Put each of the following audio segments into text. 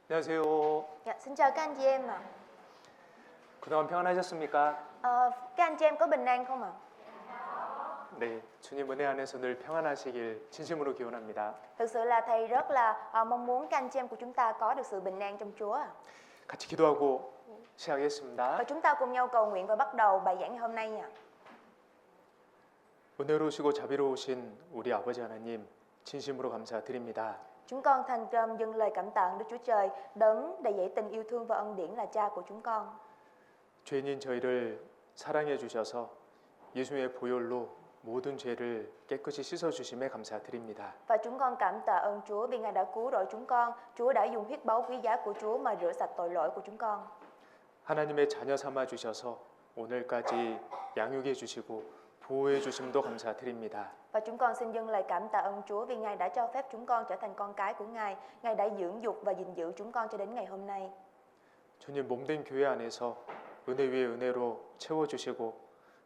안녕하세요. Dạ, xin chào các anh chị em ạ. 그동안 평안하셨습니까? Các anh chị em có bình an không ạ? 네, 주님 은혜 안에서 늘 평안하시길 진심으로 기원합니다. Thực sự là thầy rất là mong muốn các anh chị em của chúng ta có được sự bình an trong Chúa ạ. 같이 기도하고 시작하겠습니다. Và chúng ta cùng nhau cầu nguyện và bắt đầu bài giảng ngày hôm nay nha. 은혜로우시고 자비로우신 우리 아버지 하나님, 진심으로 감사드립니다. Chúng con thành tâm dâng lời cảm tạ Đức Chúa Trời, đấng đầy dẫy tình yêu thương và ân điển là Cha của chúng con. 죄인인 저희를 사랑해 주셔서 예수의 보혈로 모든 죄를 깨끗이 씻어 주심에 감사드립니다. Và chúng con cảm tạ ơn Chúa vì Ngài đã cứu rỗi chúng con. Chúa đã dùng huyết báu quý giá của Chúa mà rửa sạch tội lỗi của chúng con. 하나님의 자녀 삼아 주셔서 오늘까지 양육해 주시고 보호해 주심도 감사드립니다. Và chúng con xin dâng lời cảm tạ ơn Chúa vì Ngài đã cho phép chúng con trở thành con cái của Ngài. Ngài đã dưỡng dục và gìn giữ chúng con cho đến ngày hôm nay. 주님 몸된 교회 안에서 은혜 위에 은혜로 채워주시고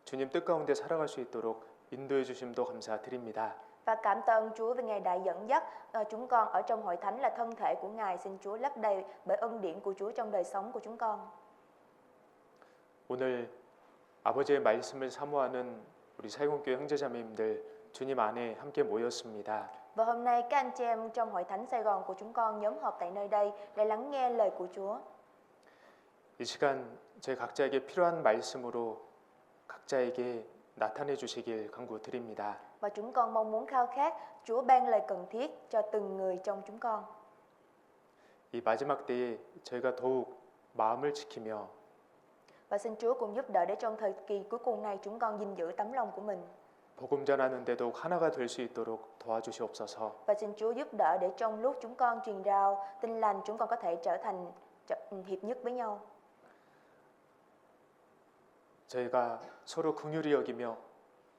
주님 뜻 가운데 살아갈 수 있도록 인도해 주심도 감사드립니다. Và cảm tạ ơn Chúa vì Ngài đã dẫn dắt chúng con ở trong hội thánh là thân thể của Ngài. Xin Chúa lấp đầy bởi ân điển của Chúa trong đời sống của chúng con. 오늘 아버지의 말씀을 사모하는 우리 사이공교회 형제자매님들 주님 안에 함께 모였습니다. Và hôm nay các anh chị em trong hội thánh Sài Gòn của chúng con nhóm họp tại nơi đây để lắng nghe lời của Chúa. 이 시간 저희 각자에게 필요한 말씀으로 각자에게 나타내 주시길 간구드립니다. Và chúng con mong muốn khao khát Chúa ban lời cần thiết cho từng người trong chúng con. 이 마지막 때에 저희가 더욱 마음을 지키며 Và xin Chúa cùng giúp đỡ để trong thời kỳ cuối cùng này chúng con gìn giữ tấm lòng của mình. 복음 전하는 데도 하나가 될 수 있도록 도와주시옵소서. Và xin Chúa giúp đỡ để trong lúc chúng con truyền rao tin lành chúng con có thể trở thành hiệp nhất với nhau. 저희가 서로 긍휼히 여기며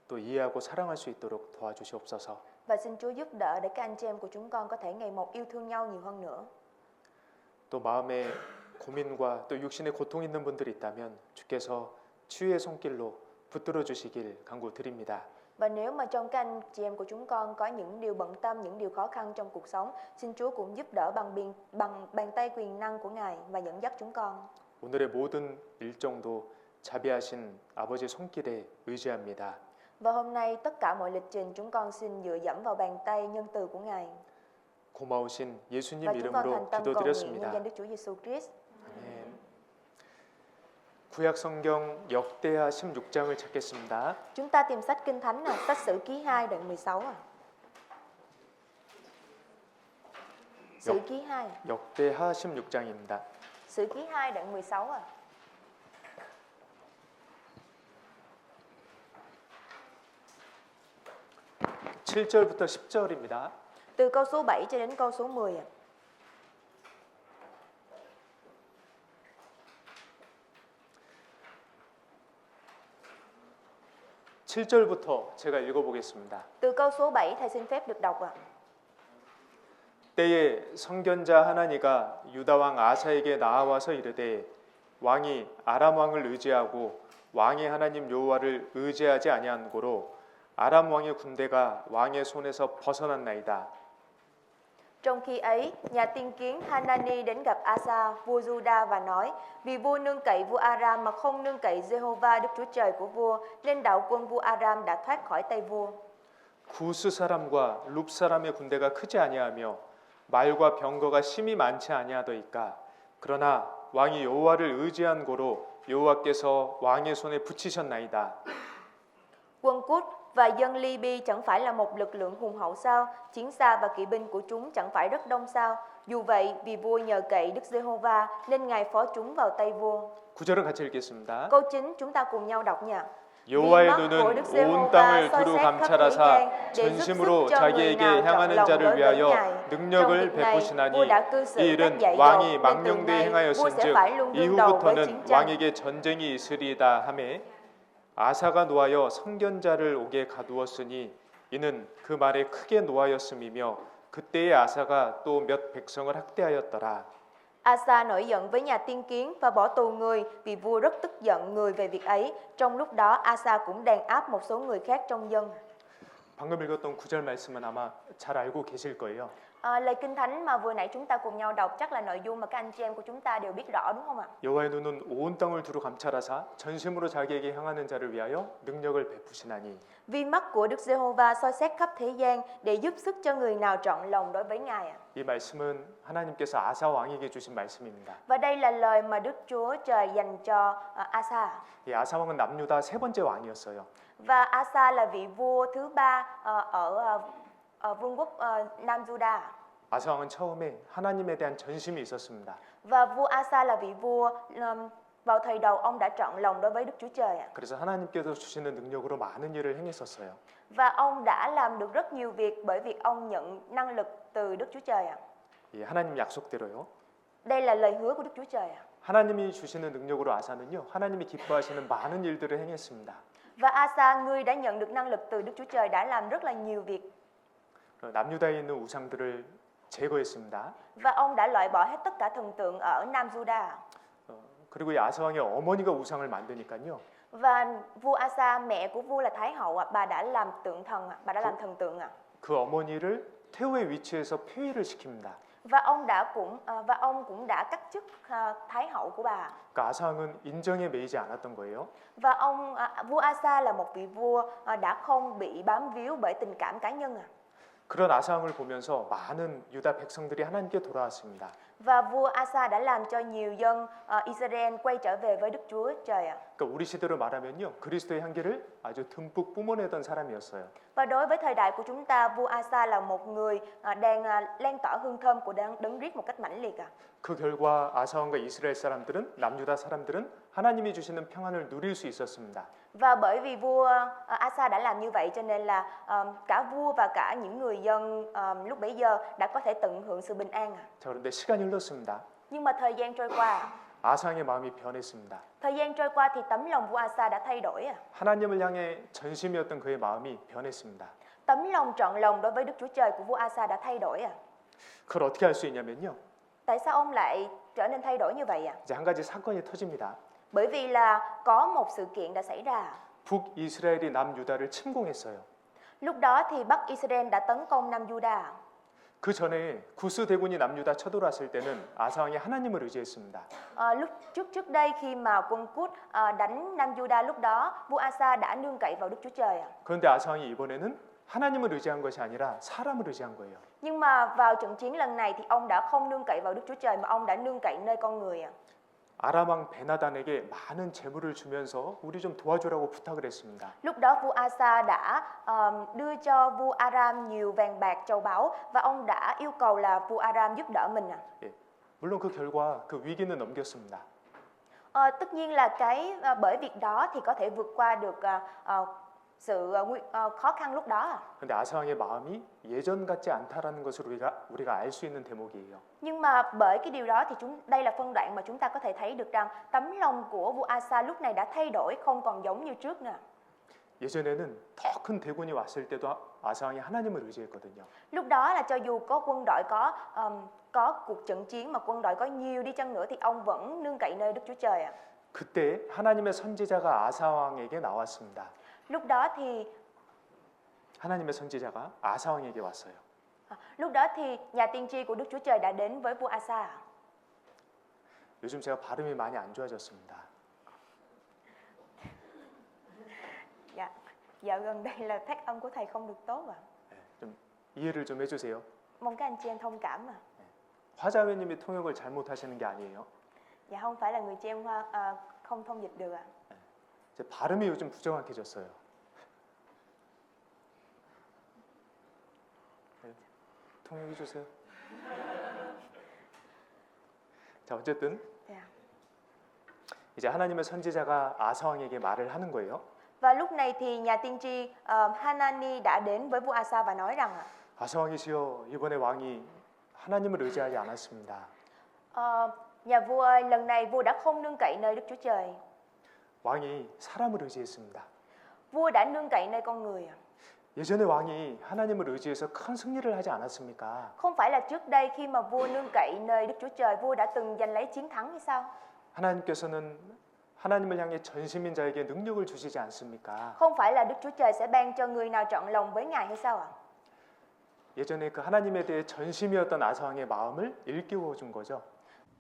또 이해하고 사랑할 수 있도록 도와주시옵소서. Và xin Chúa giúp đỡ để các anh chị em của chúng con có thể ngày một yêu thương nhau nhiều hơn nữa. 또 마음에 고민과 또 육신에 고통 있는 분들이 있다면 주께서 치유의 손길로 붙들어 주시길 간구드립니다. Và nếu mà trong các anh chị em của chúng con có những điều bận tâm, những điều khó khăn trong cuộc sống, xin Chúa cũng giúp đỡ bằng bàn tay quyền năng của Ngài và dẫn dắt chúng con. 오늘의 모든 일정도 자비하신 아버지 손길에 의지합니다. Và hôm nay tất cả mọi lịch trình chúng con xin dựa dẫm vào bàn tay nhân từ của Ngài. 고마우신 예수님 Và chúng con thành 이름으로 tâm cầu nguyện nhân 기도드렸습니다. danh Đức Chúa Giêsu Christ. 아멘. 구약 성경 역대하 16장을 찾겠습니다. Chúng ta tìm sách Kinh Thánh nào, sách Sử Ký 2 đoạn 16 à. Sử Ký 2. 역대하 16장입니다. Sử Ký 2 đoạn 16 à. 칠 절부터 10절입니다. Từ câu số 7 cho đến câu số 10 à. 칠절부터 제가 읽어보겠습니다. Từ câu số 7 thầy xin phép được đọc ạ. 때에 선견자 하나니가 유다 왕 아사에게 나와서 이르되 왕이 아람 왕을 의지하고 왕의 하나님 여호와를 의지하지 아니한 고로 아람 왕의 군대가 왕의 손에서 벗어났나이다. Trong khi ấy, nhà tiên kiến Hanani đến gặp Asa, vua Juda và nói: Vì vua nương cậy vua Aram mà không nương cậy Jehovah Đức Chúa Trời của vua, nên đạo quân vua Aram đã thoát khỏi tay vua. 구스 사람과 룹 사람의 군대가 크지 아니하며 말과 병거가 심히 많지 아니하더이까. 그러나 왕이 여호와를 의지한 고로 여호와께서 왕의 손에 붙이셨나이다. Quân Cút và dân Libya chẳng phải là một lực lượng hùng hậu sao? Chiến xa và kỵ binh của chúng chẳng phải rất đông sao? Dù vậy, vì vua nhờ cậy Đức Giê-hô-va nên Ngài phó chúng vào tay vua. 9절을 같이 읽겠습니다. Câu 9 chúng ta cùng nhau đọc nha. 여호와의 눈은 온 땅을 두루 감찰하사 전심으로 자기에게 향하는 자를 위하여 능력을 베푸시나니 이 일은 왕이 망령되이 행하였은즉 이후부터는 왕에게 전쟁이 있으리이다 하매 아사가 노하여 선견자를 옥에 가두었으니 이는 그 말에 크게 노하였음이며 그때의 아사가 또 몇 백성을 학대하였더라. Asa nổi giận với nhà tiên kiến và bỏ tù người vì vua rất tức giận người về việc ấy. Trong lúc đó Asa cũng đàn áp một số người khác trong dân. 방금 읽었던 9절 말씀은 아마 잘 알고 계실 거예요. Lời Kinh Thánh mà vừa nãy chúng ta cùng nhau đọc chắc là nội dung mà các anh chị em của chúng ta đều biết rõ đúng không ạ? 여호와의 눈은 온 땅을 두루 감찰하사 전심으로 자기에게 향하는 자를 위하여 능력을 베푸시나니. Vì mắt của Đức Giê-hô-va soi xét khắp thế gian để giúp sức cho người nào trọn lòng đối với Ngài ạ. 이 말씀은 하나님께서 아사 왕에게 주신 말씀입니다. Và đây là lời mà Đức Chúa Trời dành cho Asa. 이 아사 왕은 남유다 세 번째 왕이었어요. Và Asa là vị vua thứ ba ở vương quốc Nam Juda. 아사 왕은 처음에 하나님에 대한 전심이 있었습니다. Và vua Asa là vị vua vào thời đầu ông đã trọn lòng đối với Đức Chúa Trời ạ. 그래서 하나님께서 주시는 능력으로 많은 일을 행했었어요. Và ông đã làm được rất nhiều việc bởi việc ông nhận năng lực từ Đức Chúa Trời ạ. 이 하나님 약속대로요. Đây là lời hứa của Đức Chúa Trời ạ. 하나님이 주시는 능력으로 아사는요. 하나님이 기뻐하시는 많은 일들을 행했습니다. Và Asa, người đã nhận được năng lực từ Đức Chúa Trời, đã làm rất là nhiều việc. 남유다에 있는 우상들을 제거했습니다. Và ông đã loại bỏ hết tất cả thần tượng ở Nam Juda. 그리고 이 아사 왕의 어머니가 우상을 만드니까요. Và vua Asa, mẹ của vua là Thái hậu ạ, bà đã làm tượng thần ạ, bà đã làm thần tượng ạ. 그 어머니를 태호의 위치에서 폐위를 시킵니다. Và ông cũng đã cắt chức Thái hậu của bà. 그러니까 아사 왕은 인정에 매이지 않았던 거예요. Và vua Asa là một vị vua đã không bị bám víu bởi tình cảm cá nhân ạ. 그런 아사 왕을 보면서 많은 유다 백성들이 하나님께 돌아왔습니다. Và vua Asa đã làm cho nhiều dân Israel quay trở về với Đức Chúa Trời ạ. 그러니까 우리 시대로 말하면요, 그리스도의 향기를 아주 듬뿍 뿜어내던 사람이었어요. Và đối với thời đại của chúng ta, vua Asa là một người đang lan tỏa hương thơm của Đấng Christ một cách mãnh liệt ạ. 그 결과 아사 왕과 이스라엘 사람들은 남유다 사람들은 하나님이 주시는 평안을 누릴 수 있었습니다. Và bởi vì vua Asa đã làm như vậy cho nên là cả vua và cả những người dân lúc bấy giờ đã có thể tận hưởng sự bình an ạ. 자, 그런데 시간이 흘렀습니다. Nhưng mà thời gian trôi qua, 아사 왕의 마음이 변했습니다. thời gian trôi qua thì tấm lòng vua Asa đã thay đổi ạ. 하나님을 향해 전심이었던 그의 마음이 변했습니다. Tấm lòng trọn lòng đối với Đức Chúa Trời của vua Asa đã thay đổi ạ. 그걸 어떻게 할 수 있냐면요. Tại sao ông lại trở nên thay đổi như vậy ạ? 이제 한 가지 사건이 터집니다. Bởi vì là có một sự kiện đã xảy ra. 북이스라엘이 남유다를 침공했어요. Lúc đó thì Bắc Israel đã tấn công Nam Juda. 그 전에 구스 대군이 남유다 쳐들어왔을 때는 아사 왕이 하나님을 의지했습니다. Lúc trước đây khi mà quân Cút đánh Nam Juda, lúc đó vua Asa đã nương cậy vào Đức Chúa Trời ạ. 그런데 아사 왕이 이번에는 하나님을 의지한 것이 아니라 사람을 의지한 거예요. Nhưng mà vào trận chiến lần này thì ông đã không nương cậy vào Đức Chúa Trời mà ông đã nương cậy nơi con người ạ. 아람 왕 베나단에게 많은 재물을 주면서 우리 좀 도와주라고 부탁을 했습니다. Lúc đó vua Asa đã đưa cho vua Aram nhiều vàng bạc châu báu và ông đã yêu cầu là vua Aram giúp đỡ mình ạ. 예, 물론 그 결과 그 위기는 넘겼습니다. Tất nhiên là bởi việc đó thì có thể vượt qua được sự khó khăn lúc đó. 그런데 아사 왕의 마음이 예전 같지 않다라는 것을 우리가 알 수 있는 대목이에요. Nhưng mà bởi cái điều đó thì đây là phân đoạn mà chúng ta có thể thấy được rằng tấm lòng của vua Asa lúc này đã thay đổi, không còn giống như trước nữa. 예전에는 더 큰 대군이 왔을 때도 아사 왕이 하나님을 의지했거든요. Lúc đó là cho dù có quân đội có cuộc trận chiến mà quân đội có nhiều đi chăng nữa thì ông vẫn nương cậy nơi Đức Chúa Trời ạ. 그때 하나님의 선지자가 아사 왕에게 나왔습니다. Lúc đó thì 하나님의 선지자가 아사 왕에게 왔어요. lúc đó thì nhà tiên tri của Đức Chúa Trời đã đến với vua Asa. 요즘 제가 발음이 많이 안 좋아졌습니다. Dạo gần đây là phát âm của thầy không được tốt ạ. 좀 이해를 좀 해주세요. Mong các anh chị em thông cảm ạ. 화자매님이 통역을 잘못하시는 게 아니에요. Dạ không phải là người chị em không thông dịch được ạ. 제 발음이 요즘 부정확해졌어요. 네, 통역해 주세요. 자, 어쨌든 이제 하나님의 선지자가 아사 왕에게 말을 하는 거예요. Và lúc này thì nhà tiên tri Hanani đã đến với vua Asa và nói rằng 아사 왕이시여, 이번에 왕이 하나님을 의지하지 않았습니다. nhà vua ơi, lần này vua đã không nương cậy nơi Đức Chúa Trời. 왕이 사람을 의지했습니다. Vua đã nương cậy nơi con người. 예전에 왕이 하나님을 의지해서 큰 승리를 하지 않았습니까? Không phải là trước đây khi mà vua nương cậy nơi Đức Chúa Trời, vua đã từng giành lấy chiến thắng hay sao? 하나님께서는 하나님을 향해 전심인 자에게 능력을 주시지 않습니까? Không phải là Đức Chúa Trời sẽ ban cho người nào trọn lòng với Ngài hay sao ạ? 예전에 그 하나님에 대해 전심이었던 아사 왕의 마음을 일깨워 준 거죠.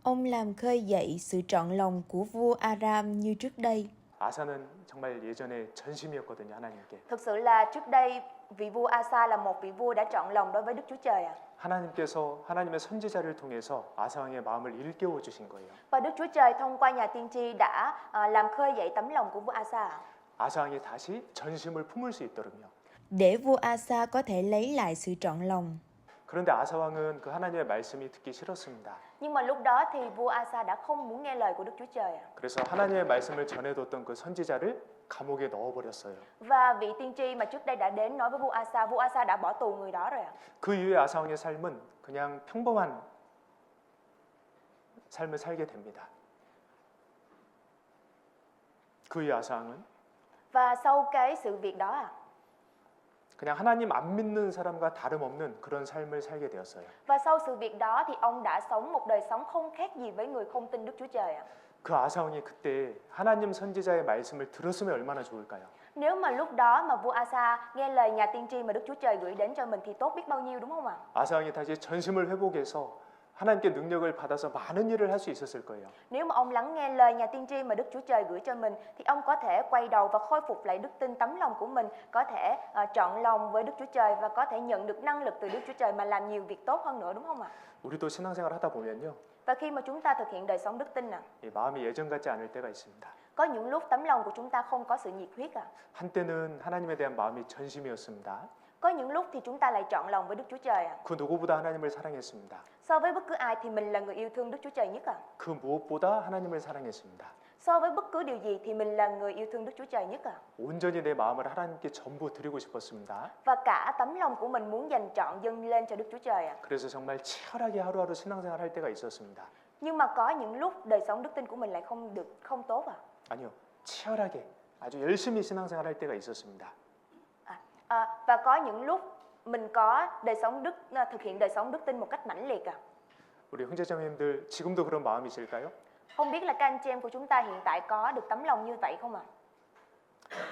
Ông làm khơi dậy sự trọn lòng của vua Aram như trước đây. 아사는 정말 예전에 전심이었거든요, 하나님께. Thực sự là trước đây vị vua Asa là một vị vua đã trọn lòng đối với Đức Chúa Trời ạ. 하나님께서 하나님의 선지자를 통해서 아사 왕의 마음을 일깨워 주신 거예요. Và Đức Chúa Trời thông qua nhà tiên tri đã làm khơi dậy tấm lòng của vua Asa ạ. 아사 왕이 다시 전심을 품을 수 있도록요. Để vua Asa có thể lấy lại sự trọn lòng. 그런데 아사 왕은 그 하나님의 말씀이 듣기 싫었습니다. Nhưng mà lúc đó thì vua Asa đã không muốn nghe lời của Đức Chúa Trời ạ. 그래서 하나님의 말씀을 전해뒀던 그 선지자를 감옥에 넣어버렸어요. Và vị tiên tri mà trước đây đã đến nói với vua Asa đã bỏ tù người đó rồi ạ. 그 이후에 아사 왕의 삶은 그냥 평범한 삶을 살게 됩니다. 그 이후 아사 왕은 Và sau cái sự việc đó ạ, 그냥 하나님 안 믿는 사람과 다름없는 그런 삶을 살게 되었어요. và sau sự việc đó thì ông đã sống một đời sống không khác gì với người không tin Đức Chúa Trời ạ. 그 아사 왕이 그때 하나님 선지자의 말씀을 들었으면 얼마나 좋을까요? Nếu mà lúc đó mà vua Asa nghe lời nhà tiên tri mà Đức Chúa Trời gửi đến cho mình thì tốt biết bao nhiêu, đúng không ạ? 아사 왕이 다시 전심을 회복해서 하나님께 능력을 받아서 많은 일을 할 수 있었을 거예요. Nếu mà ông lắng nghe lời nhà tiên tri mà Đức Chúa Trời gửi cho mình thì ông có thể quay đầu và khôi phục lại đức tin tấm lòng của mình, có thể trọn lòng với Đức Chúa Trời và có thể nhận được năng lực từ Đức Chúa Trời mà làm nhiều việc tốt hơn nữa, đúng không ạ? 우리도 신앙생활 하다 보면요, Và khi mà chúng ta thực hiện đời sống đức tin 이 마음이 예전 같지 않을 때가 있습니다. có những lúc tấm lòng của chúng ta không có sự nhiệt huyết 한때는 하나님에 대한 마음이 전심이었습니다. Có những lúc thì chúng ta lại trọn lòng với Đức Chúa Trời 그 누구보다 하나님을 사랑했습니다. So với bất cứ ai thì mình là người yêu thương Đức Chúa Trời nhất 그 무엇보다 하나님을 사랑했습니다. So với bất cứ điều gì thì mình là người yêu thương Đức Chúa Trời nhất 온전히 내 마음을 하나님께 전부 드리고 싶었습니다. Và cả tấm lòng của mình muốn dành trọn dâng lên cho Đức Chúa Trời 그래서 정말 치열하게 하루하루 신앙생활 할 때가 있었습니다. Nhưng mà có những lúc đời sống đức tin của mình lại không tốt 아니요, 치열하게 아주 열심히 신앙생활 할 때가 있었습니다. Và có những lúc mình có thực hiện đời sống đức tin một cách mãnh liệt 우리 형제자매님들 지금도 그런 마음이실까요? Không biết là các anh chị em của chúng ta hiện tại có được tấm lòng như vậy không ạ?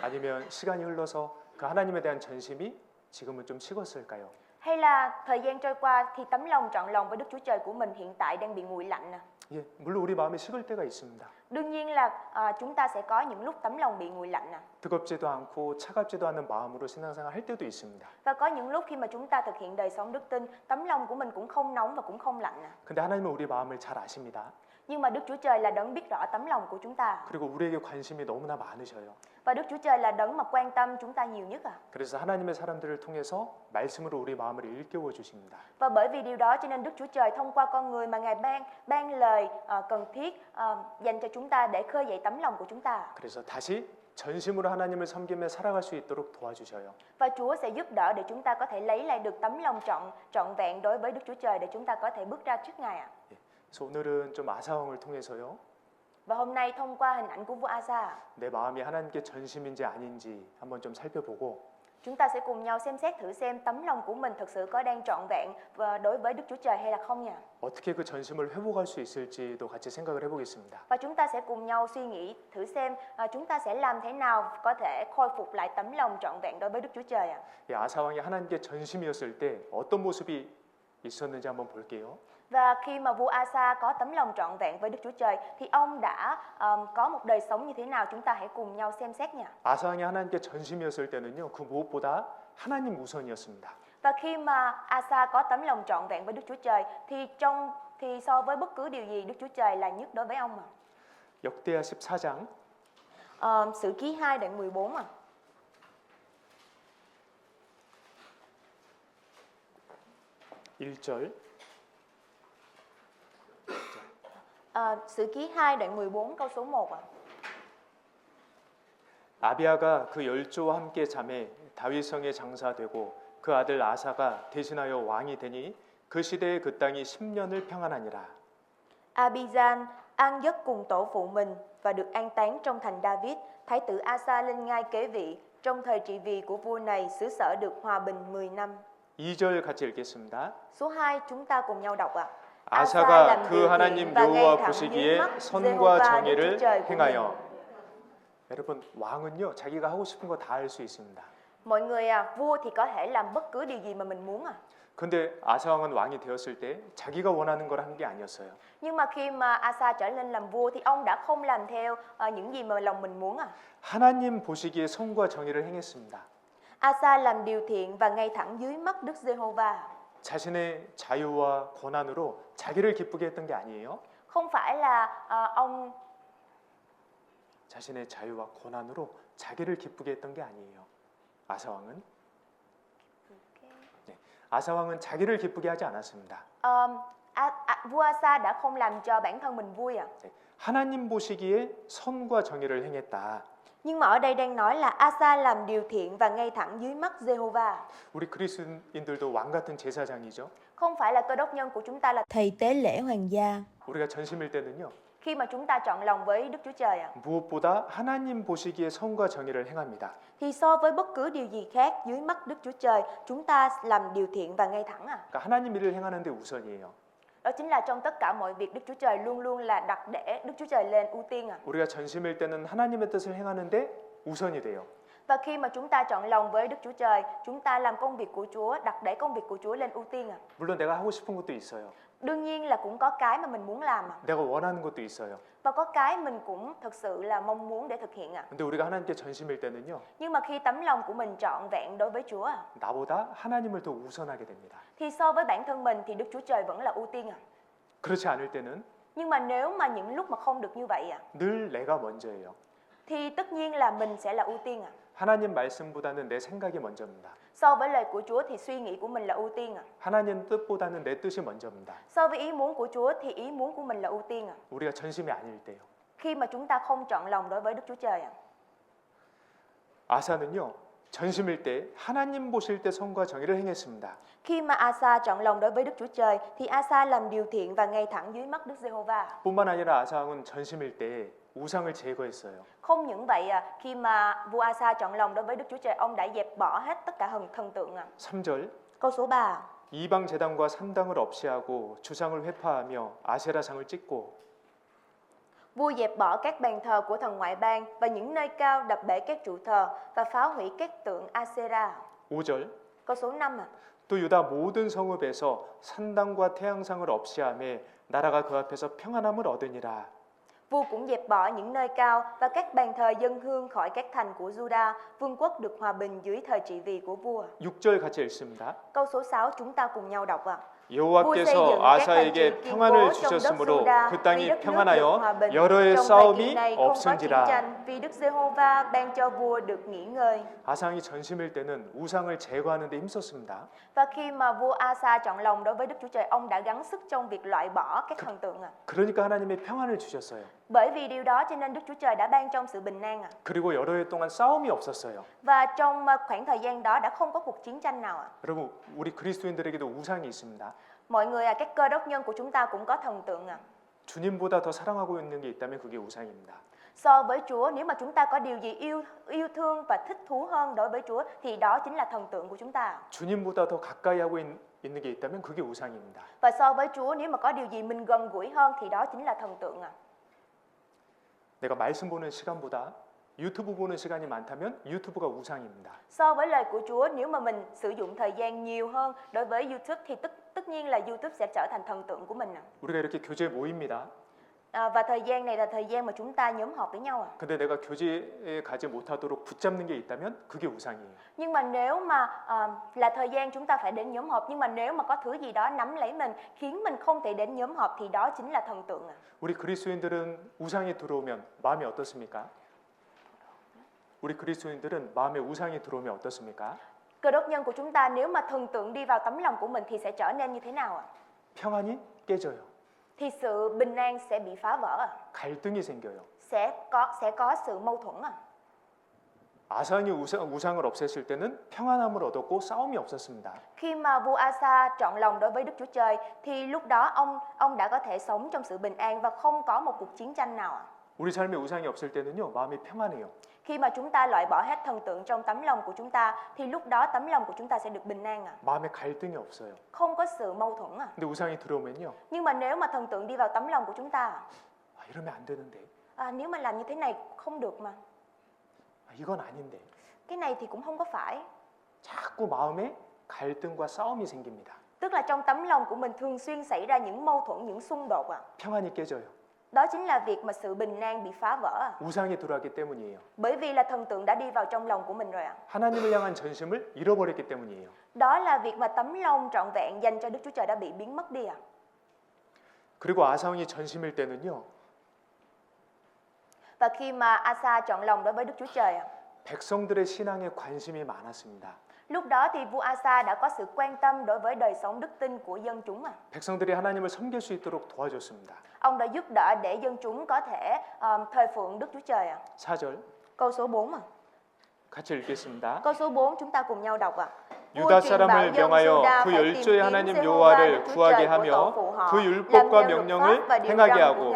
아니면 시간이 흘러서 그 하나님에 대한 전심이 지금은 좀 식었을까요? Hay là thời gian trôi qua thì tấm lòng trọn lòng với Đức Chúa Trời của mình hiện tại đang bị nguội lạnh 예, 물론 우리 마음이 식을 때가 있습니다. Đương nhiên là chúng ta sẽ có những lúc tấm lòng bị nguội lạnh 뜨겁지도 않고 차갑지도 않은 마음으로 신앙생활 할 때도 있습니다. Và có những lúc khi mà chúng ta thực hiện đời sống đức tin, tấm lòng của mình cũng không nóng và cũng không lạnh 근데 하나님은 우리 마음을 잘 아십니다. Nhưng mà Đức Chúa Trời là đấng biết rõ tấm lòng của chúng ta 그리고 우리에게 관심이 너무나 많으셔요. Và Đức Chúa Trời là đấng mà quan tâm chúng ta nhiều nhất 그래서 하나님의 사람들을 통해서 말씀으로 우리 마음을 일깨워 주십니다. Và bởi vì điều đó cho nên Đức Chúa Trời thông qua con người mà Ngài ban lời cần thiết dành cho chúng ta để khơi dậy tấm lòng của chúng ta. 그래서 다시 전심으로 하나님을 섬기며 살아갈 수 있도록 도와주셔요. Và Chúa sẽ giúp đỡ để chúng ta có thể lấy lại được tấm lòng trọn vẹn đối với Đức Chúa Trời để chúng ta có thể bước ra trước Ngài 그래서 오늘은 좀 아사왕을 통해서요. Và hôm nay thông qua hình ảnh của vua Asa, 내 마음이 하나님께 전심인지 아닌지 한번 좀 살펴보고 chúng ta sẽ cùng nhau xem xét thử xem tấm lòng của mình thực sự có đang trọn vẹn đối với Đức Chúa Trời hay là không nha. 어떻게 그 전심을 회복할 수 있을지도 같이 생각을 해보겠습니다. Và chúng ta sẽ cùng nhau suy nghĩ thử xem chúng ta sẽ làm thế nào có thể khôi phục lại tấm lòng trọn vẹn đối với Đức Chúa Trời 이 아사왕이 하나님께 전심이었을 때 어떤 모습이 있었는지 한번 볼게요. Và khi mà vua Asa có tấm lòng trọn vẹn với Đức Chúa Trời thì ông đã có một đời sống như thế nào, chúng ta hãy cùng nhau xem xét nha. 아사왕이 하나님께 전심이었을 때는요, 그 무엇보다 하나님 우선이었습니다. Và khi mà Asa có tấm lòng trọn vẹn với Đức Chúa Trời thì so với bất cứ điều gì Đức Chúa Trời là nhất đối với ông 역대하 14장 Sử ký 2 đoạn 14 1절 Sử ký 2 đoạn 14 câu số 1 아비아가 그 열조와 함께 잠에 다윗성에 장사되고 그 아들 아사가 대신하여 왕이 되니 그 시대에 그 땅이 10년을 평안하니라. Abizan ăn giấc cùng tổ phụ mình và được an táng trong thành David. Thái tử Asa lên ngai kế vị. Trong thời trị vì của vua này, xứ sở được hòa bình 10 năm. 2절 같이 읽겠습니다. Số 2 chúng ta cùng nhau đọc 아사가 그 하나님 여호와 보시기에 선과 정의를 행하여. 여러분, 왕은요 자기가 하고 싶은 거 다 할 수 있습니다. Mọi người vua thì có thể làm bất cứ điều gì mà mình muốn 근데 아사 왕은 왕이 되었을 때 자기가 원하는 걸 한 게 아니었어요. Nhưng mà khi mà Asa trở lên làm vua thì ông đã không làm theo những gì mà lòng mình muốn. 하나님 보시기에 선과 정의를 행했습니다. Asa làm điều thiện và ngay thẳng dưới mắt Đức Giê-hô-va. 자신의 자유와 권한으로 자기를 기쁘게 했던 게 아니에요. Không phải là ông 자신의 자유와 권한으로 자기를 기쁘게 했던 게 아니에요. 아사 왕은 아사 왕은 자기를 기쁘게 하지 않았습니다. vua Asa đã không làm cho bản thân mình vui. 하나님 보시기에 선과 정의를 행했다. Nhưng mà ở đây đang nói là Asa làm điều thiện và ngay thẳng dưới mắt Giê-hô-va. 우리 그리스도인들도 왕 같은 제사장이죠. Không phải là cơ đốc nhân của chúng ta là thầy tế lễ hoàng gia. 우리가 전심일 때는요. Khi mà chúng ta trọn lòng với Đức Chúa Trời 무엇보다 하나님 보시기에 선과 정의를 행합니다. thì so với bất cứ điều gì khác dưới mắt Đức Chúa Trời, chúng ta làm điều thiện và ngay thẳng. 그러니까 하나님 일을 행하는데 우선이에요. Đó chính là trong tất cả mọi việc Đức Chúa Trời luôn luôn là đặt để Đức Chúa Trời lên ưu tiên. 우리가 전심일 때는 하나님의 뜻을 행하는데 우선이 돼요. Và khi mà chúng ta chọn lòng với Đức Chúa Trời, chúng ta làm công việc của Chúa, đặt để công việc của Chúa lên ưu tiên. 물론 내가 하고 싶은 것도 있어요. Đương nhiên là cũng có cái mà mình muốn làm. 내가 원하는 것도 있어요. Và có cái mình cũng thực sự là mong muốn để thực hiện. 근데 우리가 하나님께 전심일 때는요. Nhưng mà khi tấm lòng của mình trọn vẹn đối với Chúa 나보다 하나님을 더 우선하게 됩니다. thì so với bản thân mình thì Đức Chúa Trời vẫn là ưu tiên. 그렇지 않을 때는 Nhưng mà nếu mà những lúc mà không được như vậy 늘 내가 먼저예요. thì tất nhiên là mình sẽ là ưu tiên. 하나님 말씀보다는 내 생각이 먼저입니다. So với lời của Chúa thì suy nghĩ của mình là ưu tiên. 하나님 뜻보다는 내 뜻이 먼저입니다. So với ý muốn của Chúa thì ý muốn của mình là ưu tiên. 우리가 전심이 아닐 때요. Khi mà chúng ta không trọn lòng đối với Đức Chúa Trời. 아사는요. 전심일 때 하나님 보실 때 선과 정의를 행했습니다. Khi mà Asa trọn lòng đối với Đức Chúa Trời thì Asa làm điều thiện và ngay thẳng dưới mắt Đức Giê-hô-va. 뿐만 아니라 아사 왕은 전심일 때 우상을 제거했어요. Không những vậy khi mà vua Asa trọn lòng đối với Đức Chúa Trời, ông đã dẹp bỏ hết tất cả thần tượng. 3절 Câu số 3. 이방 제단과 산당을 없애하고 주상을 회파하며 아세라상을 찍고 Vua dẹp bỏ các bàn thờ của thần ngoại bang và những nơi cao đập bể các trụ thờ và phá hủy các tượng Asera. 5절 Câu số 5. 또 유다 모든 성읍에서 산당과 태양상을 없애하며 나라가 그 앞에서 평안함을 얻으니라. Vua cũng dẹp bỏ những nơi cao và các bàn thờ dân hương khỏi các thành của Juda, vương quốc được hòa bình dưới thời trị vì của vua. 6절 같이 읽습니다. Câu số 6 chúng ta cùng nhau đọc ạ. 여호와께서 아사에게 평안을 주셨으므로 그 땅이 평안하여 여러 해 싸움이 없은지라. Vì Đức Giê-hô-va ban cho vua được nghỉ ngơi. 아상이 전심일 때는 우상을 제거하는 데 힘썼습니다. Và khi mà vua Asa chọn lòng đối với Đức Chúa Trời, ông đã gắng sức trong việc loại bỏ các thần tượng. 그러니까 하나님의 평안을 주셨어요. Bởi vì điều đó cho nên Đức Chúa Trời đã ban trong sự bình an. 그리고 여러 해 동안 싸움이 없었어요. Và trong khoảng thời gian đó đã không có cuộc chiến tranh nào. 여러분, 우리 그리스도인들에게도 우상이 있습니다. Mọi người các cơ đốc nhân của chúng ta cũng có thần tượng. 주님보다 더 사랑하고 있는 게 있다면 그게 우상입니다. So với Chúa, nếu mà chúng ta có điều gì yêu thương và thích thú hơn đối với Chúa thì đó chính là thần tượng của chúng ta. 주님보다 더 가까이 하고 있는 게 있다면 그게 우상입니다. Và so với Chúa, nếu mà có điều gì mình gần gũi hơn thì đó chính là thần tượng. 내가 말씀 보는 시간보다 유튜브 보는 시간이 많다면 유튜브가 우상입니다. So với lời của Chúa, nếu mà mình sử dụng thời gian nhiều hơn đối với YouTube thì tất nhiên là YouTube sẽ trở thành thần tượng của mình. 우리가 이렇게 교제에 모입니다. Và thời gian này là thời gian mà chúng ta nhóm họp với nhau. 근데 내가 교제에 가지 못하도록 붙잡는 게 있다면 그게 우상이에요. Nhưng mà nếu mà là thời gian chúng ta phải đến nhóm họp, nhưng mà nếu mà có thứ gì đó nắm lấy mình khiến mình không thể đến nhóm họp thì đó chính là thần tượng. 우리 그리스도인들은 우상이 들어오면 마음이 어떻습니까? 우리 그리스도인들은 마음에 우상이 들어오면 어떻습니까? Cơ đốc nhân của chúng ta nếu mà thần tượng đi vào tấm lòng của mình thì sẽ trở nên như thế nào ạ? 평안이 깨져요. Thì sự bình an sẽ bị phá vỡ. 갈등이 생겨요. Sẽ có sự mâu thuẫn. 아상이 우상을 없앴을 때는 평안함을 얻었고 싸움이 없었습니다. Khi mà vua Asa trọn lòng đối với Đức Chúa Trời thì lúc đó ông đã có thể sống trong sự bình an và không có một cuộc chiến tranh nào. 우리 삶에 우상이 없을 때는요 마음이 평안해요. Khi mà chúng ta loại bỏ hết thần tượng trong tấm lòng của chúng ta thì lúc đó tấm lòng của chúng ta sẽ được bình an. 마음에 갈등이 없어요. Không có sự mâu thuẫn. 근데 우상이 들어오면요. Nhưng mà nếu mà thần tượng đi vào tấm lòng của chúng ta, 이러면 안 되는데. nếu mà làm như thế này không được mà. 이건 아닌데. Cái này thì cũng không có phải. 자꾸 마음에 갈등과 싸움이 생깁니다. Tức là trong tấm lòng của mình thường xuyên xảy ra những mâu thuẫn, những xung đột ạ. 평안이 깨져요. Đó chính là việc mà sự bình an bị phá vỡ ạ. 우상이 들어왔기 때문이에요. Bởi vì là thần tượng đã đi vào trong lòng của mình rồi ạ. 하나님을 향한 전심을 잃어버렸기 때문이에요. Đó là việc mà tấm lòng trọn vẹn dành cho Đức Chúa Trời đã bị biến mất đi ạ. 그리고 아사왕이 전심일 때는요. Và khi mà Asa chọn lòng đối với Đức Chúa Trời ạ, 백성들의 신앙에 관심이 많았습니다. lúc đó thì vua Asa đã có sự quan tâm đối với đời sống đức tin của dân chúng ạ. 백성들이 하나님을 섬길 수 있도록 도와줬습니다. Ông đã giúp đỡ để dân chúng có thể thờ phượng Đức Chúa Trời ạ. 4절 Câu số 4 ạ. 같이 읽겠습니다. Câu số 4 chúng ta cùng nhau đọc ạ. 유다 사람을 명하여 그 열조의 하나님 여호와를 구하게 하며 그 율법과 명령을 행하게 하고.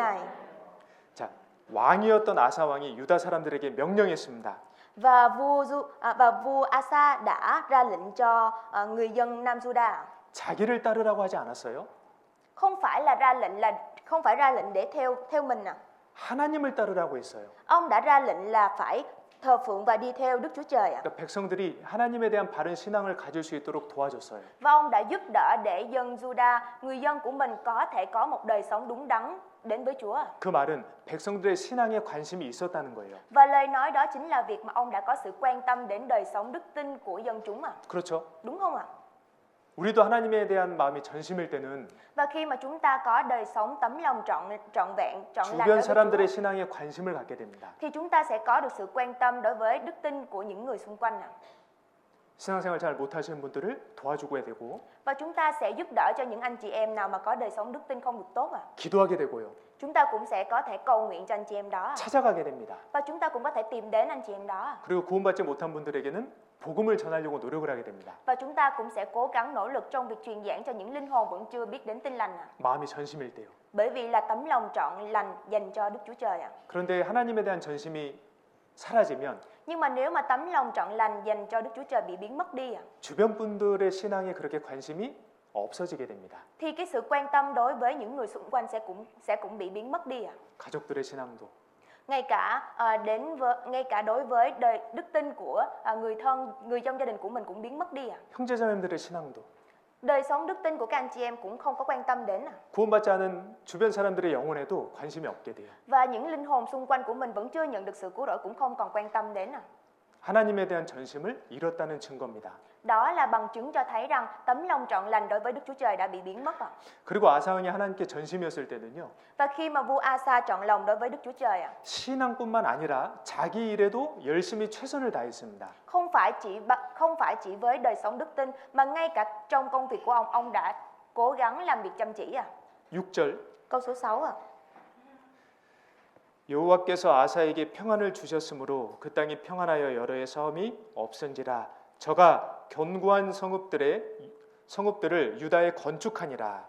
자, 왕이었던 아사 왕이 유다 사람들에게 명령했습니다. Và vua Asa đã ra lệnh cho người dân Nam Juda. 자기를 따르라고 하지 않았어요? Không phải ra lệnh để theo mình à. 하나님을 따르라고 했어요. Ông đã ra lệnh là phải thờ phượng và đi theo Đức Chúa Trời ạ. 그러니까 백성들이 하나님에 대한 바른 신앙을 가질 수 있도록 도와줬어요. Và ông đã giúp đỡ để dân Juda, người dân của mình có thể có một đời sống đúng đắn đến với Chúa. 그 말은 백성들의 신앙에 관심이 있었다는 거예요. Và lời nói đó chính là việc mà ông đã có sự quan tâm đến đời sống đức tin của dân chúng à. 그렇죠? Đúng không ạ? 우리도 하나님에 대한 마음이 전심일 때는 Và khi mà chúng ta có đời sống tấm lòng trọn vẹn, trọn lành đối 주변 với 사람들의 Chúa, 신앙에 관심을 갖게 됩니다. thì chúng ta sẽ có được sự quan tâm đối với đức tin của những người xung quanh ạ. 신앙생활 잘 못하시는 분들을 도와주고 해야 되고 Và chúng ta sẽ giúp đỡ cho những anh chị em nào mà có đời sống đức tin không được tốt ạ. 기도하게 되고요. Chúng ta cũng sẽ có thể cầu nguyện cho anh chị em đó. 찾아가게 됩니다. Và chúng ta cũng có thể tìm đến anh chị em đó. 그리고 구원받지 못한 분들에게는 복음을 전하려고 노력을 하게 됩니다. Và chúng ta cũng sẽ cố gắng nỗ lực trong việc truyền giảng cho những linh hồn vẫn chưa biết đến tin lành ạ. 마음이 전심일 때요. Bởi vì là tấm lòng trọn lành dành cho Đức Chúa Trời ạ. 그런데 하나님에 대한 전심이 사라지면 Nhưng mà nếu mà tấm lòng trọn lành dành cho Đức Chúa Trời bị biến mất đi ạ, 주변 분들의 신앙에 그렇게 관심이 없어지게 됩니다. thì cái sự quan tâm đối với những người xung quanh sẽ cũng bị biến mất đi ạ. 가족들의 신앙도 Ngay cả đối với đời đức tin của người thân, người trong gia đình của mình cũng biến mất đi ạ. 형제자매들의 신앙도 Đời sống đức tin của các anh chị em cũng không có quan tâm đến ạ. 구원받지 않은 주변 사람들의 영혼에도 관심이 없게 돼요. Và những linh hồn xung quanh của mình vẫn chưa nhận được sự cứu rỗi cũng không còn quan tâm đến ạ. 하나님에 대한 전심을 잃었다는 증거입니다. Đó là bằng chứng cho thấy rằng tấm lòng trọn lành đối với Đức Chúa Trời đã bị biến mất ạ. 그리고 아사왕이 하나님께 전심이었을 때는요. Và khi mà vua Asa trọn lòng đối với Đức Chúa Trời ạ, 신앙뿐만 아니라 자기 일에도 열심히 최선을 다했습니다. không phải chỉ với đời sống đức tin mà ngay cả trong công việc của ông đã cố gắng làm việc chăm chỉ ạ. 6절 Câu số 6 ạ. 여호와께서 아사에게 평안을 주셨으므로 그 땅이 평안하여 여러 해 싸움이 없은지라 저가 견고한 성읍들을 유다에 건축하니라.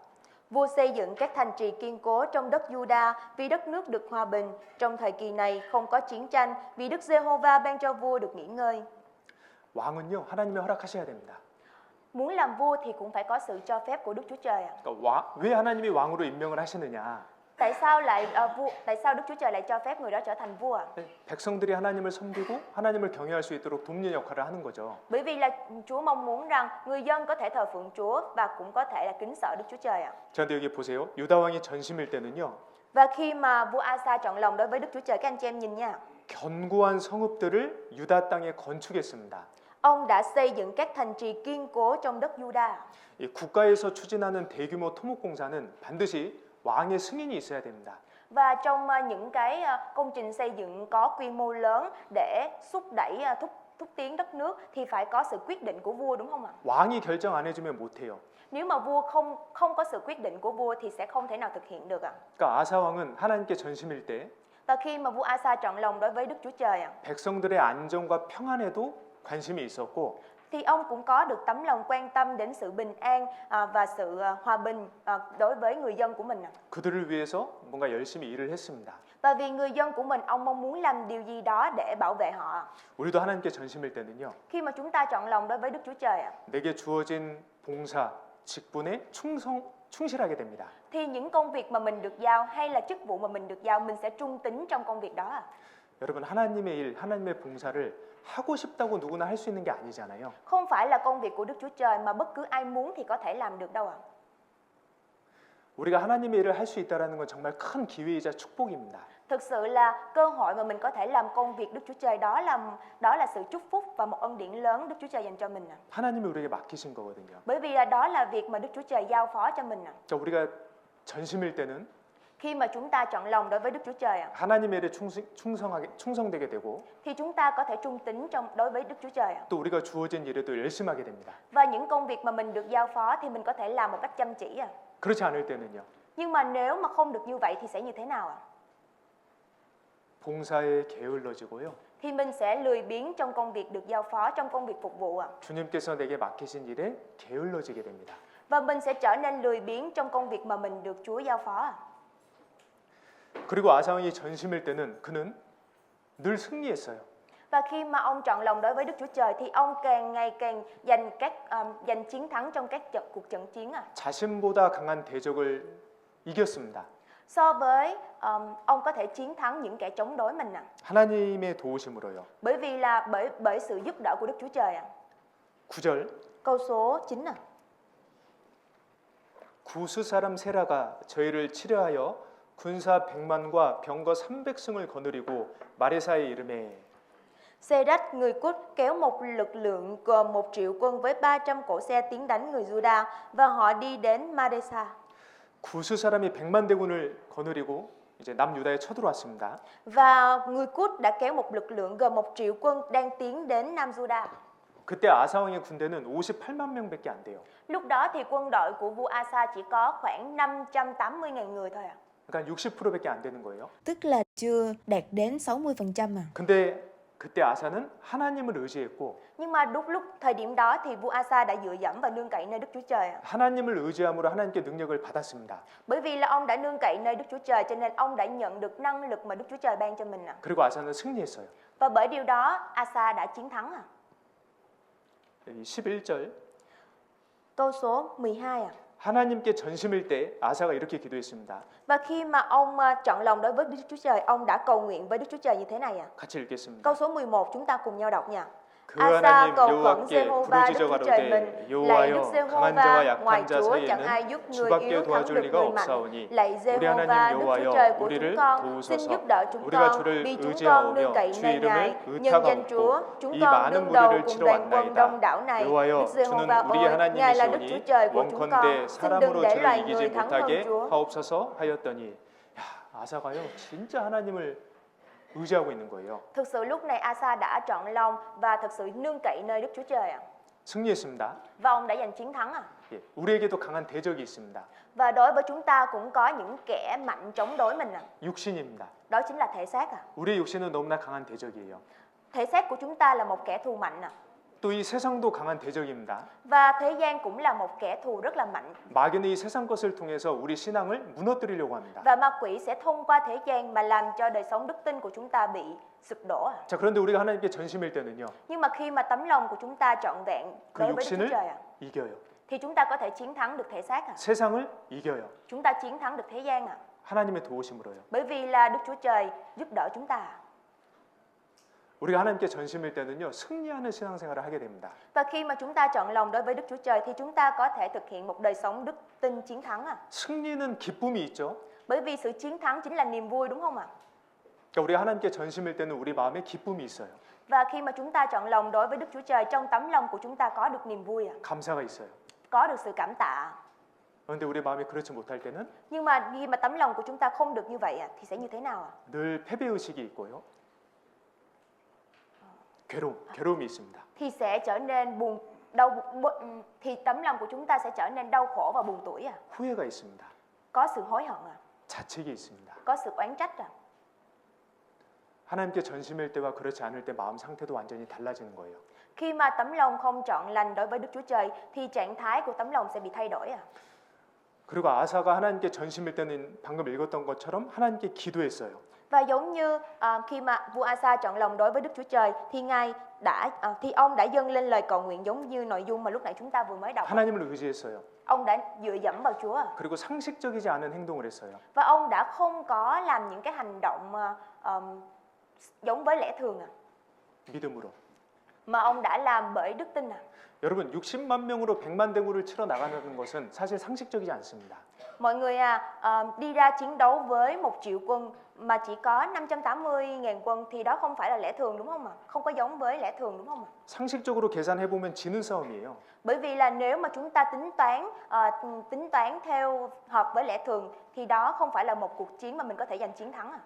Vua xây dựng các thành trì kiên cố trong đất Juda vì đất nước được hòa bình. Trong thời kỳ này không có chiến tranh vì Đức Giê-hô-va ban cho vua được nghỉ ngơi. 왕은요 하나님의 허락하셔야 됩니다. Muốn làm vua thì cũng phải có sự cho phép của Đức Chúa Trời ạ. 그러니까 왜 하나님이 왕으로 임명을 하시느냐? Tại sao Đức Chúa Trời lại cho phép người đó trở thành vua ạ? 백성들이 하나님을 섬기고 하나님을 경외할 수 있도록 돕는 역할을 하는 거죠. Bởi vì là Chúa mong muốn rằng người dân có thể thờ phượng Chúa và cũng có thể là kính sợ Đức Chúa Trời ạ. 그런데 여기 보세요. 유다 왕이 전심일 때는요. Và khi mà vua Asa trọn lòng đối với Đức Chúa Trời, các anh chị em nhìn nha. 견고한 성읍들을 유다 땅에 건축했습니다. Ông đã xây dựng các thành trì kiên cố trong đất Juda. 이 국가에서 추진하는 대규모 토목 공사는 반드시 왕의 승인이 있어야 됩니다. Và trong những cái công trình xây dựng có quy mô lớn để thúc tiến đất nước thì phải có sự quyết định của vua, đúng không ạ? 왕이 결정 안 해주면 못해요. Nếu mà vua không có sự quyết định của vua thì sẽ không thể nào thực hiện được ạ. 그러니까 아사 왕은 하나님께 전심일 때 Và khi mà vua Asa trọn lòng đối với Đức Chúa Trời ạ, 백성들의 안정과 평안에도 관심이 있었고 thì ông cũng có được tấm lòng quan tâm đến sự bình an và sự hòa bình đối với người dân của mình ạ. 그들을 위해서 뭔가 열심히 일을 했습니다. Và vì người dân của mình, ông mong muốn làm điều gì đó để bảo vệ họ. 우리도 하나님께 전심일 때는요. Khi mà chúng ta trọn lòng đối với Đức Chúa Trời ạ, 내게 주어진 봉사, 직분에 충실하게 됩니다. thì những công việc mà mình được giao hay là chức vụ mà mình được giao, mình sẽ trung tín trong công việc đó ạ. 여러분 하나님의 일, 하나님의 봉사를 하고 싶다고 누구나 할 수 있는 게 아니잖아요. Không phải là công việc của Đức Chúa Trời mà bất cứ ai muốn thì có thể làm được đâu ạ. 우리가 하나님의 일을 할 수 있다는 건 정말 큰 기회이자 축복입니다. Thực sự là cơ hội mà mình có thể làm công việc Đức Chúa Trời, đó là sự chúc phúc và một ân điển lớn Đức Chúa Trời dành cho mình. 하나님이 우리에게 맡기신 거거든요. Bởi vì là đó là việc mà Đức Chúa Trời giao phó cho mình. 자, 우리가 전심일 때는 Khi mà chúng ta chọn lòng đối với Đức Chúa Trời 하나님의 일에 충성되게 되고 thì chúng ta có thể trung tín đối với Đức Chúa Trời. 또 우리가 주어진 일에도 열심하게 됩니다. Và những công việc mà mình được giao phó thì mình có thể làm một cách chăm chỉ. 그렇지 않을 때는요. Nhưng mà nếu mà không được như vậy thì sẽ như thế nào ạ? 봉사에 게을러지고요. Thì mình sẽ lười biếng trong công việc được giao phó, trong công việc phục vụ ạ. 주님께서 내게 맡기신 일에 게을러지게 됩니다. Và mình sẽ trở nên lười biếng trong công việc mà mình được Chúa giao phó. 그리고 아상이 전심일 때는 그는 늘 승리했어요. Và khi mà ông chọn lòng đối với Đức Chúa Trời thì ông ngày càng giành chiến thắng trong các cuộc trận chiến. 자신보다 강한 대적을 이겼습니다. So với ông có thể chiến thắng những kẻ chống đối mình. 하나님의 도우심으로요. Bởi vì là bởi sự giúp đỡ của Đức Chúa Trời. 9절. Câu số 9. 구스 사람 세라가 저희를 치려하여 군사 100만과 병거 300승을 거느리고 마레사에 이르매. Sê-đách người Cút kéo một lực lượng gồm 1 triệu quân với 300 cỗ xe tiến đánh người Juda và họ đi đến Maresa. 구스 사람이 100만 대군을 거느리고 이제 남유다에 쳐들어왔습니다. Và người Cút đã kéo một lực lượng gồm 1 triệu quân đang tiến đến Nam Juda. 그때 아사 왕의 군대는 58만 명밖에 안 돼요. Lúc đó thì quân đội của vua Asa chỉ có khoảng 580.000 người thôi ạ. 그러니까 60%밖에 안 되는 거예요. Tức là chưa đạt đến 60% à. 근데 그때 아사는 하나님을 의지했고 Nhưng mà đúng lúc thời điểm đó thì vua Asa đã dựa dẫm và nương cậy nơi Đức Chúa Trời. 하나님을 의지함으로 하나님께 능력을 받았습니다. Bởi vì là ông đã nương cậy nơi Đức Chúa Trời cho nên ông đã nhận được năng lực mà Đức Chúa Trời ban cho mình. 그리고 아사는 승리했어요. Và bởi điều đó Asa đã chiến thắng. 11절. Câu số 12. 하나님께 전심일 때 아사가 이렇게 기도했습니다. Và khi mà ông chọn lòng đối với Đức Chúa Trời, ông đã cầu nguyện với Đức Chúa Trời như thế này. 같이 읽겠습니다. Câu số 11 chúng ta cùng nhau đọc nha. 그 Asa 하나님 cầu khẩn 여호와께 Giê-hô-va Đức Chúa Trời mình, 부르짖어 lạy Đức 가로되 Giê-hô-va, 강한 자와 ngoài 약한 자 Chúa chẳng ai 사이에는 giúp người 주밖에 yếu thắng 도와줄 được 리가 người mạnh. 없사오니 Lạy 우리 Giê-hô-va 하나님 Đức Chúa Trời 여호와여 của chúng 우리를 con, xin giúp 도우소서. đỡ chúng 우리가 con, 주를 vì chúng con nương 의지하오며 cậy 주의 nơi Ngài, 이름을 nhân danh Chúa, 의탁하옵고 chúng 이 con 많은 đương đầu 무리를 cùng 치러 đoàn quân đông 왔나이다. đảo này. 여호와여 Đức Giê-hô-va 주는 우리의 ơi, Ngài là Đức Chúa 하나님이시오니 Trời của chúng con, 원컨대 xin đừng 사람으로 để 저를 loài 이기지 người thắng hơn 못하게 Chúa. 하옵소서 하였더니 야, 아사가요 진짜 하나님을 의지하고 있는 거예요. Thực sự lúc này Asa đã chọn lòng và thực sự nương cậy nơi Đức Chúa Trời. 승리했습니다. Và ông đã giành chiến thắng. 예, 우리에게도 강한 대적이 있습니다. Và đối với chúng ta cũng có những kẻ mạnh chống đối mình. 육신입니다. Đó chính là thể xác. 우리의 육신은 너무나 강한 대적이에요. Thể xác của chúng ta là một kẻ thù mạnh. 또 이 세상도 강한 대적입니다. Và thế gian cũng là một kẻ thù rất là mạnh. 마귀는 이 세상 것을 통해서 우리 신앙을 무너뜨리려고 합니다. Và ma quỷ sẽ thông qua thế gian mà làm cho đời sống đức tin của chúng ta bị sụp đổ. 자, 그런데 우리가 하나님께 전심일 때는요. Nhưng mà khi mà tấm lòng của chúng ta trọn vẹn 그 đối với Đức Chúa 육신을 Trời 이겨요. thì chúng ta có thể chiến thắng được thể xác. 세상을 이겨요. Chúng ta chiến thắng được thế gian. 하나님의 도우심으로요. Bởi vì là Đức Chúa Trời giúp đỡ chúng ta. 우리가 하나님께 전심일 때는요. 승리하는 신앙생활을 하게 됩니다. Và khi mà chúng ta chọn lòng đối với Đức Chúa Trời thì chúng ta có thể thực hiện một đời sống đức tin chiến thắng. 승리는 기쁨이 있죠. Bởi vì sự chiến thắng chính là niềm vui đúng không ạ? 그러니까 우리가 하나님께 전심일 때는 우리 마음에 기쁨이 있어요. Và khi mà chúng ta chọn lòng đối với Đức Chúa Trời, trong tấm lòng của chúng ta có được niềm vui, 감사가 있어요. có được sự cảm tạ. 그런데 우리 마음이 그렇지 못할 때는 Nhưng mà khi mà tấm lòng của chúng ta không được như vậy thì sẽ như thế nào ạ? 늘 패배 의식이 있고요. 괴로움이 있습니다. Thì sẽ trở nên thì tấm lòng của chúng ta sẽ trở nên đau khổ và buồn tủi. 후회가 있습니다. Có sự hối hận, 자책이 있습니다. có sự oán trách. 하나님께 전심일 때와 그렇지 않을 때 마음 상태도 완전히 달라지는 거예요. Khi mà tấm lòng không trọn lành đối với Đức Chúa Trời thì trạng thái của tấm lòng sẽ bị thay đổi. 그리고 아사가 하나님께 전심일 때는 방금 읽었던 것처럼 하나님께 기도했어요. Và giống như khi mà vua Asa chọn lòng đối với Đức Chúa Trời thì ông đã dâng lên lời cầu nguyện giống như nội dung mà lúc nãy chúng ta vừa mới đọc. 하나님을 의지했어요. Ông đã dựa dẫm vào Chúa. 그리고 상식적이지 않은 행동을 했어요. Và ông đã không có làm những cái hành động giống với lẽ thường à? 믿음으로. Mà ông đã làm bởi đức tin à? 여러분 60만 명으로 100만 대군을 치러 나가는 것은 사실 상식적이지 않습니다. Mọi người đi ra chiến đấu với 1 triệu quân mà chỉ có 580.000 quân thì đó không phải là lẽ thường đúng không ạ? Không có giống với lẽ thường đúng không ạ? 상식적으로 계산해 보면 지는 싸움이에요. Bởi vì là nếu mà chúng ta tính toán theo hợp với lẽ thường thì đó không phải là một cuộc chiến mà mình có thể giành chiến thắng à.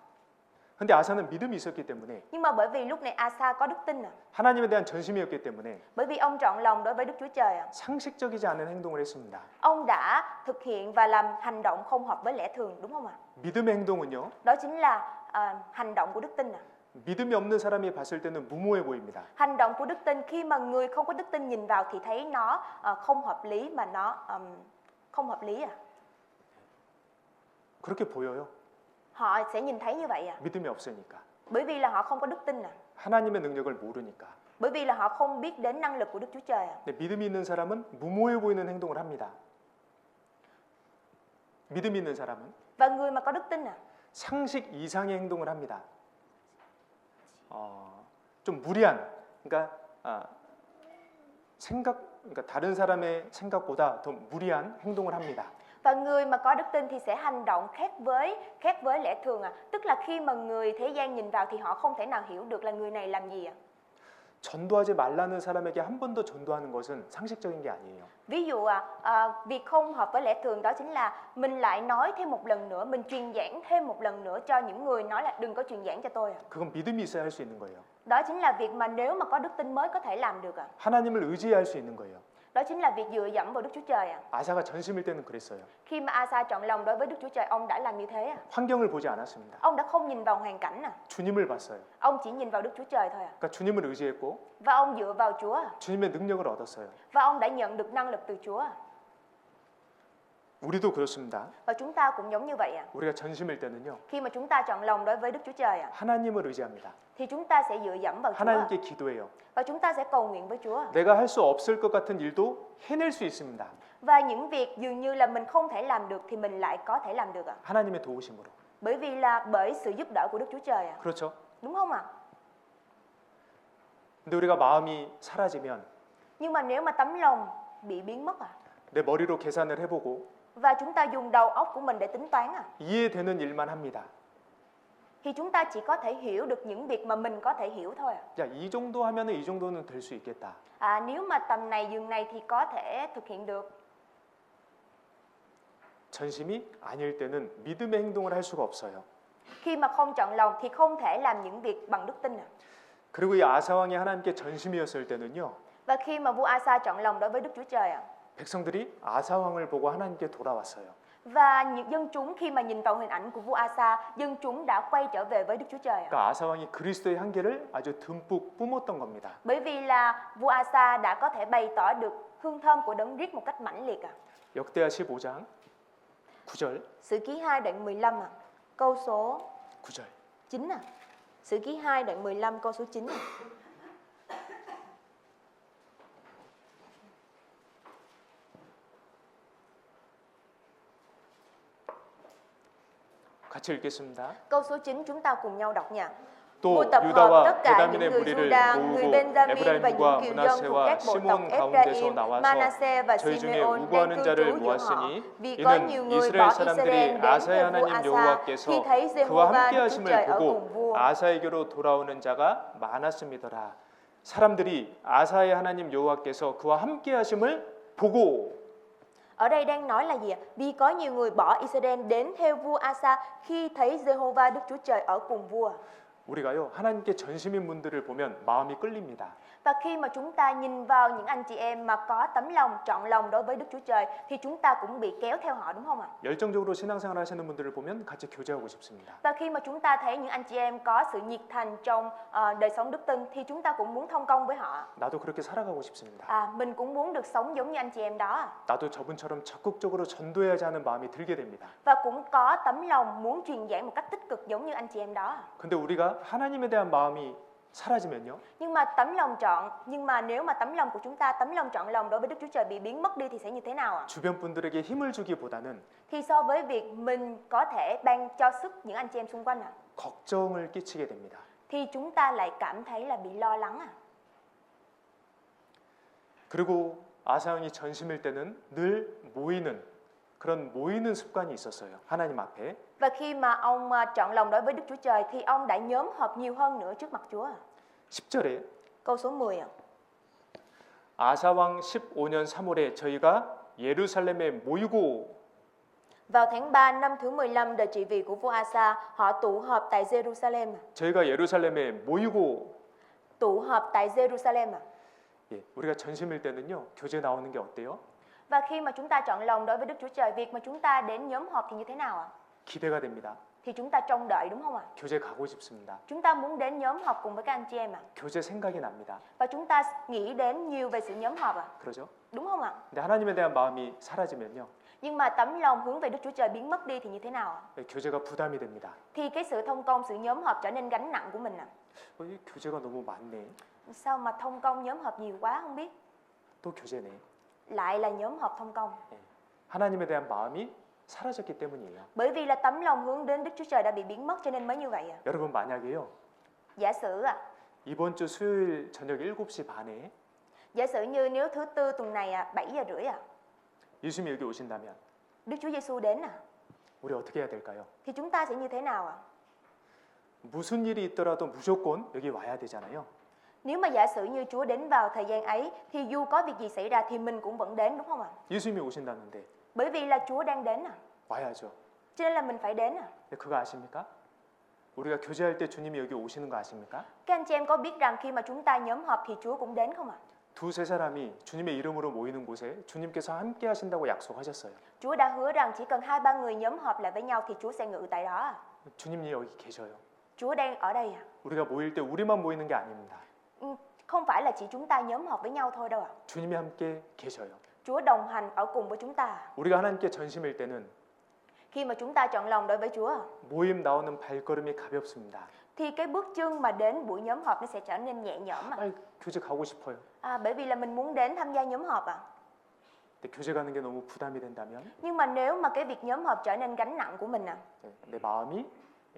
근데 아사는 믿음이 있었기 때문에 Nhưng mà bởi vì lúc này Asa có đức tin à. 하나님에 대한 전심이었기 때문에 Bởi vì ông trọn lòng đối với Đức Chúa Trời à. 상식적이지 않은 행동을 했습니다. Ông đã thực hiện và làm hành động không hợp với lẽ thường đúng không ạ? 믿음의 행동은요. Đó chính là hành động của đức tin à. 믿음이 없는 사람이 봤을 때는 무모해 보입니다. Hành động của đức tin khi mà người không có đức tin nhìn vào thì thấy nó không hợp lý mà nó không hợp lý à. 그렇게 보여요. Họ sẽ nhìn thấy như vậy à. 믿음이 없으니까. Bởi vì là họ không có đức tin à. 하나님의 능력을 모르니까. Bởi vì là họ không biết đến năng lực của Đức Chúa Trời à. 근데 믿음이 있는 사람은 무모해 보이는 행동을 합니다. 믿음이 있는 사람은 Và người mà có đức tin à. 상식 이상의 행동을 합니다. 좀 무리한, 그러니까 그러니까 다른 사람의 생각보다 더 무리한 행동을 합니다. Và người mà có đức tin thì sẽ hành động khác với lẽ thường à. Tức là khi mà người thế gian nhìn vào thì họ không thể nào hiểu được là người này làm gì à. 전도하지 말라는 사람에게 한 번 더 전도하는 것은 상식적인 게 아니에요. Ví dụ việc không hợp với lẽ thường đó chính là mình lại nói thêm một lần nữa, mình truyền giảng thêm một lần nữa cho những người nói là đừng có truyền giảng cho tôi à. 그건 믿음이 있어야 할 수 있는 거예요. Đó chính là việc mà nếu mà có đức tin mới có thể làm được à. 하나님을 의지할 수 있는 거예요. Đó chính là việc dựa dẫm vào Đức Chúa Trời à. 아사가 전심일 때는 그랬어요. Khi mà Asa trọn lòng đối với Đức Chúa Trời, ông đã làm như thế à. 환경을 보지 않았습니다. Ông đã không nhìn vào hoàn cảnh à. 주님을 봤어요. Ông chỉ nhìn vào Đức Chúa Trời thôi à. 그러니까 주님을 의지했고 Và ông dựa vào Chúa à. 주님의 능력을 얻었어요. Và ông đã nhận được năng lực từ Chúa à. 우리도 그렇습니다. Và chúng ta cũng giống như vậy à. 우리가 전심일 때는요. Khi mà chúng ta trọn lòng đối với Đức Chúa Trời à, 하나님을 의지합니다. thì chúng ta sẽ dựa dẫm vào Chúa 하나님께 기도해요. và chúng ta sẽ cầu nguyện với Chúa. 내가 할 수 없을 것 같은 일도 해낼 수 있습니다. Và những việc dường như là mình không thể làm được thì mình lại có thể làm được ạ. 하나님의 도우심으로. Bởi vì là bởi sự giúp đỡ của Đức Chúa Trời ạ. 그렇죠? Đúng không ạ? 근데 우리가 마음이 사라지면 Nhưng mà nếu mà tấm lòng bị biến mất ạ, 내 머리로 계산을 해보고 và chúng ta dùng đầu óc của mình để tính toán ạ, 이해되는 일만 합니다. thì chúng ta chỉ có thể hiểu được những việc mà mình có thể hiểu thôi ạ. 야, 이 정도 하면은 이 정도는 될 수 있겠다. Nếu mà tầm này giường này thì có thể thực hiện được. 전심이 아닐 때는 믿음의 행동을 할 수가 없어요. Khi mà không chọn lòng thì không thể làm những việc bằng đức tin ạ. 그리고 이 아사 왕이 하나님께 전심이었을 때는요. Và khi mà vua Asa chọn lòng đối với Đức Chúa Trời ạ, 백성들이 아사 왕을 보고 하나님께 돌아왔어요. và những dân chúng khi mà nhìn vào hình ảnh của vua Asa, dân chúng đã quay trở về với Đức Chúa Trời ạ. 그러니까 아사 왕이 그리스도의 한계를 아주 듬뿍 뿜었던 겁니다. Bởi vì là vua Asa đã có thể bày tỏ được hương thơm của Đấng Christ một cách mãnh liệt ạ. 역대하 15장 9절. Sử ký 2 đoạn 15 ạ. Câu số 9절. 9 ạ. Sử ký 2 đoạn 15 câu số 9 ạ. 같이 읽겠습니다. Câu số 9 chúng ta cùng nhau đọc nha. 또 Vua tập hợp 유다와 tất cả những 베냐민의 người 무리를 Juda, người 모으고 Benjamin và những 에브라임과 kiều dân thuộc các 문하세와 bộ tộc 시몬 가운데서 Ephraim, 나와서 Manasseh và 저희 중에 Simeon đang 우고하는 cư 자를 trú giữa họ. 모았으니 Vì có nhiều 이는 người 이스라엘 bỏ 사람들이 Israel đến 아사의 theo vua 하나님 Asa 여호와께서 khi thấy 그와 Jehovah 함께 Đức Chúa 하심을 Trời ở 보고 cùng vua. 아사에게로 돌아오는 자가 많았음이더라. 사람들이 아사의 하나님 여호와께서 그와 함께 하심을 보고. Ở đây đang nói là gì ạ? Vì có nhiều người bỏ Israel đến theo vua Asa khi thấy Jehovah Đức Chúa Trời ở cùng vua. 우리가요 하나님께 전심인 분들을 보면 마음이 끌립니다. Và khi mà chúng ta nhìn vào những anh chị em mà có tấm lòng, trọn lòng đối với Đức Chúa Trời thì chúng ta cũng bị kéo theo họ đúng không ạ? 열정적으로 신앙생활 하시는 분들을 보면 같이 교제하고 싶습니다. Và khi mà chúng ta thấy những anh chị em có sự nhiệt thành trong đời sống đức tin thì chúng ta cũng muốn thông công với họ. 나도 그렇게 살아가고 싶습니다. Mình cũng muốn được sống giống như anh chị em đó. 나도 저분처럼 적극적으로 전도해야지 하는 마음이 들게 됩니다. Và cũng có tấm lòng muốn truyền giảng một cách tích cực giống như anh chị em đó. 근데 우리가 하나님에 대한 마음이 사라지면요. Nhưng mà nếu mà tấm lòng của chúng ta, tấm lòng trọn lòng đối với Đức Chúa Trời bị biến mất đi thì sẽ như thế nào ạ? 주변 분들에게 힘을 주기보다는 Thì so với việc mình có thể ban cho sức những anh chị em xung quanh ạ, 걱정을 끼치게 됩니다. thì chúng ta lại cảm thấy là bị lo lắng à. 그리고 아사 왕이 전심일 때는 늘 그런 모이는 습관이 있었어요. 하나님 앞에. Và khi mà ông trọn lòng đối với Đức Chúa Trời thì ông đã nhóm họp nhiều hơn nữa trước mặt Chúa. 10절에 Câu số 10 ạ. 아사 왕 15년 3월에 저희가 예루살렘에 모이고 Vào tháng 3 năm thứ 15 đời trị vì của vua Asa, họ tụ họp tại Jerusalem. 저희가 예루살렘에 모이고 Tụ họp tại Jerusalem. 예, 우리가 전심일 때는요. 교제 나오는 게 어때요? Và khi mà chúng ta trọn lòng đối với Đức Chúa Trời, việc mà chúng ta đến nhóm họp thì như thế nào ạ? 기대가 됩니다. Thì chúng ta trông đợi đúng không ạ? 교제 가고 싶습니다. Chúng ta muốn đến nhóm họp cùng với các anh chị em ạ. 교제 생각이 납니다. Và chúng ta nghĩ đến nhiều về sự nhóm họp ạ. 그러죠? Đúng không ạ? 근데 하나님에 대한 마음이 사라지면요. Nhưng mà tấm lòng hướng về Đức Chúa Trời biến mất đi thì như thế nào ạ? 교제가 부담이 됩니다. Thì cái sự thông công, sự nhóm họp trở nên gánh nặng của mình ạ. 이 교제가 너무 많네. Sao mà thông công nhóm họp nhiều quá không biết? 또 교제네. Lại là nhóm họp thông công. 하나님에 대한 마음이 사라졌기 때문이에요. Bởi vì là tấm lòng hướng đến Đức Chúa Trời đã bị biến mất cho nên mới như vậy ạ. 여러분 만약에요. Giả sử ạ. 이번 주 수요일 저녁 7시 반에 Giả sử như nếu thứ tư tuần này 7 giờ rưỡi ạ. 예수님이 여기 오신다면 Đức Chúa Giêsu đến 우리 어떻게 해야 될까요? thì chúng ta sẽ như thế nào ạ? 무슨 일이 있더라도 무조건 여기 와야 되잖아요. Nếu mà giả sử như Chúa đến vào thời gian ấy thì dù có việc gì xảy ra thì mình cũng vẫn đến đúng không ạ? 예수님이 오신다는데 Bởi vì là Chúa đang đến 와야죠. cho nên là mình phải đến 근데 그거 아십니까? 우리가 교제할 때 주님이 여기 오시는 거 아십니까? Các anh chị em có biết rằng khi mà chúng ta nhóm họp thì Chúa cũng đến không ạ? 두세 사람이 주님의 이름으로 모이는 곳에 주님께서 함께 하신다고 약속하셨어요. Chúa đã hứa rằng chỉ cần 2-3 người nhóm họp lại với nhau thì Chúa sẽ ngự tại đó. 주님이 여기 계셔요. Chúa đang ở đây 우리가 모일 때 우리만 모이는 게 아닙니다. Không phải là chỉ chúng ta nhóm họp với nhau thôi đâu ạ. 주님이 함께 계셔요. Chúa đồng hành ở cùng với chúng ta. 우리가 하나님께 전심일 때는 Khi mà chúng ta chọn lòng đối với Chúa 모임 나오는 발걸음이 가볍습니다. thì cái bước chân mà đến buổi nhóm họp nó sẽ trở nên nhẹ nhõm 빨리 교제 가고 싶어요. bởi vì là mình muốn đến tham gia nhóm họp 근데 교제 가는 게 너무 부담이 된다면 Nhưng mà nếu mà cái việc nhóm họp trở nên gánh nặng của mình 내 마음이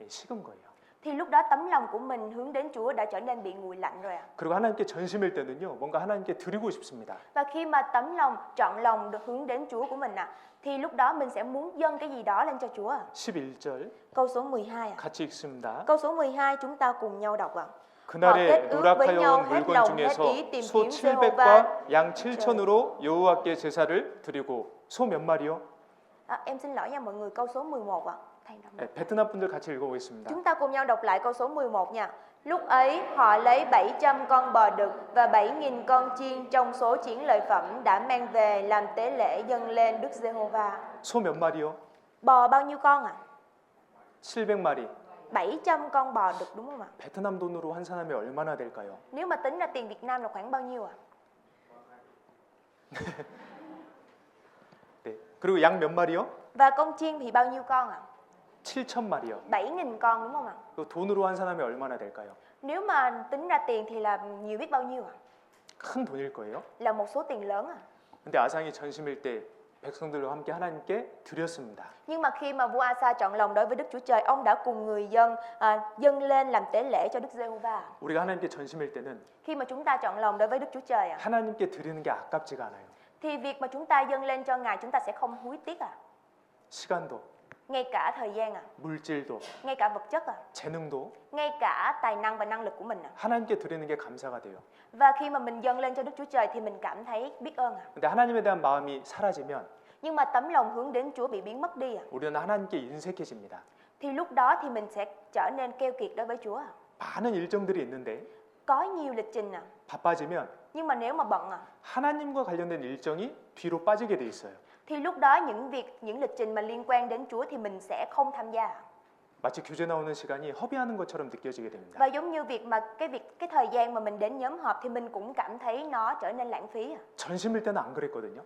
식은 거예요. thì lúc đó tấm lòng của mình hướng đến Chúa đã trở nên bị nguội lạnh rồi 그리고 하나님께 전심일 때는요. 뭔가 하나님께 드리고 싶습니다. Và khi mà tấm lòng trọn lòng được hướng đến Chúa của mình thì lúc đó mình sẽ muốn dâng cái gì đó lên cho Chúa 11절 Câu số 12 같이 읽습니다. Câu số 12 chúng ta cùng nhau đọc 그날에 누락하여 온 물건 중에서 소 700과 양 7천으로 여호와께 제사를 드리고 소 몇 마리요? Em xin lỗi nha mọi người, câu số 11 네, 베트남 분들 같이 읽어보겠습니다. Chúng ta cùng nhau đọc lại câu số 11 nha. Lúc ấy họ lấy 700 con bò đực và 7.000 con chiên trong số chiến lợi phẩm đã mang về làm tế lễ dâng lên Đức Giê-hô-va. 소 몇 마리요? Bò bao nhiêu con 700마리. 700 con bò đực đúng không ạ? 베트남 돈으로 환산하면 얼마나 될까요? Nếu mà tính ra tiền Việt Nam là khoảng bao nhiêu 네. 그리고 양 몇 마리요? Và con chiên thì bao nhiêu con 7,000마리요. 7.000 con đúng không ạ? 그 돈으로 환산하면 얼마나 될까요? Nếu mà tính ra tiền thì là nhiều biết bao nhiêu 큰 돈일 거예요. Là một số tiền lớn 근데 아상이 전심일 때 백성들과 함께 하나님께 드렸습니다. Nhưng mà khi mà vua Asa chọn lòng đối với Đức Chúa Trời, ông đã cùng người dân dâng lên làm tế lễ cho Đức Giê-hô-va. 우리가 하나님께 전심일 때는 Khi mà chúng ta chọn lòng đối với Đức Chúa Trời 하나님께 드리는 게 아깝지가 않아요. thì việc mà chúng ta dâng lên cho Ngài chúng ta sẽ không hối tiếc 시간도, ngay cả thời gian 물질도, ngay cả vật chất 재능도 ngay cả tài năng và năng lực của mình 하나님께 드리는 게 감사가 돼요. Và khi mà mình dâng lên cho Đức Chúa Trời thì mình cảm thấy biết ơn 근데 하나님에 대한 마음이 사라지면 Nhưng mà tấm lòng hướng đến Chúa bị biến mất đi 우리는 하나님께 인색해집니다. thì lúc đó thì mình sẽ trở nên keo kiệt đối với Chúa. 많은 일정들이 있는데 Có nhiều lịch trình 바빠지면 nhưng mà nếu mà bận 하나님과 관련된 일정이 뒤로 빠지게 돼 있어요. thì lúc đó những lịch trình mà liên quan đến Chúa thì mình sẽ không tham gia. 마치 교제 나오는 시간이 허비하는 것처럼 느껴지게 됩니다. Và giống như cái thời gian mà mình đến nhóm họp thì mình cũng cảm thấy nó trở nên lãng phí. 전심일 때는 안 그랬거든요.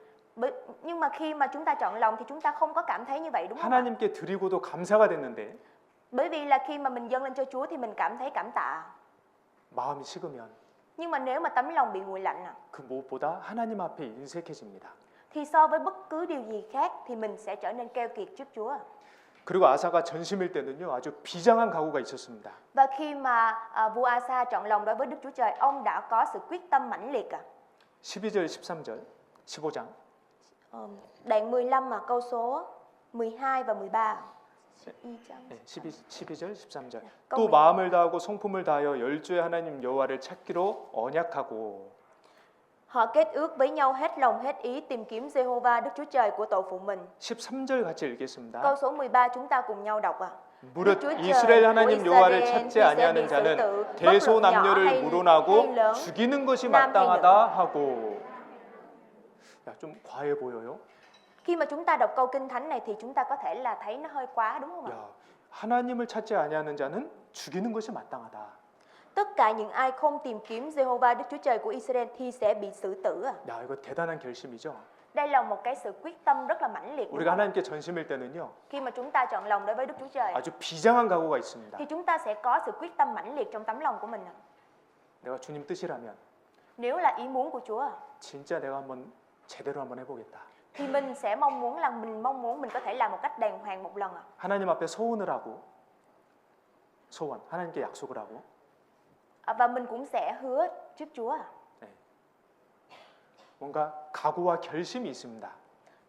Nhưng mà khi mà chúng ta chọn lòng thì chúng ta không có cảm thấy như vậy đúng không ạ? 하나님께 드리고도 감사가 됐는데 Bởi vì là khi mà mình dâng lên cho Chúa thì mình cảm thấy cảm tạ. 마음이 식으면 Nhưng mà nếu mà tấm lòng bị nguội lạnh 그 무엇보다 하나님 앞에 인색해집니다. thì so với bất cứ điều gì khác thì mình sẽ trở nên keo kiệt trước Chúa. 그리고 아사가 전심일 때는요 아주 비장한 각오가 있었습니다. Và khi mà vua Asa trọn lòng đối với Đức Chúa Trời, ông đã có sự quyết tâm mãnh liệt. 12절, 13절, 15장. Đoạn 15 mà câu số 12 và 13. 네, 12절, 13절. câu 또 12. 마음을 다하고 성품을 다하여 열조의 하나님 여호와를 찾기로 언약하고. Họ kết ước với nhau hết lòng hết ý tìm kiếm Jehovah Đức Chúa Trời của tổ phụ mình. 13절 같이 읽겠습니다. Câu số 13 chúng ta cùng nhau đọc ạ. 무릇 이스라엘 하나님 여호와를 찾지 아니하는 자는 대소남녀를 물어나고 죽이는 것이 마땅하다 하고. 야, 좀 과해 보여요. Khi mà chúng ta đọc câu kinh thánh này thì chúng ta có thể là thấy nó hơi quá đúng không ạ? 야, 하나님을 찾지 아니하는 자는 죽이는 것이 마땅하다. Tất cả những ai không tìm kiếm Jehovah Đức Chúa Trời của Israel thì sẽ bị xử tử à. 야, 이거 대단한 결심이죠. Đây là một cái sự quyết tâm rất là mãnh liệt. 우리가 하나님께 전심일 때는요. Khi mà chúng ta chọn lòng đối với Đức Chúa Trời 아주 비장한 각오가 있습니다. thì chúng ta sẽ có sự quyết tâm mãnh liệt trong tấm lòng của mình. 내가 주님 뜻이라면 Nếu là ý muốn của Chúa 진짜 내가 한번 제대로 한번 해보겠다. thì mình sẽ mong muốn mình có thể làm một cách đàng hoàng một lần. 하나님 앞에 소원을 하고 소원 하나님께 약속을 하고 Và mình cũng sẽ hứa trước Chúa. 네. 뭔가 각오와 결심이 있습니다.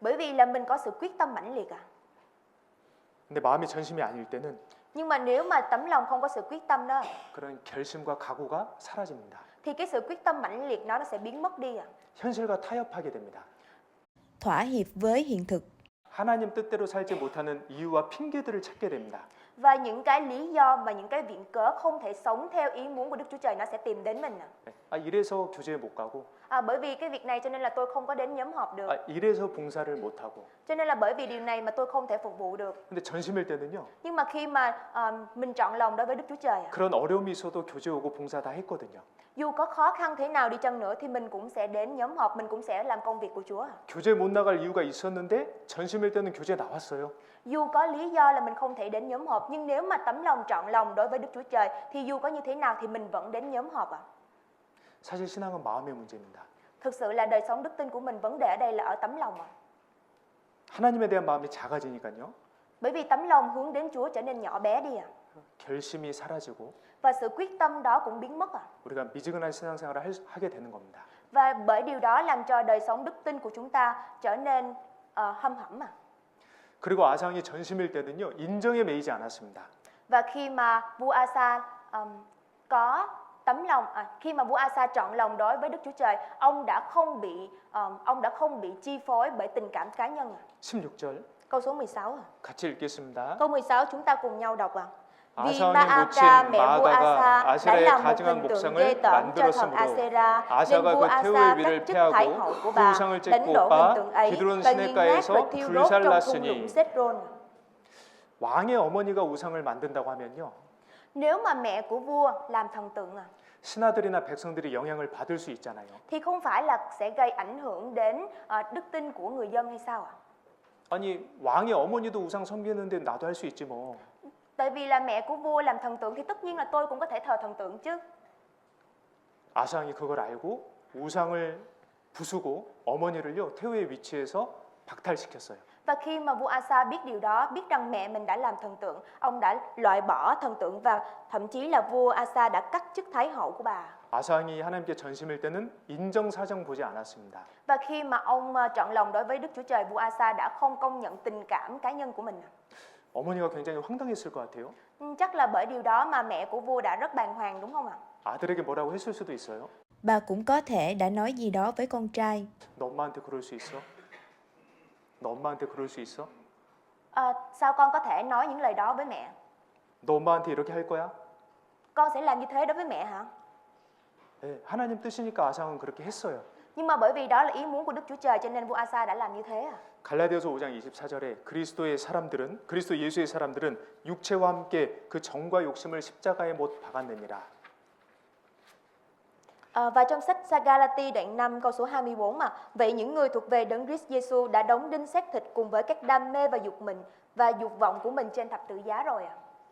Bởi vì là mình có sự quyết tâm mãnh liệt. 근데 마음이 전심이 아닐 때는 Nhưng mà nếu mà tấm lòng không có sự quyết tâm đó 그런 결심과 각오가 사라집니다. thì cái sự quyết tâm mãnh liệt nó sẽ biến mất đi. 현실과 타협하게 됩니다. Thỏa hiệp với hiện thực. 하나님 뜻대로 살지 못하는 이유와 핑계들을 찾게 됩니다. Và những cái lý do và những cái viện cớ không thể sống theo ý muốn của Đức Chúa Trời nó sẽ tìm đến mình. 아, 이래서 교제에 못 가고 Bởi vì cái việc này cho nên là tôi không có đến nhóm họp được. 이래서 봉사를 못 하고 Cho nên là bởi vì điều này mà tôi không thể phục vụ được. 근데 전심일 때는요. Nhưng mà khi mà mình chọn lòng đối với Đức Chúa Trời, 그런 어려움이 있어도 교제 오고 봉사 다 했거든요. dù có khó khăn thế nào đi chăng nữa thì mình cũng sẽ đến nhóm họp, mình cũng sẽ làm công việc của Chúa. 교제 못 나갈 이유가 있었는데 전심일 때는 교제 나왔어요. Dù có lý do là mình không thể đến nhóm họp, nhưng nếu mà tấm lòng trọn lòng đối với Đức Chúa Trời thì dù có như thế nào thì mình vẫn đến nhóm họp. 사실 신앙은 마음의 문제입니다. Thực sự là đời sống đức tin của mình, vấn đề ở đây là ở tấm lòng. 하나님에 대한 마음이 작아지니까요. Bởi vì tấm lòng hướng đến Chúa trở nên nhỏ bé đi. 결심이 사라지고 Và sự quyết tâm đó cũng biến mất. 우리가 미지근한 신앙생활을 하게 되는 겁니다. Và bởi điều đó làm cho đời sống đức tin của chúng ta trở nên hâm hẩm. 그리고 아상이 전심일 때는요. 인정에 매이지 않았습니다. Và khi mà vua Asa có tấm lòng, khi mà vua Asa trọn lòng đối với Đức Chúa Trời, ông đã không bị chi phối bởi tình cảm cá nhân. 16절 Câu số 16. 같이 읽겠습니다. Câu 16 chúng ta cùng nhau đọc. Vì 아상의 Maaka 모친 mẹ vua 마아가가 Asa đã 아세라의 làm một 가증한 hình tượng ghê 목상을 tởm cho thần 만들었으므로 Asera, nên 아사가 vua 그 태우의 Asa 위를 cắt chức thái hậu 패하고 của 그 bà, 우상을 đánh 찢고 đổ 빠 hình tượng ấy 기드론 và nghiền nát 시내가에서 và thiêu đốt trong thung lũng 불살랐으니. Sết-rôn. 왕의 어머니가 우상을 만든다고 하면요. Nếu mà mẹ của vua làm thần tượng 신하들이나 백성들이 영향을 받을 수 있잖아요. thì không phải là sẽ gây ảnh hưởng đến đức tin của người dân hay sao ạ? 아니 왕의 어머니도 우상 섬기는데 나도 할 수 있지 뭐. Tại vì là mẹ của vua làm thần tượng thì tất nhiên là tôi cũng có thể thờ thần tượng chứ. 아상이 그걸 알고 우상을 부수고 어머니를요 태우의 위치에서 박탈시켰어요. Và khi mà vua Asa biết điều đó, biết rằng mẹ mình đã làm thần tượng, ông đã loại bỏ thần tượng và thậm chí là vua Asa đã cắt chức thái hậu của bà. 아상이 하나님께 전심일 때는 인정사정 보지 않았습니다. Và khi mà ông trọn lòng đối với Đức Chúa Trời, vua Asa đã không công nhận tình cảm cá nhân của mình. 어머니가 굉장히 황당했을 것 같아요. Chắc là bởi điều đó mà mẹ của vua đã rất bàng hoàng đúng không ạ? 아들에게 뭐라고 했을 수도 있어요. Bà cũng có thể đã nói gì đó với con trai. 너 엄마한테 그럴 수 있어? 너 엄마한테 그럴 수 있어? Sao con có thể nói những lời đó với mẹ? 너 엄마한테 이렇게 할 거야? Con sẽ làm như thế đối với mẹ hả? 네, 하나님 뜻이니까 아상은 그렇게 했어요. Nhưng mà bởi vì đó là ý muốn của Đức Chúa Trời cho nên vua Asa đã làm như thế. 갈라디아서 5장 24절에 그리스도 예수의 사람들은 육체와 함께 그 정과 욕심을 십자가에 못 박았느니라. Và trong sách Galati đoạn 5 câu số 24 mà vậy những người thuộc về Đấng Christ Giêsu đã đóng đinh xác thịt cùng với các đam mê và dục vọng của mình trên thập tự giá rồi.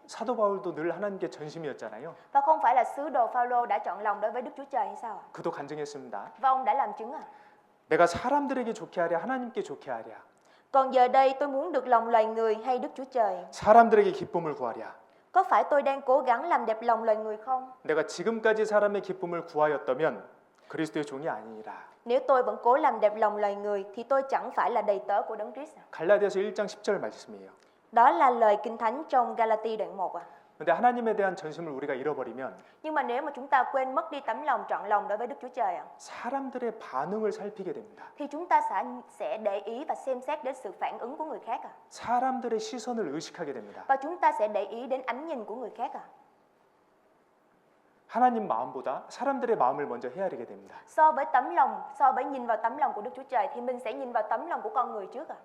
사도 바울도 늘 하나님께 전심이었잖아요. Và không phải là sứ đồ Phaolô đã chọn lòng đối với Đức Chúa Trời hay sao? 그도 간증했습니다. Và ông đã làm chứng. 내가 사람들에게 좋게 하랴 하나님께 좋게 하랴. Còn giờ đây tôi muốn được lòng loài người hay Đức Chúa Trời? 사람들에게 기쁨을 구하랴. Có phải tôi đang cố gắng làm đẹp lòng loài người không? 내가 지금까지 사람의 기쁨을 구하였다면 그리스도의 종이 아니니라. Nếu tôi vẫn cố làm đẹp lòng loài người thì tôi chẳng phải là đầy tớ của Đấng Christ. 갈라디아서 1장 10절 말씀이에요. Đó là lời Kinh Thánh trong Galati đoạn 1 ạ. 근데 하나님에 대한 전심을 우리가 잃어버리면 Nhưng mà nếu mà chúng ta quên mất đi tấm lòng trọn lòng đối với Đức Chúa Trời ạ, 사람들의 반응을 살피게 됩니다. thì chúng ta sẽ để ý và xem xét đến sự phản ứng của người khác ạ. 사람들의 시선을 의식하게 됩니다. Và chúng ta sẽ để ý đến ánh nhìn của người khác ạ. 하나님 마음보다 사람들의 마음을 먼저 헤아리게 됩니다. So với nhìn vào tấm lòng của Đức Chúa Trời thì mình sẽ nhìn vào tấm lòng của con người trước ạ.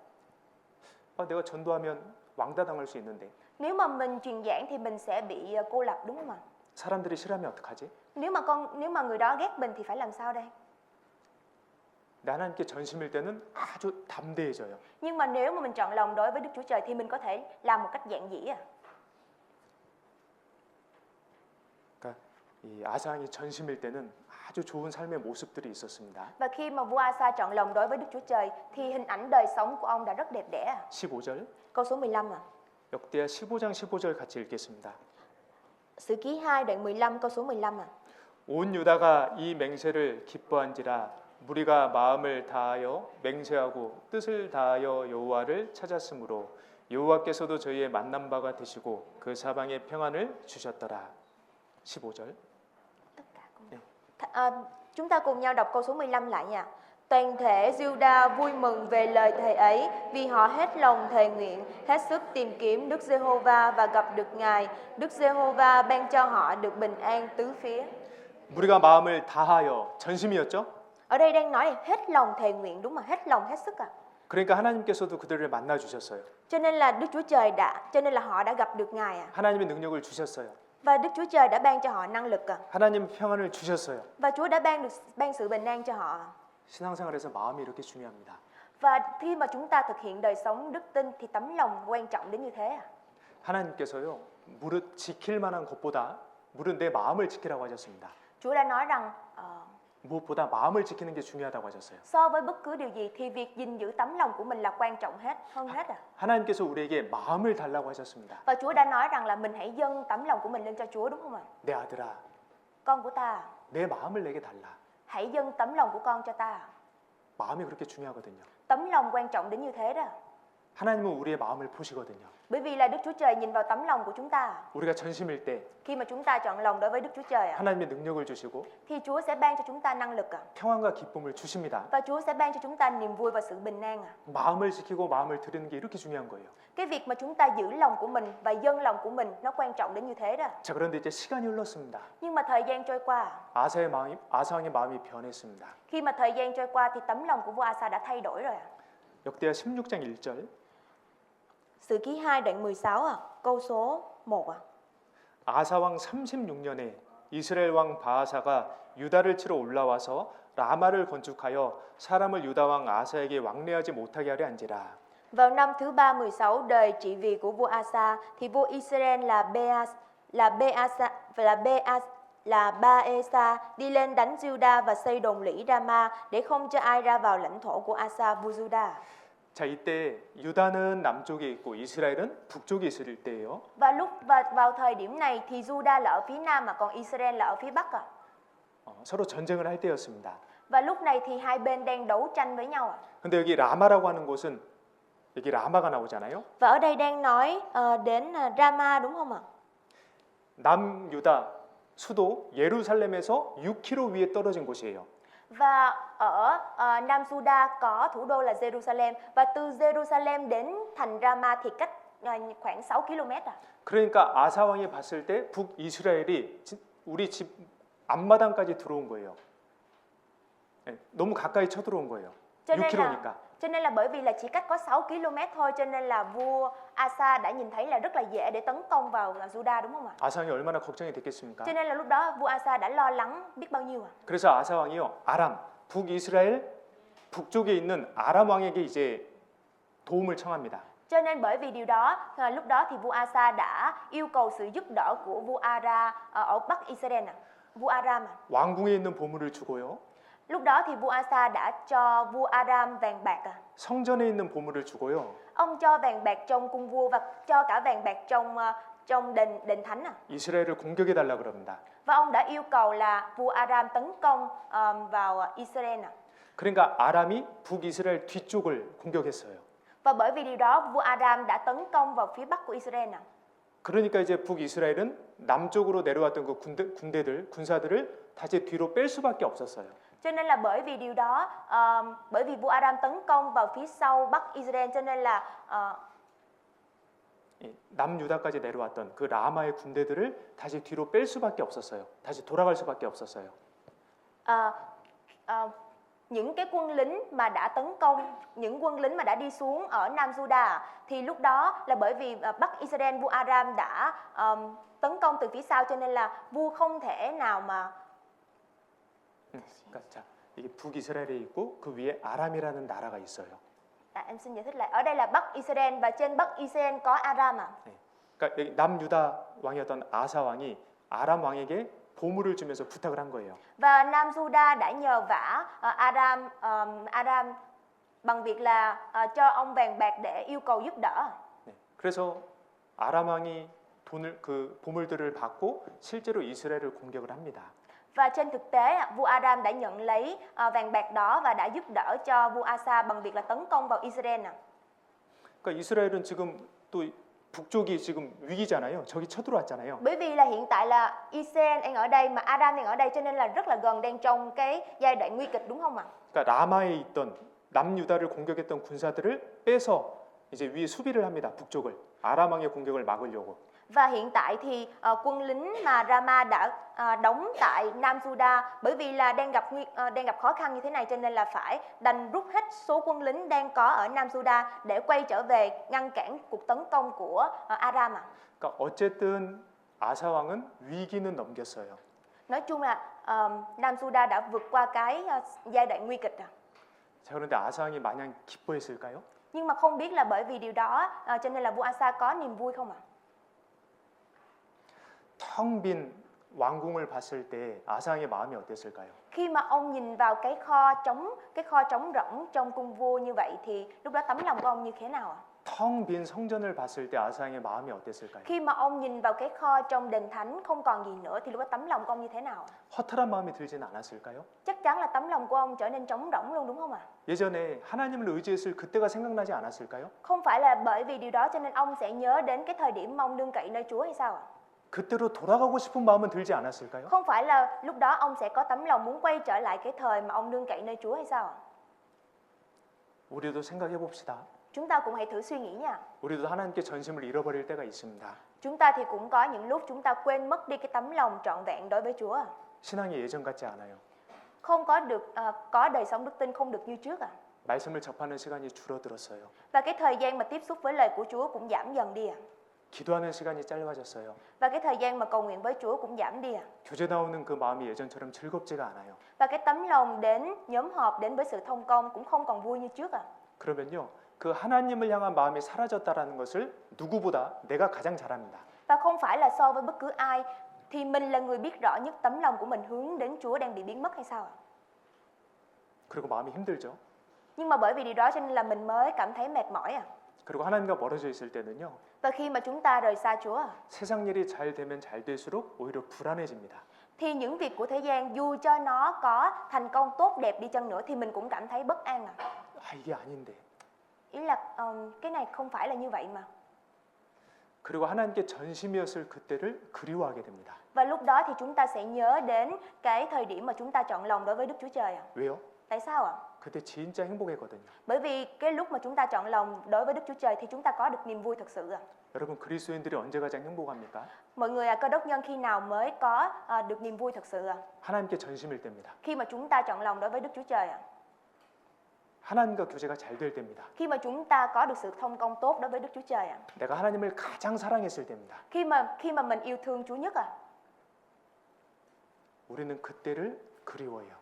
내가 전도하면 왕따당할 수 있는데 Nếu mà mình truyền giảng thì mình sẽ bị cô lập, đúng không ạ? 사람들이 싫어하면 어떡하지? Nếu mà người đó ghét mình thì phải làm sao đây? 하나님께 전심일 때는 아주 담대해져요. Nhưng mà nếu mà mình trọn lòng đối với Đức Chúa Trời thì mình có thể làm một cách giản dị ạ. 그러니까 이 아상이 전심일 때는 아주 좋은 삶의 모습들이 있었습니다. Và khi mà vua Asa trọn lòng đối với Đức Chúa Trời thì hình ảnh đời sống của ông đã rất đẹp đẽ. 15절. Câu số 15 ạ. 역대하 15장 15절 같이 읽겠습니다. Sử ký 2 đoạn 15 câu số 15 ạ. 온 유다가 이 맹세를 기뻐한지라 무리가 마음을 다하여 맹세하고 뜻을 다하여 여호와를 찾았으므로 여호와께서도 저희의 만난 바가 되시고 그 사방에 평안을 주셨더라. 15절. Chúng ta cùng nhau đọc câu số 15 lại nha. Toàn thể Juda vui mừng về lời thề ấy vì họ hết lòng thề nguyện, hết sức tìm kiếm Đức Giê-hô-va và gặp được Ngài. Đức Giê-hô-va ban cho họ được bình an tứ phía. 무리가 마음을 다하여 전심이었죠? Ở đây đang nói là hết lòng thề nguyện, đúng mà hết lòng hết sức à. 그러니까 하나님께서도 그들을 만나 주셨어요. Cho nên là Đức Chúa Trời cho nên là họ đã gặp được Ngài à. 하나님의 능력을 주셨어요. Và Đức Chúa Trời đã ban cho họ năng lực à. 하나님 평안을 주셨어요. Và Chúa đã ban sự bình an cho họ. 신앙생활에서 마음이 이렇게 중요합니다. Và khi mà chúng ta thực hiện đời sống đức tin thì tấm lòng quan trọng đến như thế à. 하나님께서요. 무릇 지킬 만한 것보다 무릇 내 마음을 지키라고 하셨습니다. Chúa đã nói rằng 무엇보다 마음을 지키는 게 중요하다고 하셨어요. so với bất cứ điều gì thì việc gìn giữ tấm lòng của mình là quan trọng hơn hết à. 하나님께서 우리에게 마음을 달라고 하셨습니다. Và Chúa đã nói rằng là mình hãy dâng tấm lòng của mình lên cho Chúa, đúng không ạ? 내 아들아, Con của ta, 내 마음을 내게 달라. hãy dâng tấm lòng của con cho ta. 마음이 그렇게 중요하거든요. Tấm lòng quan trọng đến như thế đó. 하나님은 우리의 마음을 보시거든요. Bởi vì là Đức Chúa Trời nhìn vào tấm lòng của chúng ta. 우리가 전심일 때 Khi mà chúng ta chọn lòng đối với Đức Chúa Trời 하나님의 능력을 주시고 thì Chúa sẽ ban cho chúng ta năng lực 평안과 기쁨을 주십니다. và Chúa sẽ ban cho chúng ta niềm vui và sự bình an 마음을 지키고 마음을 드리는 게 이렇게 중요한 거예요. Cái việc mà chúng ta giữ lòng của mình và dâng lòng của mình nó quan trọng đến như thế đó. 자, 그런데 이제 시간이 흘렀습니다. Nhưng mà thời gian trôi qua, 아사왕의 마음이 변했습니다. khi mà thời gian trôi qua thì tấm lòng của vua Asa đã thay đổi rồi 역대하 16장 1절. Sử ký 2 đoạn 16 câu số 1 아사왕 36년에 이스라엘 왕 바하사가 유다를 치러 올라와서 라마를 건축하여 사람을 유다 왕 아사에게 왕래하지 못하게 하려 한지라. Vào năm thứ 316 đời trị vì của vua Asa thì vua Israel là Baesa đi lên đánh Juda và xây đồn lũy Rama để không cho ai ra vào lãnh thổ của Asa vua Juda. 자, 이때 유다는 남쪽에 있고 이스라엘은 북쪽에 있을 때예요. Và vào thời điểm này thì Juda là ở phía nam mà còn Israel là ở phía bắc 서로 전쟁을 할 때였습니다. Và lúc này thì hai bên đang đấu tranh với nhau 근데 여기 라마라고 하는 곳은 여기 라마가 나오잖아요. Và ở đây đang nói đến Rama, đúng không ạ? 남유다 수도 예루살렘에서 6km 위에 떨어진 곳이에요. Và ở Nam Juda có thủ đô là Jerusalem và từ Jerusalem đến thành Rama thì cách khoảng 6 km 그러니까 아사 왕이 봤을 때 북이스라엘이 우리 집 앞마당까지 들어온 거예요. 너무 가까이 쳐들어온 거예요. 6km니까. Cho nên là bởi vì là chỉ cách có 6 km thôi cho nên là vua Asa đã nhìn thấy là rất là dễ để tấn công vào Juda, đúng không ạ? 아사 왕이 얼마나 걱정이 됐겠습니까? Cho nên là lúc đó vua Asa đã lo lắng biết bao nhiêu 그래서 아사 왕이요, 아람, 북이스라엘 북쪽에 있는 아람 왕에게 이제 도움을 청합니다. Cho nên bởi vì điều đó, lúc đó thì vua Asa đã yêu cầu sự giúp đỡ của vua Ara ở Bắc Israel vua Aram 왕궁에 있는 보물을 주고요. Lúc đó thì vua Asa đã cho vua Aram vàng bạc 성전에 있는 보물을 주고요. Ông cho vàng bạc trong cung vua và cho cả vàng bạc trong đền thánh 이스라엘을 공격해 달라 그럽니다. Và ông đã yêu cầu là vua Aram tấn công vào Israel 그러니까 아람이 북이스라엘 뒤쪽을 공격했어요. Và bởi vì điều đó vua Aram đã tấn công vào phía bắc của Israel 그러니까 이제 북이스라엘은 남쪽으로 내려왔던 그 군사들을 다시 뒤로 뺄 수밖에 없었어요. Cho nên là bởi vì điều đó, bởi vì vua Aram tấn công vào phía sau bắc Israel, cho nên là 남유다까지 내려왔던 그 라마의 군대들을 다시 뒤로 뺄 수밖에 없었어요. 다시 돌아갈 수밖에 없었어요. những cái quân lính mà đã tấn công, những quân lính mà đã đi xuống ở Nam Juda thì lúc đó là bởi vì Bắc Israel vua Aram đã tấn công từ phía sau, cho nên là vua không thể nào mà 그러니까 자, 이게 북이스라엘에 있고 그 위에 아람이라는 나라가 있어요. em xin giải thích lại. Ở đây là Bắc Israel và trên Bắc Israel có Aram 네. 그러니까 여기 남유다 왕이었던 아사 왕이 아람 왕에게 보물을 주면서 부탁을 한 거예요. Và Nam Juda đã nhờ vả Aram bằng việc là cho ông vàng bạc để yêu cầu giúp đỡ. 네. 그래서 아람 왕이 그 보물들을 받고 실제로 이스라엘을 공격을 합니다. Và trên thực tế vua Aram đã nhận lấy vàng bạc đó và đã giúp đỡ cho vua Asa bằng việc là tấn công vào Israel 그러니까 이스라엘은 지금 또 북쪽이 지금 위기잖아요. 적이 쳐들어왔잖아요. Bởi vì là hiện tại là Israel đang ở đây mà Aram đang ở đây, cho nên là rất là gần, đang trong cái giai đoạn nguy kịch, đúng không ạ? 그러니까 라마에 있던 남유다를 공격했던 군사들을 빼서 이제 위에 수비를 합니다. 북쪽을 아람 왕의 공격을 막으려고. Và hiện tại thì quân lính mà Rama đã đóng tại Nam Juda, bởi vì là đang gặp khó khăn như thế này, cho nên là phải đành rút hết số quân lính đang có ở Nam Juda để quay trở về ngăn cản cuộc tấn công của Aram 그러니까 어쨌든 아사 왕은 위기는 넘겼어요. Nói chung là Nam Juda đã vượt qua cái giai đoạn nguy kịch 자, 그런데 아사 왕이 마냥 기뻐했을까요? Nhưng mà không biết là bởi vì điều đó cho nên là vua Asa có niềm vui không ạ? 텅 빈 왕궁을 봤을 때 아사 왕의 마음이 어땠을까요? Khi mà ông nhìn vào cái kho trống rỗng trong cung vua như vậy thì lúc đó tấm lòng của ông như thế nào ạ? 텅 빈 성전을 봤을 때 아사 왕의 마음이 어땠을까요? Khi mà ông nhìn vào cái kho trong đền thánh không còn gì nữa thì lúc đó tấm lòng của ông như thế nào ạ? 허탈한 마음이 들지는 않았을까요? Chắc chắn là tấm lòng của ông trở nên trống rỗng luôn, đúng không ạ? 예전에 하나님을 의지했을 그때가 생각나지 않았을까요? Không phải là bởi vì điều đó cho nên ông sẽ nhớ đến cái thời điểm mà ông nương cậy nơi Chúa hay sao ạ? 그때로 돌아가고 싶은 마음은 들지 않았을까요? Không phải là lúc đó ông sẽ có tấm lòng muốn quay trở lại cái thời mà ông nương cậy nơi Chúa hay sao ạ? 우리도 생각해 봅시다. Chúng ta cũng hãy thử suy nghĩ nha. 우리도 하나님께 전심을 잃어버릴 때가 있습니다. Chúng ta thì cũng có những lúc chúng ta quên mất đi cái tấm lòng trọn vẹn đối với Chúa. 신앙이 예전 같지 않아요. Không có được có đời sống đức tin không được như trước 말씀을 접하는 시간이 줄어들었어요. Và cái thời gian mà tiếp xúc với lời của Chúa cũng giảm dần đi 기도하는 시간이 짧아졌어요. Và cái thời gian mà cầu nguyện với Chúa cũng giảm đi 교제 나오는 그 마음이 예전처럼 즐겁지가 않아요. Và cái tấm lòng đến nhóm họp, đến với sự thông công cũng không còn vui như trước 그러면요, 그 하나님을 향한 마음이 사라졌다라는 것을 누구보다 내가 가장 잘 압니다. Và không phải là so với bất cứ ai thì mình là người biết rõ nhất tấm lòng của mình hướng đến Chúa đang bị biến mất hay sao 그리고 마음이 힘들죠. Nhưng mà bởi vì điều đó cho nên là mình mới cảm thấy mệt mỏi 그리고 하나님과 멀어져 있을 때는요, Và khi mà chúng ta rời xa Chúa 세상 일이 잘 되면 잘 될수록 오히려 불안해집니다. thì những việc của thế gian dù cho nó có thành công tốt đẹp đi chăng nữa thì mình cũng cảm thấy bất an 아, 이게 아닌데. Ý là cái này không phải là như vậy mà. 그리고 하나님께 전심이었을 그때를 그리워하게 됩니다. Và lúc đó thì chúng ta sẽ nhớ đến cái thời điểm mà chúng ta chọn lòng đối với Đức Chúa Trời 왜요? Tại sao 그때 진짜 행복했거든요. Bởi vì cái lúc mà chúng ta chọn lòng đối với Đức Chúa Trời thì chúng ta có được niềm vui thật sự 여러분 그리스도인들이 언제 가장 행복합니까? Mọi người Cơ đốc nhân khi nào mới có được niềm vui thật sự 하나님께 전심일 때입니다. Khi mà chúng ta chọn lòng đối với Đức Chúa Trời 하나님과 교제가 잘 될 때입니다. Khi mà chúng ta có được sự thông công tốt đối với Đức Chúa Trời 내가 하나님을 가장 사랑했을 때입니다. Khi mà mình yêu thương Chúa nhất 우리는 그때를 그리워해요.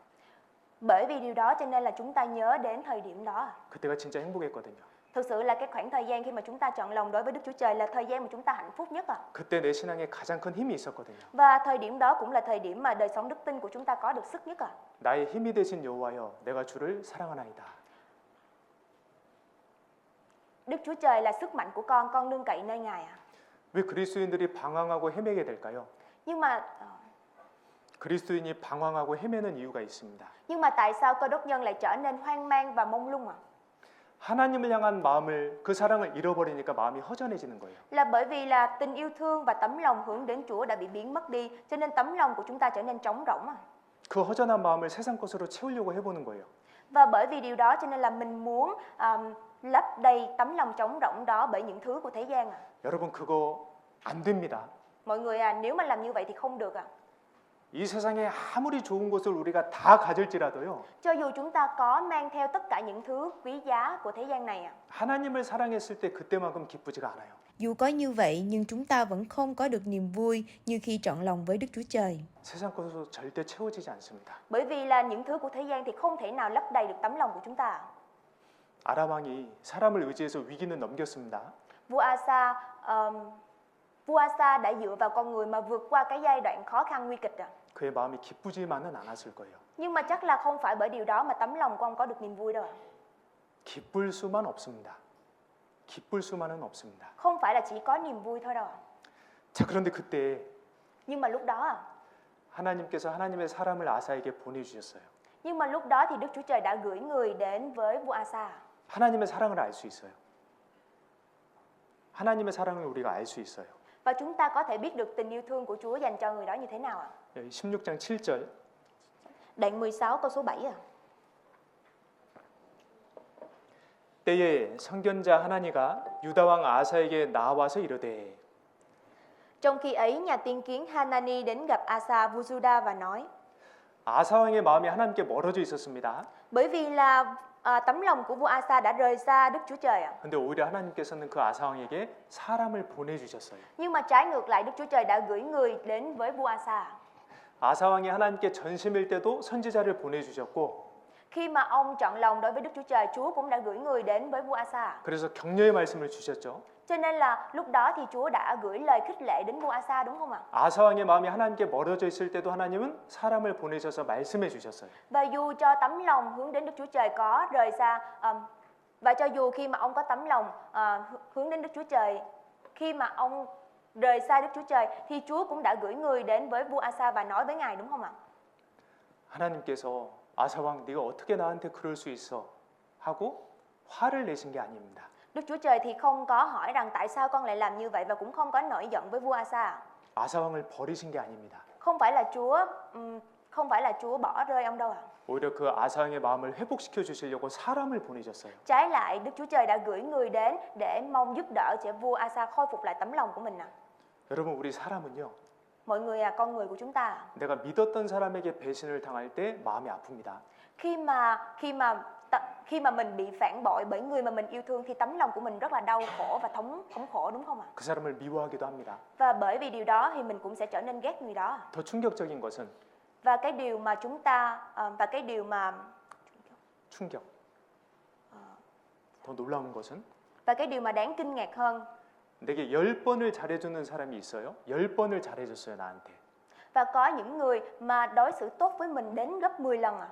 Bởi vì điều đó cho nên là chúng ta nhớ đến thời điểm đó 그때가 진짜 행복했거든요. Thực sự là cái khoảng thời gian khi mà chúng ta chọn lòng đối với Đức Chúa Trời là thời gian mà chúng ta hạnh phúc nhất ạ. 그때 내 신앙에 가장 큰 힘이 있었거든요. Và thời điểm đó cũng là thời điểm mà đời sống đức tin của chúng ta có được sức nhất ạ. 나의 힘이 되신 여호와여, 내가 주를 사랑하나이다. Đức Chúa Trời là sức mạnh của con nương cậy nơi Ngài ạ. 왜 그리스도인들이 방황하고 헤매게 될까요? Nhưng mà 그리스도인이 방황하고 헤매는 이유가 있습니다. tại sao Cơ Đốc nhân lại trở nên hoang mang và mông lung ạ? 하나님을 향한 마음을, 그 사랑을 잃어버리니까 마음이 허전해지는 거예요. Là bởi vì là tình yêu thương và tấm lòng hướng đến Chúa đã bị biến mất đi, cho nên tấm lòng của chúng ta trở nên trống rỗng ạ. 그 허전한 마음을 세상 것으로 채우려고 해보는 거예요. Và bởi vì điều đó cho nên là mình muốn lấp đầy tấm lòng trống rỗng đó bởi những thứ của thế gian ạ. 여러분 그거 안 됩니다. Mọi người nếu mà làm như vậy thì không được ạ. 이 세상에 아무리 좋은 것을 우리가 다 가질지라도요. Cho dù chúng ta có mang theo tất cả những thứ quý giá của thế gian này ạ. 하나님을 사랑했을 때 그때만큼 기쁘지가 않아요. Dù có như vậy nhưng chúng ta vẫn không có được niềm vui như khi trọn lòng với Đức Chúa Trời. 세상 것으로 절대 채워지지 않습니다. Bởi vì là những thứ của thế gian thì không thể nào lấp đầy được tấm lòng của chúng ta. 아람 왕이 사람을 의지해서 위기는 넘겼습니다. Vua Asa đã dựa vào con người mà vượt qua cái giai đoạn khó khăn nguy kịch ạ. 그의 마음이 기쁘지만은 않았을 거예요. Nhưng mà chắc là không phải bởi điều đó mà tấm lòng của ông có được niềm vui đâu ạ. 기쁠 수만 없습니다. 기쁠 수만은 없습니다. Không phải là chỉ có niềm vui thôi đâu ạ. 자, 그런데 그때 Nhưng mà lúc đó 하나님께서 하나님의 사람을 아사에게 보내주셨어요. Nhưng mà lúc đó thì Đức Chúa Trời đã gửi người đến với vua Asa. 하나님의 사랑을 알 수 있어요. 하나님의 사랑을 우리가 알 수 있어요. Và chúng ta có thể biết được tình yêu thương của Chúa dành cho người đó như thế nào ạ? 16장 7절. Đoạn 16 câu số 7 ạ. 때에 선견자 하나니가 유다 왕 아사에게 나와서 이르되. Trong khi ấy, nhà tiên kiến Hanani đến gặp Asa vua Juda và nói: 아사 왕의 마음이 하나님께 멀어져 있었습니다. Bởi vì là tấm lòng của vua Asa đã rời xa Đức Chúa Trời ạ. 근데 오히려 하나님께서는 그 아사 왕에게 사람을 보내주셨어요. Nhưng mà trái ngược lại, Đức Chúa Trời đã gửi người đến với vua Asa. 아사 왕이 하나님께 전심일 때도 선지자를 보내주셨고. Khi mà ông chọn lòng đối với Đức Chúa Trời, Chúa cũng đã gửi người đến với vua Asa. 그래서 격려의 말씀을 주셨죠. Cho nên là lúc đó thì Chúa đã gửi lời khích lệ đến vua Asa, đúng không ạ? 아사 왕의 마음이 하나님께 멀어져 있을 때도 하나님은 사람을 보내셔서 말씀해 주셨어요. Và dù cho tấm lòng hướng đến Đức Chúa Trời có rời xa, và cho dù khi mà ông có tấm lòng hướng đến Đức Chúa Trời, khi mà ông rời xa Đức Chúa Trời thì Chúa cũng đã gửi người đến với vua Asa và nói với ngài, đúng không ạ? 하나님께서 아사 왕 네가 어떻게 나한테 그럴 수 있어 하고 화를 내신 게 아닙니다. Đức Chúa Trời thì không có hỏi rằng tại sao con lại làm như vậy và cũng không có nổi giận với vua Asa. 아사 왕을 버리신 게 아닙니다. Không phải là Chúa bỏ rơi ông đâu ạ. 오히려 그 아사 왕의 마음을 회복시켜 주시려고 사람을 보내셨어요. Trái lại, Đức Chúa Trời đã gửi người đến để mong giúp đỡ cho vua Asa khôi phục lại tấm lòng của mình ạ. 여러분 우리 사람은요. Mọi người con người của chúng ta. 내가 믿었던 사람에게 배신을 당할 때 마음이 아픕니다. Khi mà mình bị phản bội bởi người mà mình yêu thương thì tấm lòng của mình rất là đau khổ và thống khổ, đúng không ạ? 그 사람을 미워하기도 합니다. Và bởi vì điều đó thì mình cũng sẽ trở nên ghét người đó. 더 충격적인 것은 Và cái điều mà 충격. 더 놀라운 것은 và cái điều mà đáng kinh ngạc hơn, 내게 10번을 잘해주는 사람이 있어요. 10번을 잘해줬어요 나한테. và có những người mà đối xử tốt với mình đến gấp 10 lần ạ.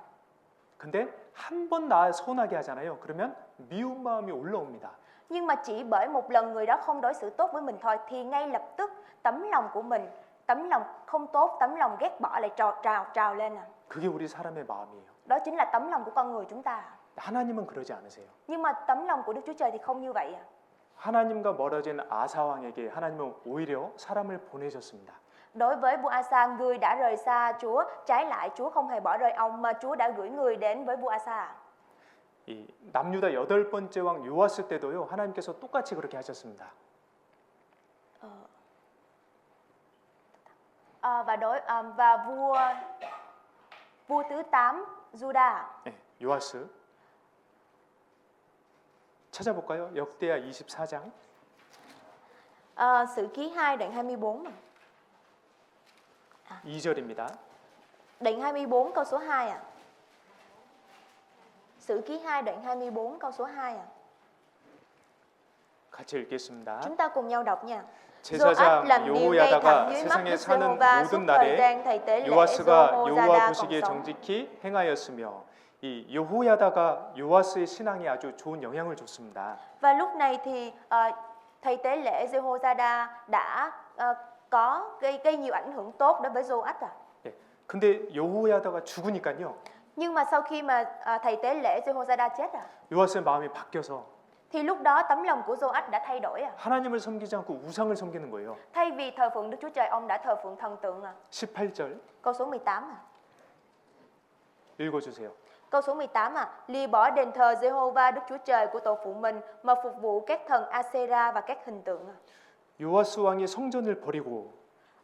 근데 한 번 나 서운하게 하잖아요. 그러면 미운 마음이 올라옵니다. Nhưng mà chỉ bởi một lần người đó không đối xử tốt với mình thôi thì ngay lập tức tấm lòng của mình, tấm lòng không tốt, tấm lòng ghét bỏ lại trào lên ạ. 그게 우리 사람의 마음이에요. Đó chính là tấm lòng của con người chúng ta. 하나님은 그러지 않으세요. Nhưng mà tấm lòng của Đức Chúa Trời thì không như vậy ạ. 하나님과 멀어진 아사 왕에게 하나님은 오히려 사람을 보내셨습니다. Đối với vua Asa, người đã rời xa Chúa, trái lại Chúa không hề bỏ rơi ông mà Chúa đã gửi người đến với vua Asa. 이 남유다 8번째 왕 요아스 때도요. 하나님께서 똑같이 그렇게 하셨습니다. Và vua thứ 8 Juda. 네, 요아스. 찾아볼까요? 역대하 24장. Sử ký 2 đoạn 24 mà. 2절입니다. Đoạn 24 câu số 2 ạ. Sử ký 2 đoạn 24 câu số 2 ạ. 같이 읽겠습니다. Chúng ta cùng nhau đọc nha. 제사장 làm điều gây thẳng 여호야다가 dưới mắt 세상에 Đức 사는 Giê-hô-va suốt 모든 thời 날에 gian thầy tế lễ 요아스가 여호와 Jehovah 보시기에 còn sống. 정직히 행하였으며 이 여호야다가 요아스의 신앙에 아주 좋은 영향을 줬습니다. Và lúc này thì thầy tế lễ Jehoiada đã có gây nhiều ảnh hưởng tốt đối với Joach à. 예. 근데 여호야다가 죽으니까요. Nhưng mà sau khi mà thầy tế lễ Jehoiada chết à, 요아스의 마음이 바뀌어서 thì lúc đó tấm lòng của Joach đã thay đổi à. 하나님을 섬기지 않고 우상을 섬기는 거예요. Thay vì thờ phượng Đức Chúa Trời, ông đã thờ phượng thần tượng à. 18절 Câu số 18 à. 읽어주세요. Câu số 18 à. Lìa bỏ đền thờ Jehovah Đức Chúa Trời của tổ phụ mình mà phục vụ các thần Asera và các hình tượng à. 요아스 왕이 성전을 버리고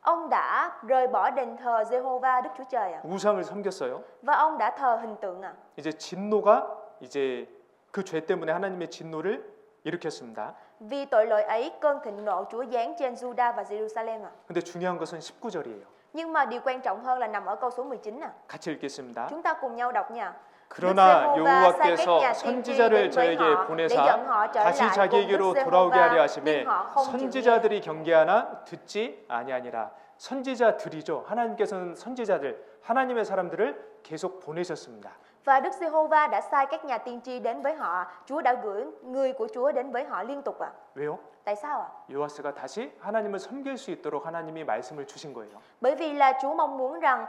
Ông đã rời bỏ đền thờ Jehovah Đức Chúa Trời à. 우상을 섬겼어요. Và ông đã thờ hình tượng à. 이제 진노가 이제 그 죄 때문에 하나님의 진노를 일으켰습니다. Vì tội lỗi ấy, cơn thịnh nộ Chúa giáng trên Judah và Jerusalem à. 근데 중요한 것은 19절이에요. Nhưng mà điều quan trọng hơn là nằm ở câu số 19 à. 같이 읽겠습니다. Chúng ta cùng nhau đọc nha. 그러나 여호와께서 선지자를 저에게 보내사 다시 자기에게로 돌아오게 하려 하심에 선지자들이 경계하나 듣지 아니하니라. 선지자들이죠. 하나님께서는 선지자들, 하나님의 사람들을 계속 보내셨습니다. Và Đức Giê-hô-va đã sai các nhà tiên tri đến với họ. Chúa đã gửi người của Chúa đến với họ liên tục ạ. 왜요? Tại sao ạ? 요아스가 다시 하나님을 섬길 수 있도록 하나님이 말씀을 주신 거예요. Bởi vì là Chúa mong muốn rằng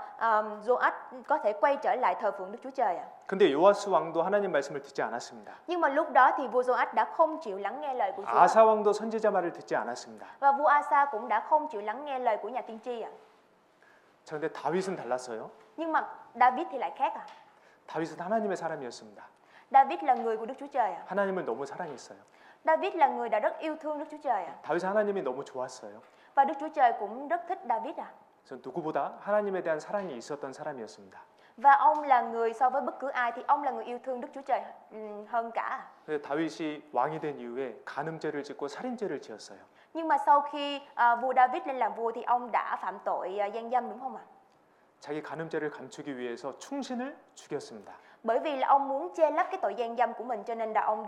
Joach có thể quay trở lại thờ phượng Đức Chúa Trời ạ. 근데 요아스 왕도 하나님 말씀을 듣지 않았습니다. Nhưng mà lúc đó thì vua Joach đã không chịu lắng nghe lời của Chúa. 아사 왕도 선지자 말을 듣지 않았습니다. Và vua Asa cũng đã không chịu lắng nghe lời của nhà tiên tri ạ. 자, 근데 다윗은 달랐어요. Nhưng mà David thì lại khác ạ. 다윗은 하나님의 사람이었습니다. David là người của Đức Chúa Trời ạ. 하나님을 너무 사랑했어요. David là người đã rất yêu thương Đức Chúa Trời ạ. 다윗은 하나님이 너무 좋았어요. Và Đức Chúa Trời cũng rất thích David ạ. 그래서 누구보다 하나님에 대한 사랑이 있었던 사람이었습니다. Và ông là người so với bất cứ ai thì ông là người yêu thương Đức Chúa Trời hơn cả. 그래서 다윗이 왕이 된 이후에 간음죄를 짓고 살인죄를 지었어요. Nhưng mà sau khi vua David lên làm vua thì ông đã phạm tội gian dâm đúng không ạ? 자기 간음죄를 감추기 위해서 충신을 죽였습니다. Bởi vì là ông muốn che lấp cái tội gian dâm của mình cho nên là ông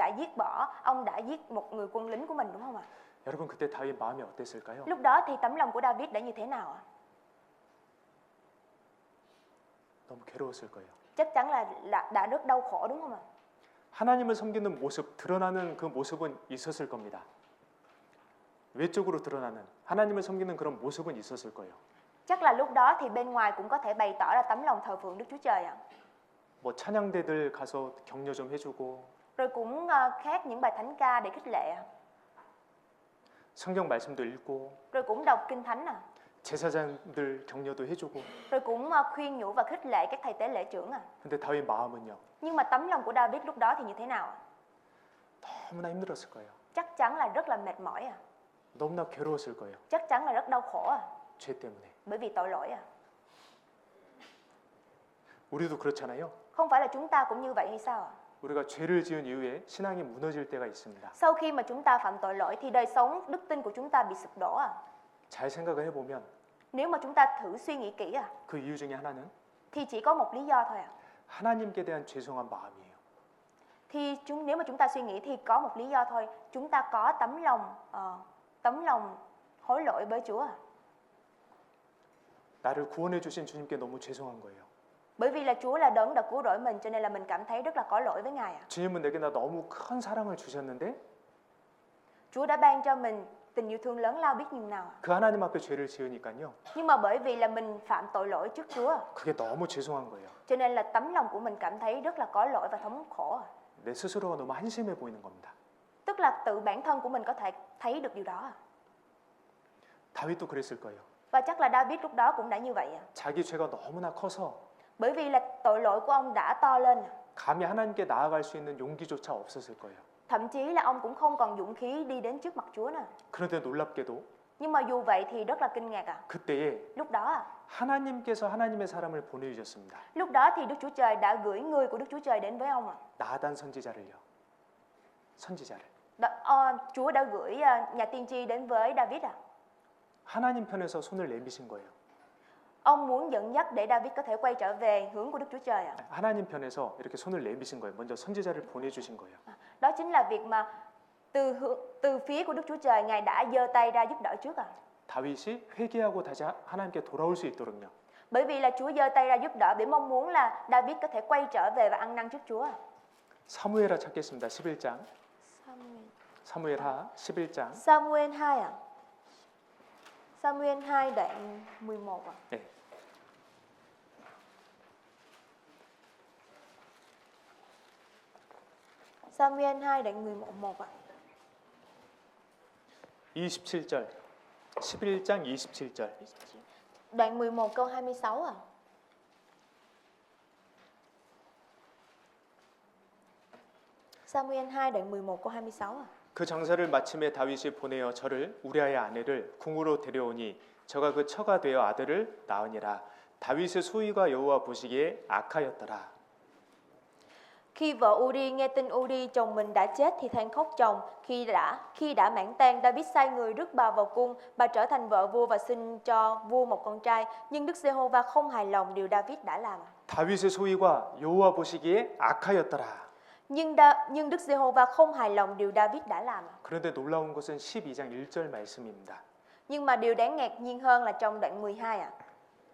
đã giết một người quân lính của mình đúng không ạ? 여러분 그때 다윗 마음이 어땠을까요? Lúc đó thì tấm lòng của David đã như thế nào ạ? 너무 괴로웠을 거예요. Chắc chắn là đã rất đau khổ đúng không ạ? 하나님을 섬기는 모습, 드러나는 그 모습은 있었을 겁니다. 외적으로 드러나는 하나님을 섬기는 그런 모습은 있었을 거예요. Chắc là lúc đó thì bên ngoài cũng có thể bày tỏ ra tấm lòng thờ phượng Đức Chúa Trời ạ. 뭐 찬양대들 가서 격려 좀 해주고, Rồi cũng hát những bài thánh ca để khích lệ ạ. 성경 말씀도 읽고, Rồi cũng đọc kinh thánh ạ. 제사장들 격려도 해주고. Rồi cũng khuyên nhủ và khích lệ các thầy tế lễ trưởng ạ. 근데 다윗 마음은요? Nhưng mà tấm lòng của David lúc đó thì như thế nào ạ? 너무나 힘들었을 거예요. Chắc chắn là rất là mệt mỏi ạ. 너무나 괴로웠을 거예요. Chắc chắn là rất đau khổ ạ. 죄 때문에. Bởi vì tội lỗi ạ. 우리도 그렇잖아요. Không phải là chúng ta cũng như vậy hay sao ạ? 우리가 죄를 지은 이후에 신앙이 무너질 때가 있습니다. Sau khi mà chúng ta phạm tội lỗi thì đời sống đức tin của chúng ta bị sụp đổ ạ. 잘 생각을 해보면 Nếu mà chúng ta thử suy nghĩ kỹ ạ, 그 이유 중에 하나는 thì chỉ có một lý do thôi ạ. 하나님께 대한 죄송한 마음이에요. Thì nếu mà chúng ta suy nghĩ thì có một lý do thôi. Chúng ta có tấm lòng hối lỗi với Chúa ạ. 나를 구원해 주신 주님께 너무 죄송한 거예요. Bởi vì là Chúa là đấng đã cứu rỗi mình cho nên là mình cảm thấy rất là có lỗi với Ngài ạ. 주님은 내게 나 너무 큰 사랑을 주셨는데 Chúa đã ban cho mình tình yêu thương lớn lao biết nhường nào. 그 하나님 앞에 죄를 지으니까요. Nhưng mà bởi vì là mình phạm tội lỗi trước Chúa, 그게 너무 죄송한 거예요. cho nên là tấm lòng của mình cảm thấy rất là có lỗi và thống khổ. 내 스스로가 너무 한심해 보이는 겁니다. Tức là tự bản thân của mình có thể thấy được điều đó. 다윗도 그랬을 거예요. Và chắc là David lúc đó cũng đã như vậy. 자기 죄가 너무나 커서 Bởi vì là tội lỗi của ông đã to lên. 감히 하나님께 나아갈 수 있는 용기조차 없었을 거예요. Thậm chí là ông cũng không còn dũng khí đi đến trước mặt Chúa nè. 그런데 놀랍게도 Nhưng mà dù vậy thì rất là kinh ngạc ạ. 그때에 Lúc đó 하나님께서 하나님의 사람을 보내주셨습니다. Lúc đó thì Đức Chúa Trời đã gửi người của Đức Chúa Trời đến với ông ạ. 나단 선지자를요. 선지자를. Chúa đã gửi nhà tiên tri đến với David ạ. 하나님 편에서 손을 내미신 거예요. Ông muốn dẫn dắt để David có thể quay trở về hướng của Đức Chúa Trời ạ. 하나님 편에서 이렇게 손을 내미신 거예요. 먼저 선지자를 보내주신 거예요. Đó chính là việc mà từ phía của Đức Chúa Trời, Ngài đã giơ tay ra giúp đỡ trước à? 다윗이 회개하고 다시 하나님께 돌아올 수 있도록요. Bởi vì là Chúa giơ tay ra giúp đỡ để mong muốn là David có thể quay trở về và ăn năn trước Chúa. 사무엘하 찾겠습니다. 11장. 사무엘하 11장. Samuel 2 à? Samuel 2 đoạn 11 à? 네. Samuel 2 đoạn 11 à? 27절. 11장 27절. Đoạn 11 câu 26 à? Samuel 2 đoạn 11 câu 26 à? 그 장사를 마침에 다윗이 보내어 저를 우리아의 아내를 궁으로 데려오니 저가 그 처가 되어 아들을 낳으니라. 다윗의 소위가 여호와 보시기에 악하였더라. Khi vợ Uri nghe tin Uri chồng mình đã chết thì than khóc chồng. Khi đã mãn tang, David sai người rước bà vào cung, bà trở thành vợ vua và sinh cho vua một con trai. Nhưng Đức Giê-hô-va không hài lòng điều David đã làm. 다윗의 소위가 여호와 보시기에 악하였더라. Nhưng Đức Giê-hô-va không hài lòng điều David đã làm. 그런데 놀라운 것은 12장 1절 말씀입니다. Nhưng mà điều đáng ngạc nhiên hơn là trong đoạn 12 ạ.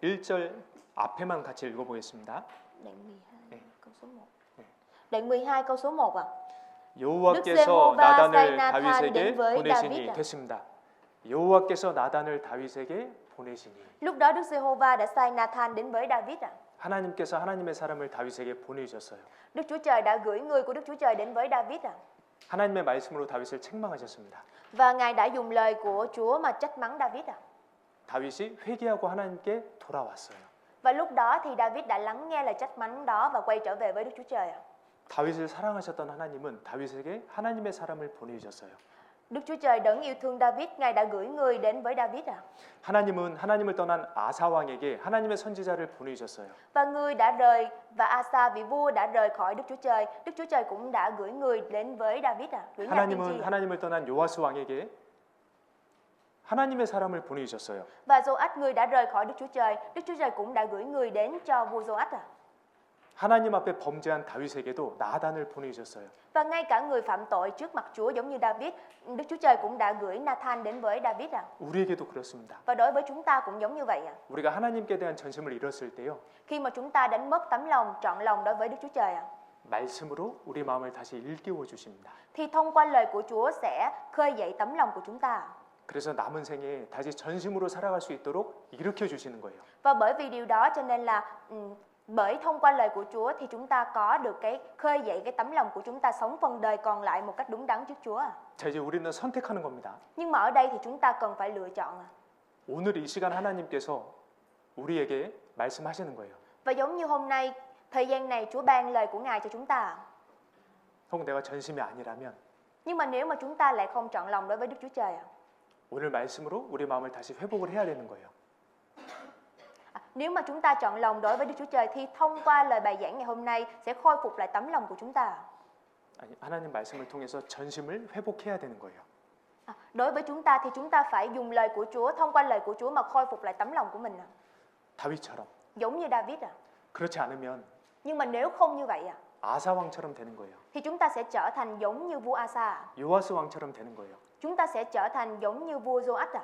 1절 앞에만 같이 읽어보겠습니다. Đoạn 12 네. câu số 1. Đoạn 12 câu số 1 ạ. 여호와께서 나단을 다윗에게 보내시니 됐습니다. 여호와께서 나단을 다윗에게 보내시니. Lúc đó Đức Giê-hô-va đã sai Nathan đến với David ạ. 하나님께서 하나님의 사람을 다윗에게 보내주셨어요. Đức Chúa Trời đã gửi người của Đức Chúa Trời đến với David ạ. 하나님의 말씀으로 다윗을 책망하셨습니다. Và Ngài đã dùng lời của Chúa mà trách mắng David ạ. 다윗이 회개하고 하나님께 돌아왔어요. Và lúc đó thì David đã lắng nghe lời trách mắng đó và quay trở về với Đức Chúa Trời ạ. 다윗을 사랑하셨던 하나님은 다윗에게 하나님의 사람을 보내주셨어요. Đức Chúa Trời đấng yêu thương David, Ngài đã gửi người đến với David ạ. 하나님은 하나님을 떠난 아사 왕에게 하나님의 선지자를 보내주셨어요. Và người đã rời và Asa vị vua đã rời khỏi Đức Chúa Trời cũng đã gửi người đến với David ạ. Gửi nhà tiên tri. 하나님은 하나님을 떠난 요아스 왕에게 하나님의 사람을 보내주셨어요. Và Joach người đã rời khỏi Đức Chúa Trời cũng đã gửi người đến cho vua Joach ạ. 하나님 앞에 범죄한 다윗에게도 나단을 보내주셨어요. Và ngay cả người phạm tội trước mặt Chúa giống như David, Đức Chúa Trời cũng đã gửi Nathan đến với David ạ. 우리에게도 그렇습니다. Và đối với chúng ta cũng giống như vậy ạ. 우리가 하나님께 대한 전심을 잃었을 때요. Khi mà chúng ta đánh mất tấm lòng, trọn lòng đối với Đức Chúa Trời ạ, 말씀으로 우리 마음을 다시 일깨워 주십니다. thì thông qua lời của Chúa sẽ khơi dậy tấm lòng của chúng ta. 그래서 남은 생에 다시 전심으로 살아갈 수 있도록 일으켜 주시는 거예요. Và bởi vì điều đó cho nên là bởi thông qua lời của Chúa thì chúng ta có được cái khơi dậy cái tấm lòng của chúng ta sống phần đời còn lại một cách đúng đắn trước Chúa. 자, 이제 우리는 선택하는 겁니다. Nhưng mà ở đây thì chúng ta cần phải lựa chọn. 오늘 이 시간 하나님께서 우리에게 말씀하시는 거예요. Và giống như hôm nay, thời gian này Chúa ban lời của Ngài cho chúng ta. 혹 내가 전심이 아니라면 Nhưng mà nếu mà chúng ta lại không trọn lòng đối với Đức Chúa Trời, 오늘 말씀으로 우리 마음을 다시 회복을 해야 되는 거예요. nếu mà chúng ta trọn lòng đối với Đức Chúa Trời thì thông qua lời bài giảng ngày hôm nay sẽ khôi phục lại tấm lòng của chúng ta. 아니, 하나님 말씀을 통해서 전심을 회복해야 되는 거예요. Đối với chúng ta thì chúng ta phải dùng lời của Chúa, thông qua lời của Chúa mà khôi phục lại tấm lòng của mình. 다윗처럼. Giống như David. 그렇지 않으면 Nhưng mà nếu không như vậy 아사 왕처럼 되는 거예요. thì chúng ta sẽ trở thành giống như vua Asa. 요아스 왕처럼 되는 거예요. Chúng ta sẽ trở thành giống như vua Joach.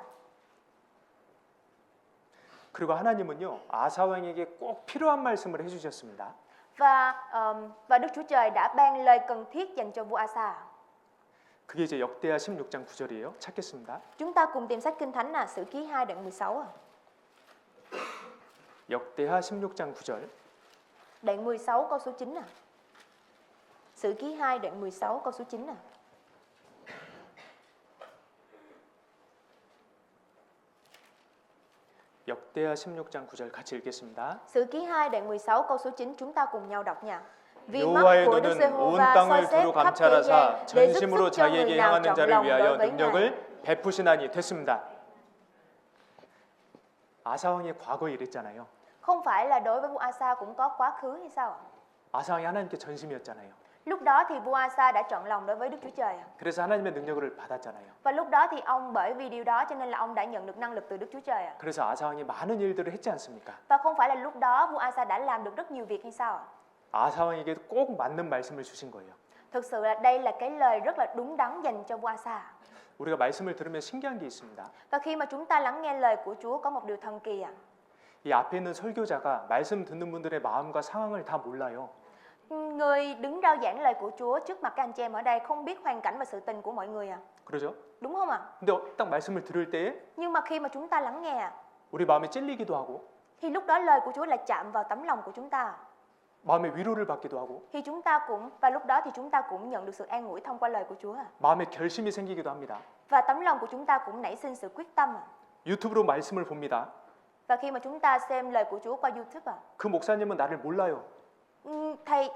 그리고 하나님은요, 아사 왕에게 꼭 필요한 말씀을 해주셨습니다. Và Đức Chúa Trời đã ban lời cần thiết dành cho vua Asa. 그게 이제 역대하 16장 9절이에요. 찾겠습니다. Chúng ta cùng tìm sách Kinh Thánh là Sử Ký 2 đoạn 16. 역대하 16장 9절. Đoạn 16 câu số 9 Sử Ký 2 đoạn 16 câu số 9 역대하 16장 9절 같이 읽겠습니다. Sử Ký 2 đoạn 16 câu số 9 chúng ta cùng nhau đọc nha. Vì mắt 여호와의 của Đức 눈은 온 Giê-hô-va 땅을 soi xét 두루 khắp thế gian 감찰하사 để giúp 전심으로 sức cho người 자기에게 nào 향하는 trọn 자를 lòng đối 위하여 với Ngài. 능력을 베푸시나니 됐습니다. 아사 왕이 과거에 이랬잖아요. Không phải là đối với vua Asa cũng có quá khứ hay sao ạ? 아사 왕이 하나님께 전심이었잖아요. Lúc đó thì vua Asa đã trọn lòng đối với Đức Chúa Trời. 그래서 하나님의 능력을 받았잖아요. Và lúc đó thì ông bởi vì điều đó cho nên là ông đã nhận được năng lực từ Đức Chúa Trời. 그래서 아사 왕이 많은 일들을 했지 않습니까? Và không phải là lúc đó vua Asa đã làm được rất nhiều việc hay sao ạ? 아사 왕에게 꼭 맞는 말씀을 주신 거예요. Thực sự là đây là cái lời rất là đúng đắn dành cho vua Asa. 우리가 말씀을 들으면 신기한 게 있습니다. Và khi mà chúng ta lắng nghe lời của Chúa có một điều thần kỳ ạ. 이 앞에 있는 설교자가 말씀 듣는 분들의 마음과 상황을 다 몰라요. Người đứng rao giảng lời của Chúa trước mặt các anh chị em ở đây không biết hoàn cảnh và sự tình của mọi người à. 그러죠? Đúng không ạ? 근데 딱 말씀을 들을 때에 Nhưng mà khi mà chúng ta lắng nghe 우리 마음에 찔리기도 하고 thì lúc đó lời của Chúa lại chạm vào tấm lòng của chúng ta. 마음의 위로를 받기도 하고 Thì chúng ta cũng và lúc đó thì chúng ta cũng nhận được sự an ủi thông qua lời của Chúa. 마음에 결심이 생기기도 합니다. Và tấm lòng của chúng ta cũng nảy sinh sự quyết tâm. 유튜브로 말씀을 봅니다. Và khi mà chúng ta xem lời của Chúa qua YouTube 그 목사님은 나를 몰라요. thầy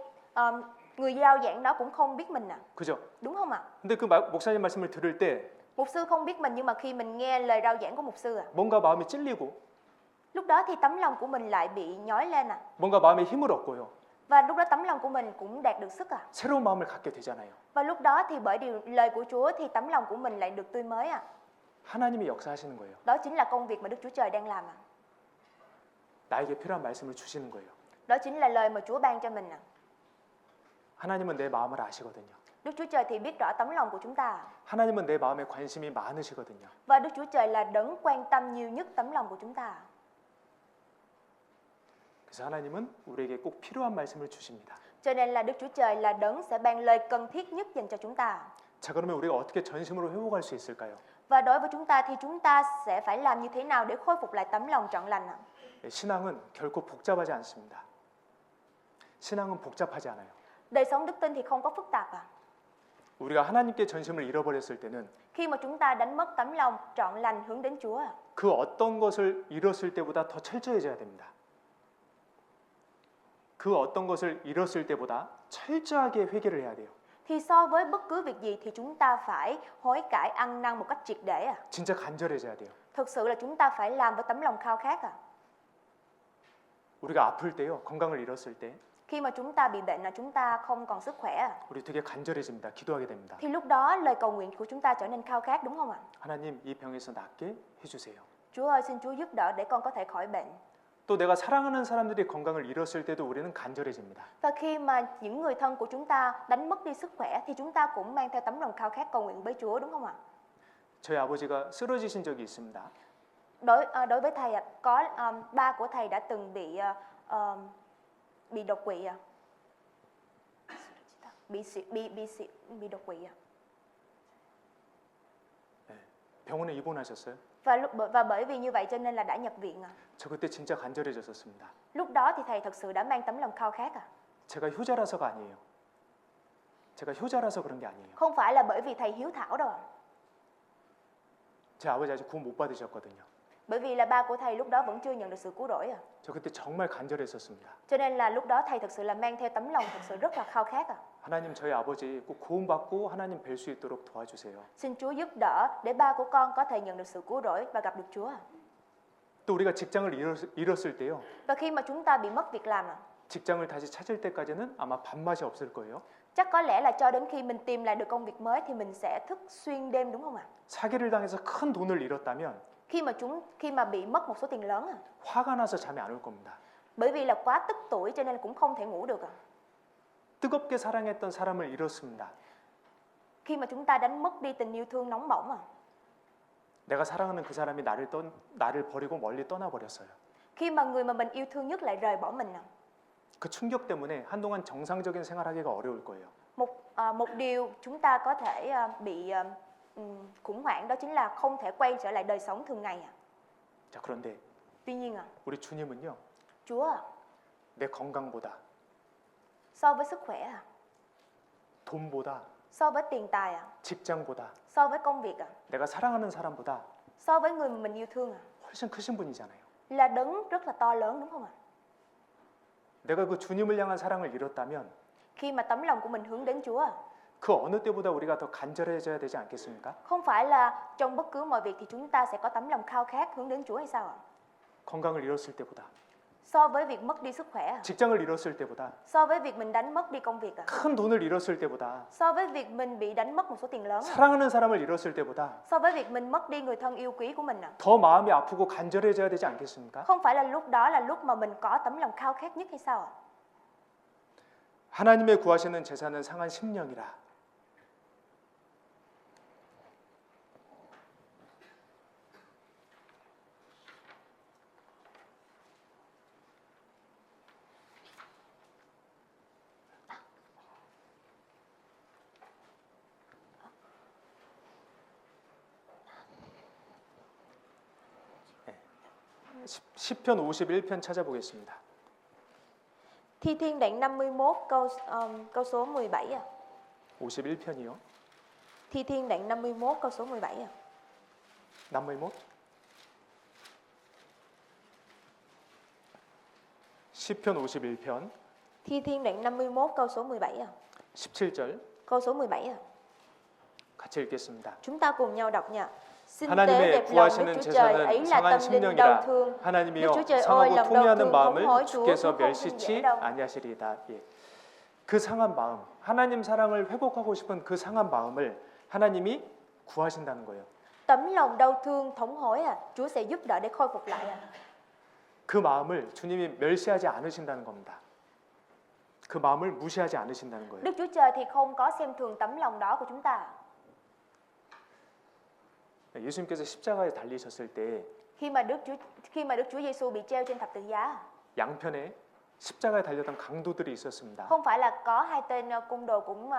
người rao giảng đó cũng không biết mình 그죠? đúng không ạ? 근데 그 목사님 말씀을 들을 때 Mục sư không biết mình nhưng mà khi mình nghe lời rao giảng của mục sư 뭔가 마음이 찔리고 lúc đó thì tấm lòng của mình lại bị nhói lên 뭔가 마음에 힘을 얻고요. và lúc đó tấm lòng của mình cũng đạt được sức 새로운 마음을 갖게 되잖아요. và lúc đó thì bởi điều lời của Chúa thì tấm lòng của mình lại được tươi mới 하나님이 역사하시는 거예요. Đó chính là công việc mà Đức Chúa Trời đang làm 나에게 필요한 말씀을 주시는 거예요. Đó chính là lời mà Chúa ban cho mình 하나님은 내 마음을 아시거든요. Đức Chúa Trời thì biết rõ tấm lòng của chúng ta 하나님은 내 마음에 관심이 많으시거든요. và Đức Chúa Trời là đấng quan tâm nhiều nhất tấm lòng của chúng ta. 그래서 하나님은 우리에게 꼭 필요한 말씀을 주십니다. Cho nên là Đức Chúa Trời là đấng sẽ ban lời cần thiết nhất dành cho chúng ta. 자, 그러면 우리가 어떻게 전심으로 회복할 수 있을까요? Và đối với chúng ta thì chúng ta sẽ phải làm như thế nào để khôi phục lại tấm lòng trọn lành 신앙은 결코 복잡하지 않습니다. 신앙은 복잡하지 않아요. Đời sống đức tin thì không có phức tạp 우리가 하나님께 전심을 잃어버렸을 때는 Khi mà chúng ta đánh mất tấm lòng trọn lành hướng đến Chúa 그 어떤 것을 잃었을 때보다 더 철저해져야 됩니다. 그 어떤 것을 잃었을 때보다 철저하게 회개를 해야 돼요. thì so với bất cứ việc gì thì chúng ta phải hối cải ăn năn một cách triệt để 진짜 간절해져야 돼요. Thực sự là chúng ta phải làm với tấm lòng khao khát 우리가 아플 때요, 건강을 잃었을 때 Khi mà chúng ta bị bệnh là chúng ta không còn sức khỏe 우리 되게 간절해집니다. 기도하게 됩니다. thì lúc đó lời cầu nguyện của chúng ta trở nên khao khát đúng không ạ? 하나님, 이 병에서 낫게 해주세요. Chúa ơi, xin Chúa giúp đỡ để con có thể khỏi bệnh. 또 내가 사랑하는 사람들이 건강을 잃었을 때도 우리는 간절해집니다. Và khi mà những người thân của chúng ta đánh mất đi sức khỏe thì chúng ta cũng mang theo tấm lòng khao khát cầu nguyện với Chúa đúng không ạ? 저희 아버지가 쓰러지신 적이 있습니다. Đối với thầy có ba của thầy đã từng bị đột quỵ bị đột quỵ 네, 병원에 입원하셨어요. và bởi vì như vậy cho nên là đã nhập viện 저 그때 진짜 간절해졌었습니다. Lúc đó thì thầy thật sự đã mang tấm lòng khao khát 제가 효자라서가 아니에요. 제가 효자라서 그런 게 아니에요. Không phải là bởi vì thầy hiếu thảo đâu 제 아버지 아직 구원 못 받으셨거든요. Bởi vì là ba của thầy lúc đó vẫn chưa nhận được sự cứu rỗi 저 그때 정말 간절했었습니다. Cho nên là lúc đó thầy thật sự là mang theo tấm lòng thật sự rất là khao khát 하나님, 저희 아버지 꼭 구원 받고 하나님 뵐 수 있도록 도와주세요. Xin Chúa giúp đỡ để ba của con có thể nhận được sự cứu rỗi và gặp được Chúa. 또 우리가 직장을 잃었을 때요. Và khi mà chúng ta bị mất việc làm 직장을 다시 찾을 때까지는 아마 밥맛이 없을 거예요. chắc có lẽ là cho đến khi mình tìm lại được công việc mới thì mình sẽ thức xuyên đêm đúng không ạ? 사기를 당해서 큰 돈을 잃었다면 Khi mà bị mất một số tiền lớn 화가 나서 잠이 안 올 겁니다. bởi vì là quá tức tuổi cho nên cũng không thể ngủ được 뜨겁게 사랑했던 사람을 잃었습니다. Khi mà chúng ta đánh mất đi tình yêu thương nóng bỏng 내가 사랑하는 그 사람이 나를 버리고 멀리 떠나버렸어요. Khi mà người mà mình yêu thương nhất lại rời bỏ mình 그 충격 때문에 한동안 정상적인 생활하기가 어려울 거예요. một điều chúng ta có thể bị khủng hoảng đó chính là không thể quay trở lại đời sống thường ngày 자, 그런데 Tuy nhiên 우리 주님은요, Chúa 내 건강보다, so với sức khỏe 돈보다, so với tiền tài 직장보다, so với công việc 내가 사랑하는 사람보다 so với người mà mình yêu thương 훨씬 크신 분이잖아요. là đấng rất là to lớn đúng không ạ? 내가 그 주님을 향한 사랑을 잃었다면 Khi mà tấm lòng của mình hướng đến Chúa 그 어느 때보다 우리가 더 간절해져야 되지 않겠습니까? không phải là trong bất cứ mọi việc thì chúng ta sẽ có tấm lòng khao khát hướng đến Chúa hay sao ạ? 건강을 잃었을 때보다, So với việc mất đi sức khỏe 직장을 잃었을 때보다, so với việc mình đánh mất đi công việc 큰 돈을 잃었을 때보다, so với việc mình bị đánh mất một số tiền lớn 사랑하는 사람을 잃었을 때보다 so với việc mình mất đi người thân yêu quý của mình 더 마음이 아프고 간절해져야 되지 않겠습니까? không phải là lúc đó là lúc mà mình có tấm lòng khao khát nhất hay sao ạ? 하나님의 구하시는 제사는 상한 심령이라. 시편 51편 찾아보겠습니다. Thi Thiên đoạn 51 câu số 17 à. 51편이요. Thi Thiên đoạn 51 câu số 17 à. 51. 시편 51편 Thi Thiên đoạn 51 câu số 17 à. 17절 Câu số 17 à. 같이 읽겠습니다. Chúng ta cùng nhau đọc nha. Xin tế 하나님의 đẹp lòng Đức 구하시는 Chúa Trời, 제사는 ấy là 상한 tâm linh đau 심령이라. thương. 하나님이여 Đức Chúa Trời ơi, 상하고 lòng đau 통회하는 thương thống 마음을 hối Chúa, 주께서 Chúa không tin 멸시치 dễ đâu. 아니하시리이다. 예. 그 상한 마음, 하나님 사랑을 회복하고 싶은 그 상한 마음을 하나님이 구하신다는 거예요. Tấm lòng đau thương thống hối à, Chúa sẽ giúp đỡ để khôi phục lại à. 그 마음을 주님이 멸시하지 않으신다는 겁니다. 그 마음을 무시하지 않으신다는 거예요. Đức Chúa Trời thì không có xem thường tấm lòng đó của chúng ta. 예수님께서 십자가에 달리셨을 때 Khi mà Đức Chúa Giêsu bị treo trên thập tự giá, 양편에 십자가에 달렸던 강도들이 있었습니다. không phải là có hai tên côn đồ cũng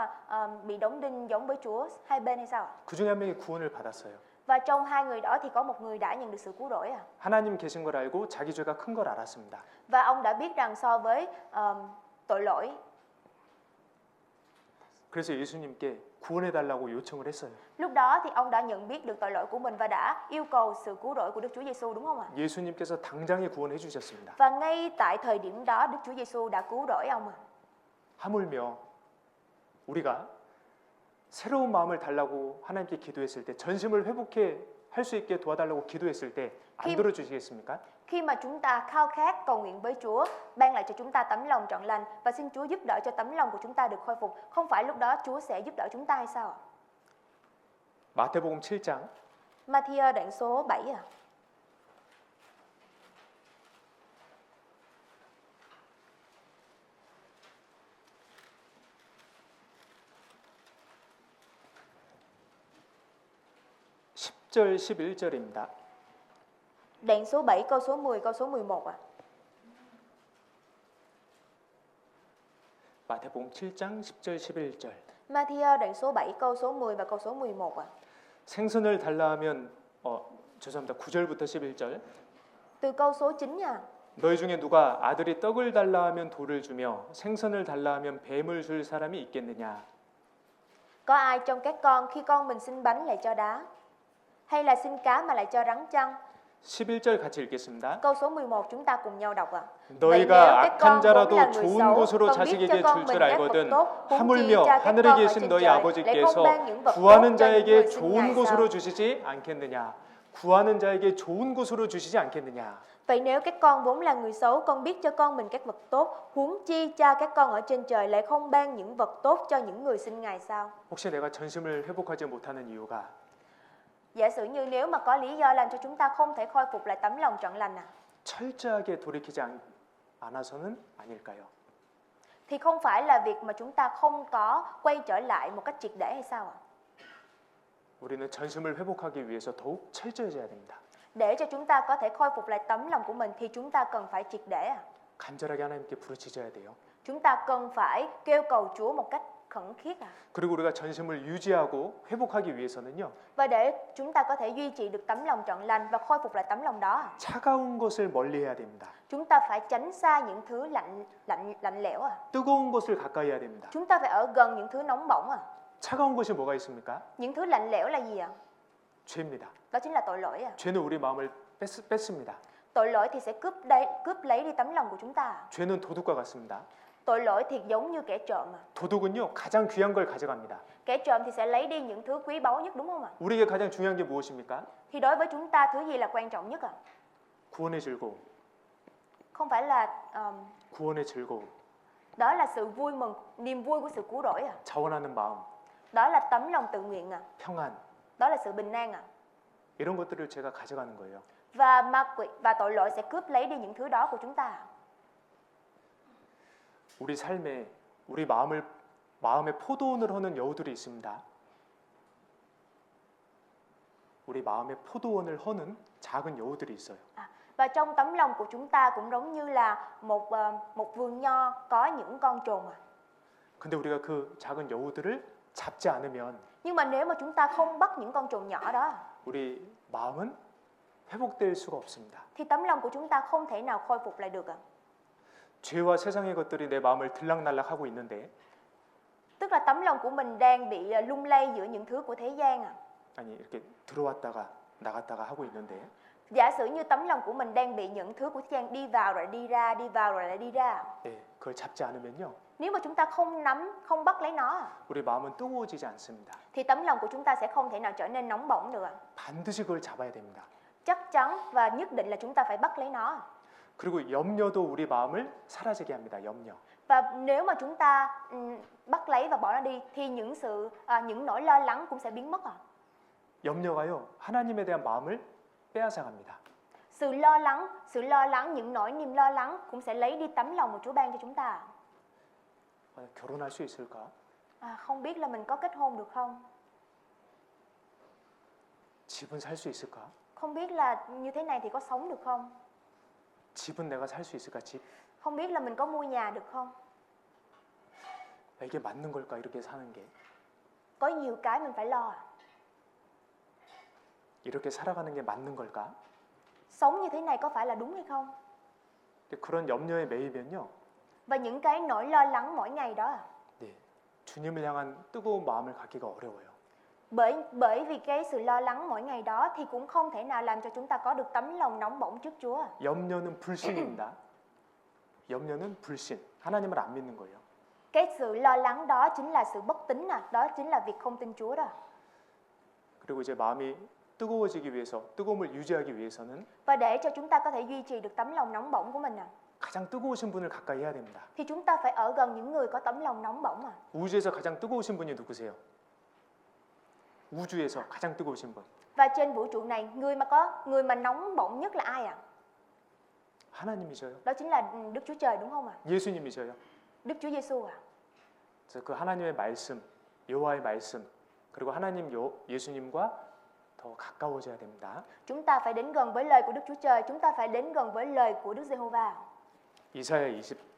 bị đóng đinh giống với Chúa hai bên hay sao ạ? 그 중에 한 명이 구원을 받았어요. Và trong hai người đó thì có một người đã nhận được sự cứu rỗi à. 하나님 계신 걸 알고 자기 죄가 큰 걸 알았습니다. Và ông đã biết rằng so với tội lỗi, 그래서 예수님께 구원해 달라고 요청을 했어요. lúc đó thì ông đã nhận biết được tội lỗi của mình và đã yêu cầu sự cứu rỗi của Đức Chúa Giêsu, đúng không ạ? 예수님께서 당장에 구원해 주셨습니다. Và ngay tại thời điểm đó Đức Chúa Giêsu đã cứu rỗi ông à. 하물며 우리가 새로운 마음을 달라고 하나님께 기도했을 때, 전심을 회복해 할 수 있게 도와달라고 기도했을 때 안 들어주시겠습니까? Khi mà chúng ta khao khát cầu nguyện với Chúa, ban lại cho chúng ta tấm lòng trọn lành và xin Chúa giúp đỡ cho tấm lòng của chúng ta được khôi phục, không phải lúc đó Chúa sẽ giúp đỡ chúng ta hay sao ạ? 마태복음 7장 Ma-thi-ơ đoạn số 7 à. 절 11절입니다. Đoạn số 7 câu số 10 câu số 11 ạ. 마태복음 7장 10절 11절. Ma-thi-ơ đoạn số 7 câu số 10 và câu số 11 ạ. 생선을 달라 하면 죄송합니다. 9절부터 11절. Từ câu số 9 nha. 너희 중에 누가 아들이 떡을 달라 하면 돌을 주며 생선을 달라 하면 뱀을 줄 사람이 있겠느냐? Có ai trong các con khi con mình xin bánh lại cho đá, hay là xin cá mà lại cho rắn chăng? 11절 같이 읽겠습니다. Câu số 11 chúng ta cùng nhau đọc ạ. 너희가 악한 자라도 좋은 곳으로 자식에게 줄 줄 알거든 하물며 하늘에 계신 너희 아버지께서 구하는 자에게 좋은 곳으로 주시지 않겠느냐? 구하는 자에게 좋은 곳으로 주시지 않겠느냐? Vậy nếu các con vốn là người xấu, con biết cho con mình các vật tốt, huống chi cha các con ở trên trời lại không ban những vật tốt cho những người xin Ngài sao? 혹시 내가 전심을 회복하지 못하는 이유가 Giả sử như nếu mà có lý do làm cho chúng ta không thể khôi phục lại tấm lòng trọn lành à, 철저하게 돌이키지 않아서는 아닐까요? thì không phải là việc mà chúng ta không có quay trở lại một cách triệt để hay sao ạ? 우리는 전심을 회복하기 위해서 더욱 철저해져야 됩니다. Để cho chúng ta có thể khôi phục lại tấm lòng của mình thì chúng ta cần phải triệt để à. 간절하게 하나님께 부르짖어야 돼요. Chúng ta cần phải kêu cầu Chúa một cách khẩn khiết à. 그리고 우리가 전심을 유지하고 회복하기 위해서는요. Và để chúng ta có thể duy trì được tấm lòng trọn lành và khôi phục lại tấm lòng đó, 차가운 것을 멀리해야 됩니다. chúng ta phải tránh xa những thứ lạnh lẽo à. 뜨거운 것을 가까이 해야 됩니다. Chúng ta phải ở gần những thứ nóng bỏng à. 차가운 것이 뭐가 있습니까? Những thứ lạnh lẽo là gì ạ? 죄입니다. Đó chính là tội lỗi à. 죄는 우리 마음을 뺐습니다. Tội lỗi thì sẽ cướp lấy đi tấm lòng của chúng ta. 죄는 도둑과 같습니다. Tội lỗi thì giống như kẻ trộm à. 도둑은요 가장 귀한 걸 가져갑니다. Kẻ trộm thì sẽ lấy đi những thứ quý báu nhất, đúng không ạ? 우리에게 가장 중요한 게 무엇입니까? Thì đối với chúng ta thứ gì là quan trọng nhất ạ? 구원의 즐거움. Không phải là 구원의 즐거움. đó là sự vui mừng, niềm vui của sự cứu rỗi à. 자원하는 마음. Đó là tấm lòng tự nguyện à. 평안. Đó là sự bình an à. 이런 것들을 제가 가져가는 거예요. Và ma quỷ và tội lỗi sẽ cướp lấy đi những thứ đó của chúng ta. 우리 삶에 우리 마음에 포도원을 허는 여우들이 있습니다. 우리 마음에 포도원을 허는 작은 여우들이 있어요. Và trong tấm lòng của chúng ta cũng giống như là một vườn nho có những con trùng. 근데 우리가 그 작은 여우들을 잡지 않으면 Nhưng mà nếu mà chúng ta không bắt những con trùng nhỏ đó 우리 마음은 회복될 수가 없습니다. thì tấm lòng của chúng ta không thể nào khôi phục lại được. 죄와 세상의 것들이 내 마음을 들락날락하고 있는데 Tức là tấm lòng của mình đang bị lung lay giữa những thứ của thế gian. 아니 이렇게 들어왔다가 나갔다가 하고 있는데 Giả sử như tấm lòng của mình đang bị những thứ của thế gian đi vào rồi đi ra, đi vào rồi lại đi ra. 네, 그걸 잡지 않으면요. Nếu mà chúng ta không nắm, không bắt lấy nó 우리 마음은 뜨거워지지 않습니다. thì tấm lòng của chúng ta sẽ không thể nào trở nên nóng bỏng được. 반드시 그걸 잡아야 됩니다. Chắc chắn và nhất định là chúng ta phải bắt lấy nó. 그리고 염려도 우리 마음을 사라지게 합니다. 염려. Và nếu mà chúng ta bắt lấy và bỏ nó đi thì những nỗi lo lắng cũng sẽ biến mất. 염려가요. 하나님에 대한 마음을 빼앗아갑니다. Sự lo lắng, những nỗi niềm lo lắng cũng sẽ lấy đi tấm lòng mà Chúa ban cho chúng ta. 결혼할 수 있을까? Không biết là mình có kết hôn được không? 집은 살 수 있을까? Không biết là như thế này thì có sống được không? 집은 내가 살 수 있을까? 집. Không biết là mình có mua nhà được không? 이게 맞는 걸까? 이렇게 사는 게. Có nhiều cái mình phải lo. 이렇게 살아가는 게 맞는 걸까? Sống như thế này có phải là đúng hay không? 그런 염려에 매이면요. Và những cái nỗi lo lắng mỗi ngày đó. 네, 주님을 향한 뜨거운 마음을 갖기가 어려워요. Bởi vì cái sự lo lắng mỗi ngày đó thì cũng không thể nào làm cho chúng ta có được tấm lòng nóng bỏng trước Chúa. 염려는 불신입니다. 염려는 불신. 하나님을 안 믿는 거예요. Cái sự lo lắng đó chính là sự bất tín, đó chính là việc không tin Chúa đó. 그리고 이제 마음이 뜨거워지기 위해서, 뜨거움을 유지하기 위해서는 Và để cho chúng ta có thể duy trì được tấm lòng nóng bỏng của mình 가장 뜨거우신 분을 가까이 해야 됩니다. thì chúng ta phải ở gần những người có tấm lòng nóng bỏng. 우주에서 가장 뜨거우신 분이 누구세요? 우주에서 가장 뜨거우신 분. Và trên vũ trụ này, người mà nóng bỏng nhất là ai ạ? 하나님이셔요. Đó chính là Đức Chúa Trời đúng không ạ? 예수님이셔요. Đức Chúa Giêsu ạ. 그래서 그 하나님의 말씀, 여호와의 말씀, 그리고 하나님 예수님과 더 가까워져야 됩니다. Chúng ta phải đến gần với lời của Đức Chúa Trời, chúng ta phải đến gần với lời của Đức Giê-hô-va.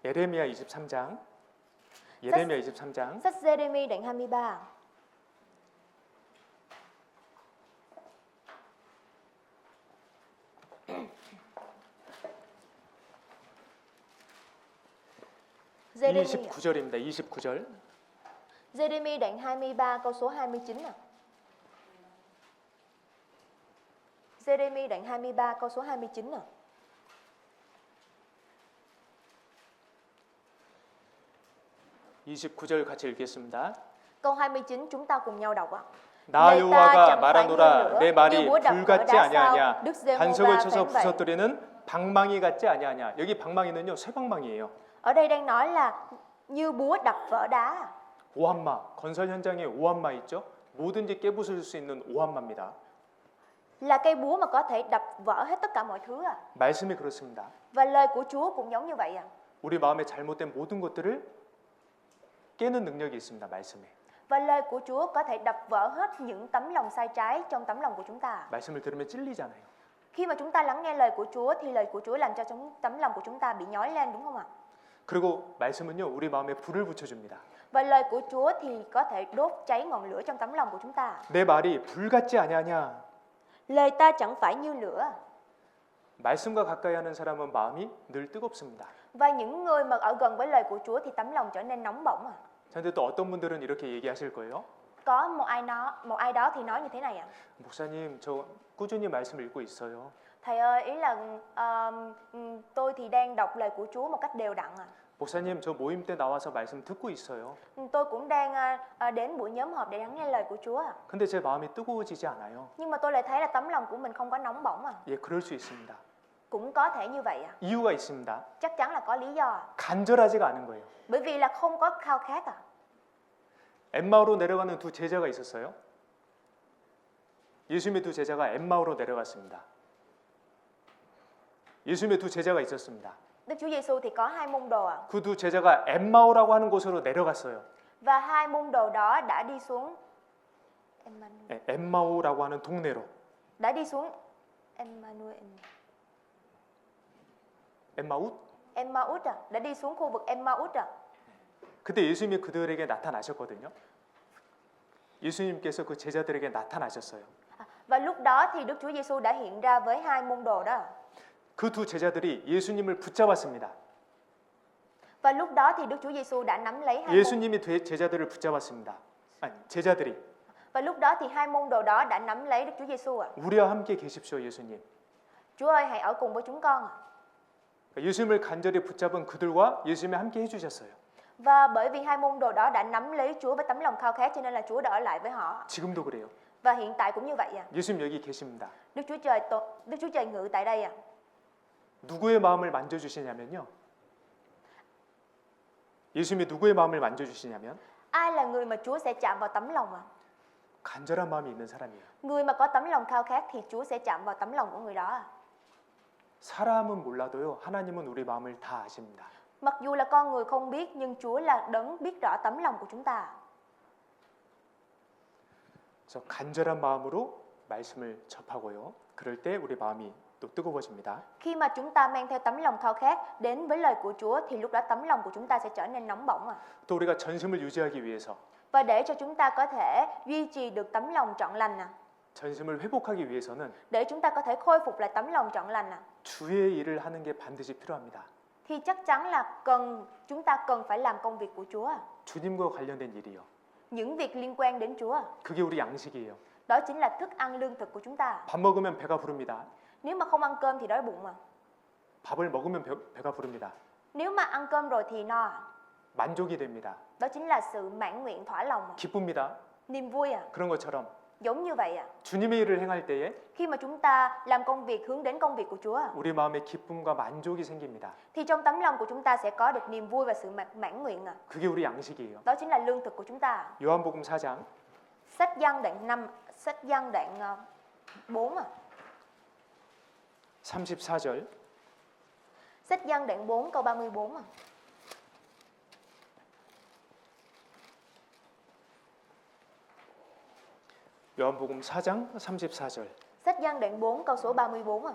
예레미야 23장. 예레미야 23장. Sách Giê-rê-mi đoạn 23. Giê-rê-mi 29절입니다. 29절. Giê-rê-mi đoạn 23 câu số 29 ạ. Giê-rê-mi đoạn 23 câu số 29 ạ. (29절) 같이 읽겠습니다. Câu 29 chúng ta cùng nhau đọc ạ. 나 여호와가 말하노라 내 말이 불 같지 아니하냐 반석을 쳐서 부서뜨리는 방망이 같지 아니하냐. 여기 방망이는요 쇠방망이에요. Ở đây đang nói là như búa đập vỡ đá. 오한마, 건설 현장에 오한마 있죠? 뭐든지 깨부술 수 있는 오한마입니다. Là cây búa mà có thể đập vỡ hết tất cả mọi thứ. 말씀이 그렇습니다. Và lời của Chúa cũng giống như vậy. 우리 마음에 잘못된 모든 것들을 깨는 능력이 있습니다. 말씀에. Và lời của Chúa có thể đập vỡ hết những tấm lòng sai trái trong tấm lòng của chúng ta. 말씀을 들으면 찔리잖아요. Khi mà chúng ta lắng nghe lời của Chúa thì lời của Chúa làm cho tấm lòng của chúng ta bị nhói lên đúng không ạ? 그리고 말씀은요 우리 마음에 불을 붙여줍니다. Và lời của Chúa thì có thể đốt cháy ngọn lửa trong tấm lòng của chúng ta. 내 말이 불 같지 아니하냐. Lời ta chẳng phải như lửa. 말씀과 가까이 하는 사람은 마음이 늘 뜨겁습니다. Và những người mà ở gần với lời của Chúa thì tấm lòng trở nên nóng bỏng. 그런데 또 어떤 분들은 이렇게 얘기하실 거예요. Có một ai đó thì nói như thế này ạ. 목사님, 저 꾸준히 말씀 읽고 있어요. Thầy ơi, ý là tôi thì đang đọc lời của Chúa một cách đều đặn. 목사님, 저 모임 때 나와서 말씀 듣고 있어요. Tôi cũng đang đến buổi nhóm họp để lắng nghe lời của Chúa. 근데 제 마음이 뜨거워지지 않아요. Nhưng mà tôi lại thấy là tấm lòng của mình không có nóng bỏng. 예, 그럴 수 있습니다. Cũng có thể như vậy. 이유가 있습니다. Chắc chắn là có lý do. 간절하지가 않은 거예요. Bởi vì là không có khao khát. 엠마오로 내려가는 두 제자가 있었어요. 예수님의 두 제자가 엠마오로 내려갔습니다. 예수님의 두 제자가 있었습니다. Đức Chúa Giêsu thì có hai môn đồ ạ. 그 두 제자가 엠마오라고 하는 곳으로 내려갔어요. Và hai môn đồ đó đã đi xuống 네, 엠마오라고 하는 동네로. đã đi xuống Emmanuel. 엠마웃? Emmaus à, đã đi xuống khu vực Emmaus à. 그때 예수님이 그들에게 나타나셨거든요. 예수님께서 그 제자들에게 나타나셨어요. Và lúc đó thì Đức Chúa Giêsu đã hiện ra với hai môn đồ đó. 그 두 제자들이 예수님을 붙잡았습니다. Và lúc đó thì Đức Chúa Giêsu đã nắm lấy hai môn. 예수님이 제자들을 붙잡았습니다. 아니, 제자들이. Và lúc đó thì hai môn đồ đó đã nắm lấy Đức Chúa Giêsu ạ. 우리와 함께 계십시오, 예수님. Chúa ơi, hãy ở cùng với chúng con ạ. 예수님을 간절히 붙잡은 그들과 예수님이 함께 해주셨어요. Và bởi vì hai môn đồ đó đã nắm lấy Chúa với tấm lòng khao khát cho nên là Chúa đã ở lại với họ. 지금도 그래요. Và hiện tại cũng như vậy ạ. 예수님 여기 계십니다. Đức Chúa Trời ngự tại đây ạ. 누구의 마음을 만져주시냐면요. 예수님이 누구의 마음을 만져주시냐면 Ai là người mà Chúa sẽ chạm vào tấm lòng ạ? 간절한 마음이 있는 사람이에요. Người mà có tấm lòng khao khát thì Chúa sẽ chạm vào tấm lòng của người đó ạ. 사람은 몰라도요. 하나님은 우리 마음을 다 아십니다. Mặc dù là con người không biết nhưng Chúa là đấng biết rõ tấm lòng của chúng ta. 그래서 간절한 마음으로 말씀을 접하고요. 그럴 때 우리 마음이 또 뜨거워집니다. Khi mà chúng ta mang theo tấm lòng khao khát đến với lời của Chúa thì lúc đó tấm lòng của chúng ta sẽ trở nên nóng bỏng ạ. 또 우리가 전심을 유지하기 위해서 Và để cho chúng ta có thể duy trì được tấm lòng trọn lành ạ. 전심을 회복하기 위해서는 Để chúng ta có thể khôi phục lại tấm lòng trọn lành ạ. 주의 일을 하는 게 반드시 필요합니다. Thì chắc chắn là chúng ta cần phải làm công việc của Chúa. 주님과 관련된 일이요. Những việc liên quan đến Chúa. 그게 우리 양식이에요. Đó chính là thức ăn lương thực của chúng ta. 밥 먹으면 배가 부릅니다. Nếu mà không ăn cơm thì đói bụng mà. 밥을 먹으면 배가 부릅니다. Nếu mà ăn cơm rồi thì no. 만족이 됩니다. Đó chính là sự mãn nguyện thỏa lòng. 기쁩니다. Niềm vui à. 그런 것처럼 Giống như vậy à. 주님의 일을 행할 때에 Khi mà chúng ta làm công việc hướng đến công việc của Chúa 우리 마음에 기쁨과 만족이 생깁니다. thì trong tấm lòng của chúng ta sẽ có được niềm vui và sự mãn nguyện à. 그게 우리 양식이에요. Đó chính là lương thực của chúng ta. 요한복음 4장 Sách Giăng đoạn 5, sách Giăng đoạn 4 à. 34절 Sách Giăng đoạn 4 câu 34 à. 요한복음 4장 34절 Sách Giăng đoạn 4 câu số 34 à.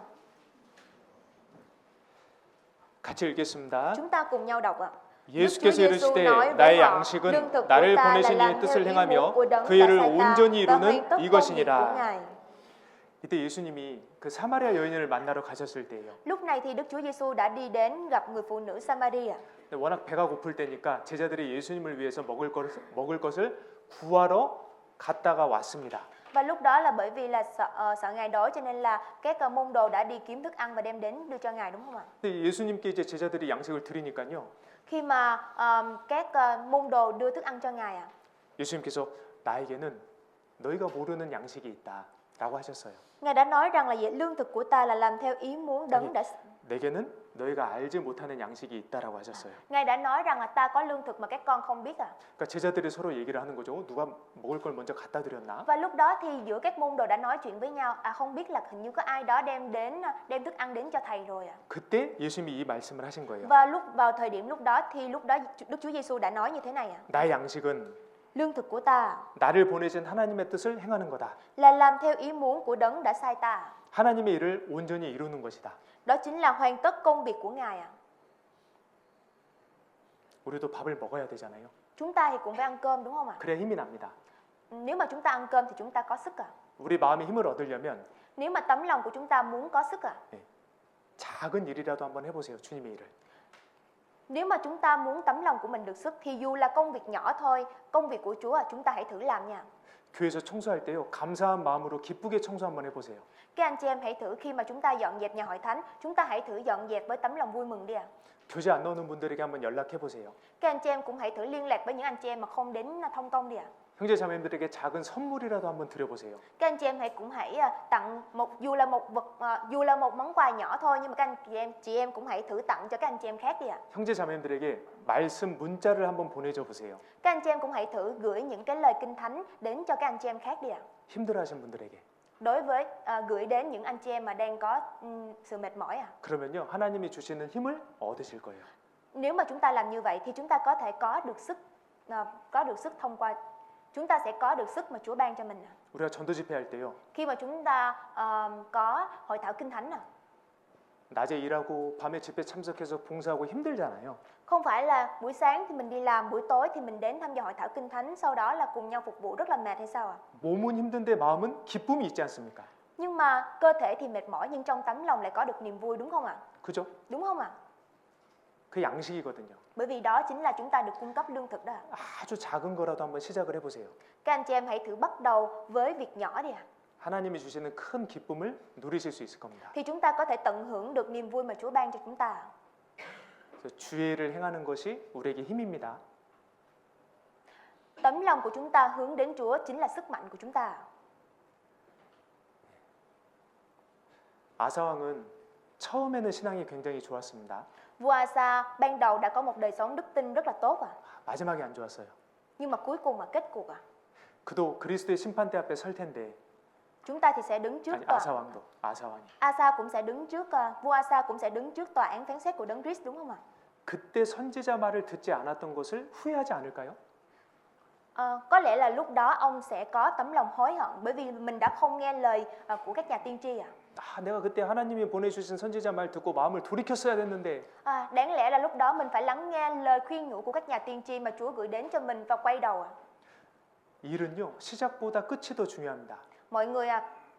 같이 읽겠습니다. Chúng ta cùng nhau đọc ạ. 예수께서 이르시되 나의 양식은 나를 보내신 이의 뜻을 행하며 그 일을 온전히 이루는 이것이니라. 이때 예수님이 그 사마리아 여인을 만나러 가셨을 때예요. Lúc này thì Đức Chúa Giêsu đã đi đến gặp người phụ nữ Samaria. 워낙 배가 고플 때니까 제자들이 예수님을 위해서 먹을 것을 구하러 갔다가 왔습니다. Và lúc đó là bởi vì là sợ Ngài đói cho nên là các môn đồ đã đi kiếm thức ăn và đem đến đưa cho Ngài, đúng không ạ? 근데 예수님께 이제 제자들이 양식을 드리니까요. Khi mà các môn đồ đưa thức ăn cho Ngài ạ. 예수님께서 나에게는 너희가 모르는 양식이 있다라고 하셨어요. Ngài đã nói rằng là lương thực của ta là làm theo ý muốn đấng đã. 내게는 너희가 알지 못하는 양식이 있다라고 하셨어요. Ngài đã nói rằng là ta có lương thực mà các con không biết à. 그러니까 제자들이 서로 얘기를 하는 거죠. 누가 먹을 걸 먼저 갖다 드렸나? Và lúc đó thì giữa các môn đồ đã nói chuyện với nhau. Không biết là hình như có ai đó đem thức ăn đến cho thầy rồi à. 그때 예수님이 이 말씀을 하신 거예요. Và vào thời điểm lúc đó Đức Chúa Giêsu đã nói như thế này à. 나의 양식은 Lương thực của ta 나를 보내신 하나님의 뜻을 행하는 거다. là làm theo ý muốn của đấng đã sai ta. 하나님의 일을 온전히 이루는 것이다. Đó chính là hoàn tất công việc của Ngài ạ. 우리도 밥을 먹어야 되잖아요. Chúng ta thì cũng phải ăn cơm, đúng không ạ? 그래야 힘이 납니다. Nếu mà chúng ta ăn cơm thì chúng ta có sức ạ. 우리 마음에 힘을 얻으려면 Nếu mà tấm lòng của chúng ta muốn có sức ạ. 작은 일이라도 한번 해보세요. 주님의 일을. Nếu mà chúng ta muốn tấm lòng của mình được sức thì dù là công việc nhỏ thôi, công việc của Chúa chúng ta hãy thử làm nha. 교회에서 청소할 때요. 감사한 마음으로 기쁘게 청소 한번 해보세요. Các anh chị em hãy thử khi mà chúng ta dọn dẹp nhà hội thánh, chúng ta hãy thử dọn dẹp với tấm lòng vui mừng đi ạ. 교제 안 나오는 분들에게 한번 연락해 보세요. Các anh chị em cũng hãy thử liên lạc với những anh chị em mà không đến thông công đi ạ. 형제 자매님들에게 작은 선물이라도 한번 드려보세요. Các anh chị em hãy tặng dù là một món quà nhỏ thôi, nhưng mà các anh chị em cũng hãy thử tặng cho các anh chị em khác đi ạ. 형제 자매님들에게 말씀 문자를 한번 보내줘 보세요. Các anh chị em cũng hãy thử gửi những cái lời kinh thánh đến cho các anh chị em khác đi ạ. 힘들어하신 분들에게. đối với gửi đến những anh chị em mà đang có sự mệt mỏi à? 그러면요, 하나님이 주시는 힘을 얻으실 거예요. Nếu mà chúng ta làm như vậy thì chúng ta có thể có được sức thông qua, chúng ta sẽ có được sức mà Chúa ban cho mình. 우리가 전도 집회할 때요, Khi mà chúng ta có hội thảo kinh thánh, 낮에 일하고 밤에 집회 참석해서 봉사하고 힘들잖아요. không phải là buổi sáng thì mình đi làm, buổi tối thì mình đến tham gia hội thảo kinh thánh, sau đó là cùng nhau phục vụ rất là mệt hay sao ạ? 몸은 힘든데 마음은 기쁨이 있지 않습니까? Nhưng mà cơ thể thì mệt mỏi nhưng trong tấm lòng lại có được niềm vui, đúng không ạ? 그죠? Đúng không ạ? 그 양식이거든요. Bởi vì đó chính là chúng ta được cung cấp lương thực đó. 아주 작은 거라도 한번 시작을 해보세요. Các anh chị em hãy thử bắt đầu với việc nhỏ đi ạ. 하나님이 주시는 큰 기쁨을 누리실 수 있을 겁니다. Thì chúng ta có thể tận hưởng được niềm vui mà Chúa ban cho chúng ta. 그래서 주의를 행하는 것이 우리에게 힘입니다. Tấm lòng của chúng ta hướng đến Chúa chính là sức mạnh của chúng ta. 아사 왕은 처음에는 신앙이 굉장히 좋았습니다. Vua Asa ban đầu đã có một đời sống đức tin rất là tốt ạ. 마지막에 안 좋았어요. Nhưng mà cuối cùng mà kết cục ạ. 그도 그리스도의 심판대 앞에 설 텐데. Chúng ta thì sẽ đứng trước 아니, tòa. 아사 왕이. Asa cũng sẽ đứng trước, vua Asa cũng sẽ đứng trước tòa án phán xét của Đấng Christ, đúng không ạ? 그때 선지자 말을 듣지 않았던 것을 후회하지 않을까요? Có lẽ là lúc đó ông sẽ có tấm lòng hối hận bởi vì mình đã không nghe lời của các nhà tiên tri ạ. 내가 그때 하나님이 보내주신 선지자 말 듣고 마음을 돌이켰어야 됐는데. Đáng lẽ là lúc đó mình phải lắng nghe lời khuyên nhủ của các nhà tiên tri mà Chúa gửi đến cho mình và quay đầu ạ. 일은요, 시작보다 끝이 더 중요합니다. Mọi người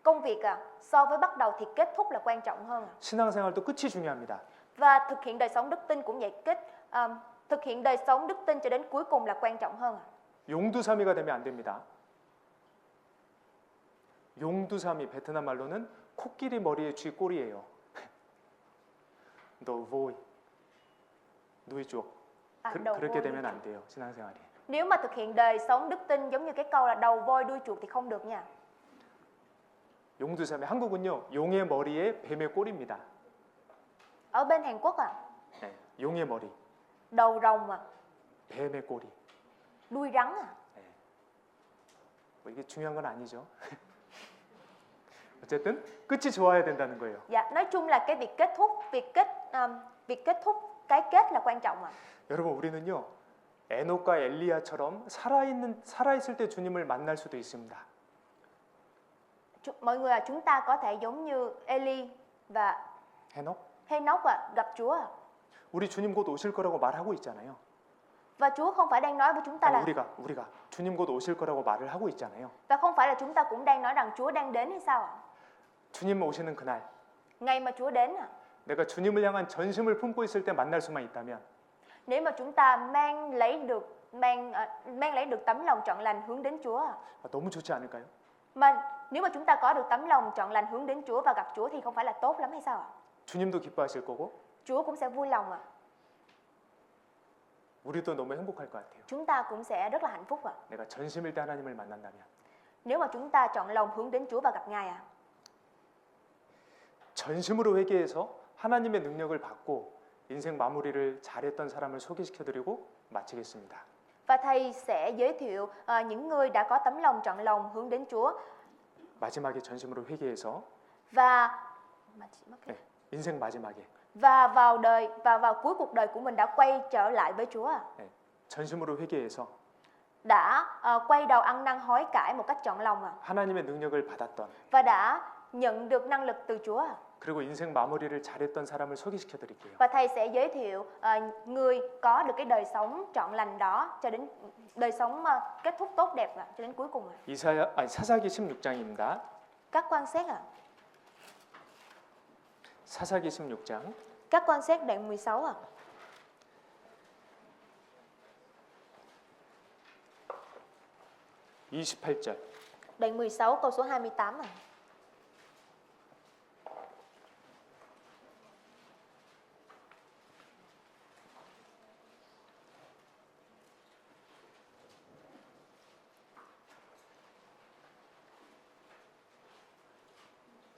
công việc so với bắt đầu thì kết thúc là quan trọng hơn. 신앙생활도 끝이 중요합니다. Và thực hiện đời sống đức tin cũng vậy, thực hiện đời sống đức tin cho đến cuối cùng là quan trọng hơn. 용두사미가 되면 안 됩니다. 용두사미 베트남 말로는 코끼리 머리에 쥐 꼬리예요. 너 voi, nuôi chuột. 그렇게 되면 안 돼요, 신앙생활이. Nếu mà thực hiện đời sống đức tin giống như cái câu là đầu voi đuôi chuột thì không được nha. 용두사미, 한국은요, 용의 머리에 뱀의 꼬리입니다. Ở bên Hàn Quốc 네, 용의 머리. đầu rồng 뱀의 꼬리. đuôi rắn 네. 뭐 이게 중요한 건 아니죠. 어쨌든 끝이 좋아야 된다는 거예요. Dạ, nói chung là cái việc kết thúc cái kết là quan trọng 여러분, 우리는요, 에녹과 엘리야처럼 살아있을 때 주님을 만날 수도 있습니다. Mọi người chúng ta có thể giống như Eli và Henoch gặp Chúa. 우리 주님 곧 오실 거라고 말하고 있잖아요. Và Chúa không phải đang nói với chúng ta là 우리가 주님 곧 오실 거라고 말을 하고 있잖아요. Và không phải là chúng ta cũng đang nói rằng Chúa đang đến hay sao ạ? 주님 오시는 그날, ngày mà Chúa đến 내가 주님을 향한 전심을 품고 있을 때 만날 수만 있다면, nếu mà chúng ta mang lấy được tấm lòng trọn lành hướng đến Chúa 너무 좋지 않을까요? mà nếu mà chúng ta có được tấm lòng trọn lành hướng đến Chúa và gặp Chúa thì không phải là tốt lắm hay sao ạ? 주님도 기뻐하실 거고, Chúa cũng sẽ vui lòng 우리도 너무 행복할 것 같아요. Chúng ta cũng sẽ rất là hạnh phúc 내가 전심일 때 하나님을 만난다면. nếu mà chúng ta trọn lòng hướng đến Chúa và gặp Ngài 전심으로 회개해서 하나님의 능력을 받고 인생 마무리를 잘했던 사람을 소개시켜드리고 마치겠습니다. Và thầy sẽ giới thiệu những người đã có tấm lòng trọn lòng hướng đến Chúa. 마지막에 전심으로 회개해서 và 네, 인생 마지막에 và vào cuối cuộc đời của mình đã quay trở lại với Chúa. 네, 전심으로 회개해서 đã quay đầu ăn năn hối cải một cách trọn lòng 하나님의 능력을 받았던 và đã nhận được năng lực từ Chúa. 그리고 인생 마무리를 잘했던 사람을 소개시켜 드릴게요. Và thầy sẽ giới thiệu người có được cái đời sống trọn lành đó cho đến đời sống kết thúc tốt đẹp cho đến cuối cùng. 사사기 16장입니다. Các quan xét 사사기 16장. Các quan xét đoạn 16 28절. Đoạn 16 câu số 28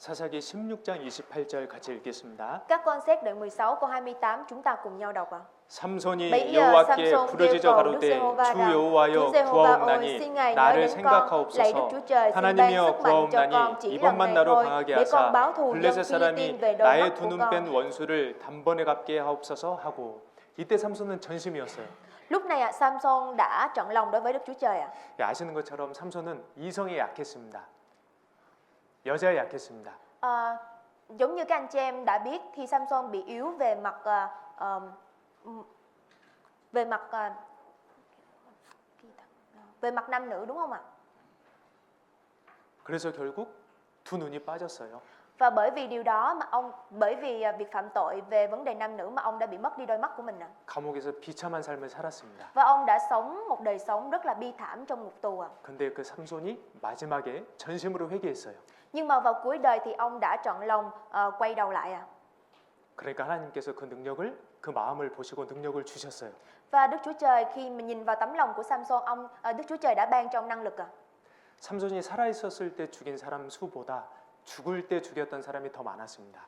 사사기 16장 28절 같이 읽겠습니다. Các con xét đoạn 16 câu 28 chúng ta cùng nhau đọc ạ. 삼손이 Bấy giờ 여호와께 Samson 부르짖어 kêu cầu Đức 가로되 Giê-hô-va 주 rằng, 여호와여 Chúa Giê-hô-va ơi, xin 구하옵나니 Ngài nhớ 나를 đến con, lạy Đức 생각하옵소서. Chúa Trời, xin ban 하나님이여 sức mạnh cho con 구하옵나니 chỉ lần 이번만 này 나로 thôi, 강하게 để con báo 하사 thù dân 블레셋 Phi-li-tin 사람이 về đôi mắt 나의 của 두 눈 con. 뺀 원수를 단번에 갚게 하옵소서 하고 이때 삼손은 전심이었어요. Lúc này Samson đã trọn lòng đối với Đức Chúa Trời ạ. 예, 아시는 것처럼 삼손은 이성에 약했습니다. 여자에 약했습니다. Giống như các anh chị em đã biết thì Samson bị yếu về mặt về mặt nam nữ, đúng không ạ? 그래서 결국 두 눈이 빠졌어요. Và bởi vì điều đó mà bởi vì việc phạm tội về vấn đề nam nữ mà ông đã bị mất đi đôi mắt của mình ạ. 감옥에서 비참한 삶을 살았습니다. Và ông đã sống một đời sống rất là bi thảm trong ngục tù ạ. 근데 그 삼손이 마지막에 전심으로 회개했어요. Nhưng mà vào cuối đời thì ông đã trọn lòng quay đầu lại ạ. 그러니까 하나님께서 그 능력을 그 마음을 보시고 능력을 주셨어요. Và Đức Chúa Trời khi mà nhìn vào tấm lòng của Samson, Đức Chúa Trời đã ban cho ông năng lực ạ. 삼손이 살아 있었을 때 죽인 사람 수보다 죽을 때 죽였던 사람이 더 많았습니다.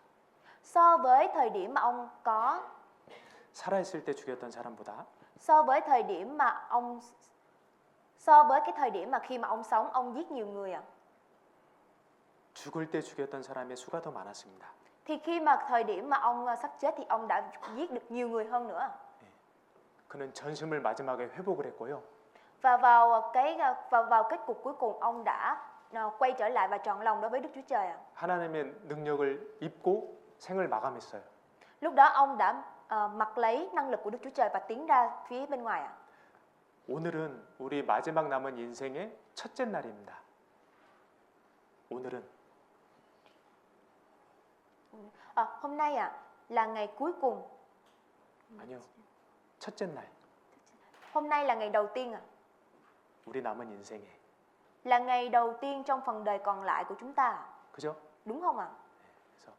So với thời điểm mà ông có 살아 있을 때 죽였던 사람보다 so với cái thời điểm mà khi mà ông sống ông giết nhiều người ạ. 죽을 때 죽였던 사람의 수가 더 많았습니다. Thì khi mà thời điểm mà ông sắp chết thì ông đã giết được nhiều người hơn nữa. 그는 전심을 마지막에 회복을 했고요. Và vào kết cục cuối cùng ông đã quay trở lại và trọn lòng đối với Đức Chúa Trời ạ. 하나님의 능력을 입고 생을 마감했어요. Lúc đó ông đã mặc lấy năng lực của Đức Chúa Trời và tiến ra phía bên ngoài ạ. 오늘은 우리 마지막 남은 인생의 첫째 날입니다. 오늘은 hôm nay là ngày cuối cùng. 아니요. 첫째 날. Hôm nay là ngày đầu tiên ạ. 우리 남은 인생에. Là ngày đầu tiên trong phần đời còn lại của chúng ta. 그죠? Đúng không ạ? 그래서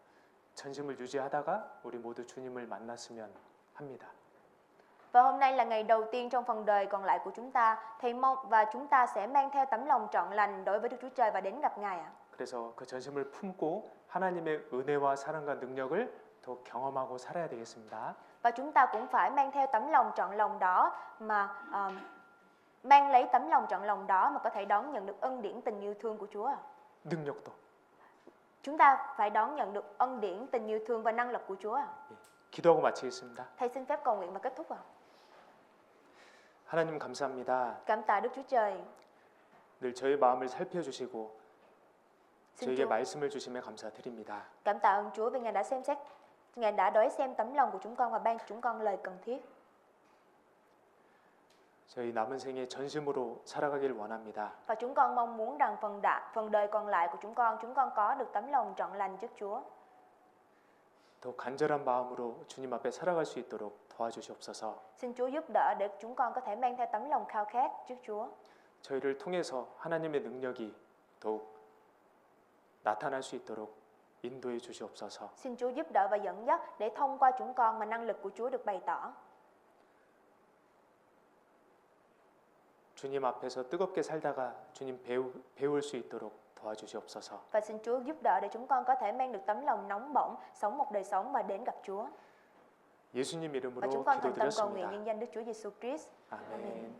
전심을 유지하다가 우리 모두 주님을 만났으면 합니다. Và hôm nay là ngày đầu tiên trong phần đời còn lại của chúng ta, thầy mong và chúng ta sẽ mang theo tấm lòng trọn lành đối với Đức Chúa Trời và đến gặp Ngài ạ. 그래서 그 전심을 품고 하나님의 은혜와 사랑과 능력을 더 경험하고 살아야 되겠습니다. Và chúng ta cũng phải mang theo tấm lòng trọn lòng đó mà mang lấy tấm lòng trọn lòng đó mà có thể đón nhận được ân điển tình yêu thương của Chúa. 능력도. Chúng ta phải đón nhận được ân điển tình yêu thương và năng lực của Chúa. 기도하고 마치겠습니다. Thầy xin phép cầu nguyện và kết thúc ạ. 하나님 감사합니다. Cảm tạ Đức Chúa Trời. 늘 저의 마음을 살펴주시고 Xin 저에게 Chúa. 말씀을 주심에 감사드립니다. Cảm tạ ơn Chúa vì Ngài đã xem xét, Ngài đã đón xem tấm lòng của chúng con và ban cho chúng con lời cần thiết. 저희 남은 생에 전심으로 살아가길 원합니다. Và chúng con mong muốn rằng phần đời còn lại của chúng con có được tấm lòng trọn lành trước Chúa. 더 간절한 마음으로 주님 앞에 살아갈 수 있도록 도와주시옵소서. Xin Chúa giúp đỡ để chúng con có thể mang theo tấm lòng khao khát trước Chúa. 저희를 통해서 하나님의 능력이 더욱 나타날 수 있도록 인도해 주시옵소서. Xin Chúa giúp đỡ và dẫn dắt để thông qua chúng con mà năng lực của Chúa được bày tỏ. 주님 앞에서 뜨겁게 살다가 주님 배울 수 있도록 도와주시옵소서. Và xin Chúa giúp đỡ để chúng con có thể mang được tấm lòng nóng bỏng, sống một đời sống và đến gặp Chúa. 예수님 Và 이름으로 chúng con thành tâm cầu nguyện 기도드렸습니다. nhân danh Đức Chúa Giêsu Christ. 아멘.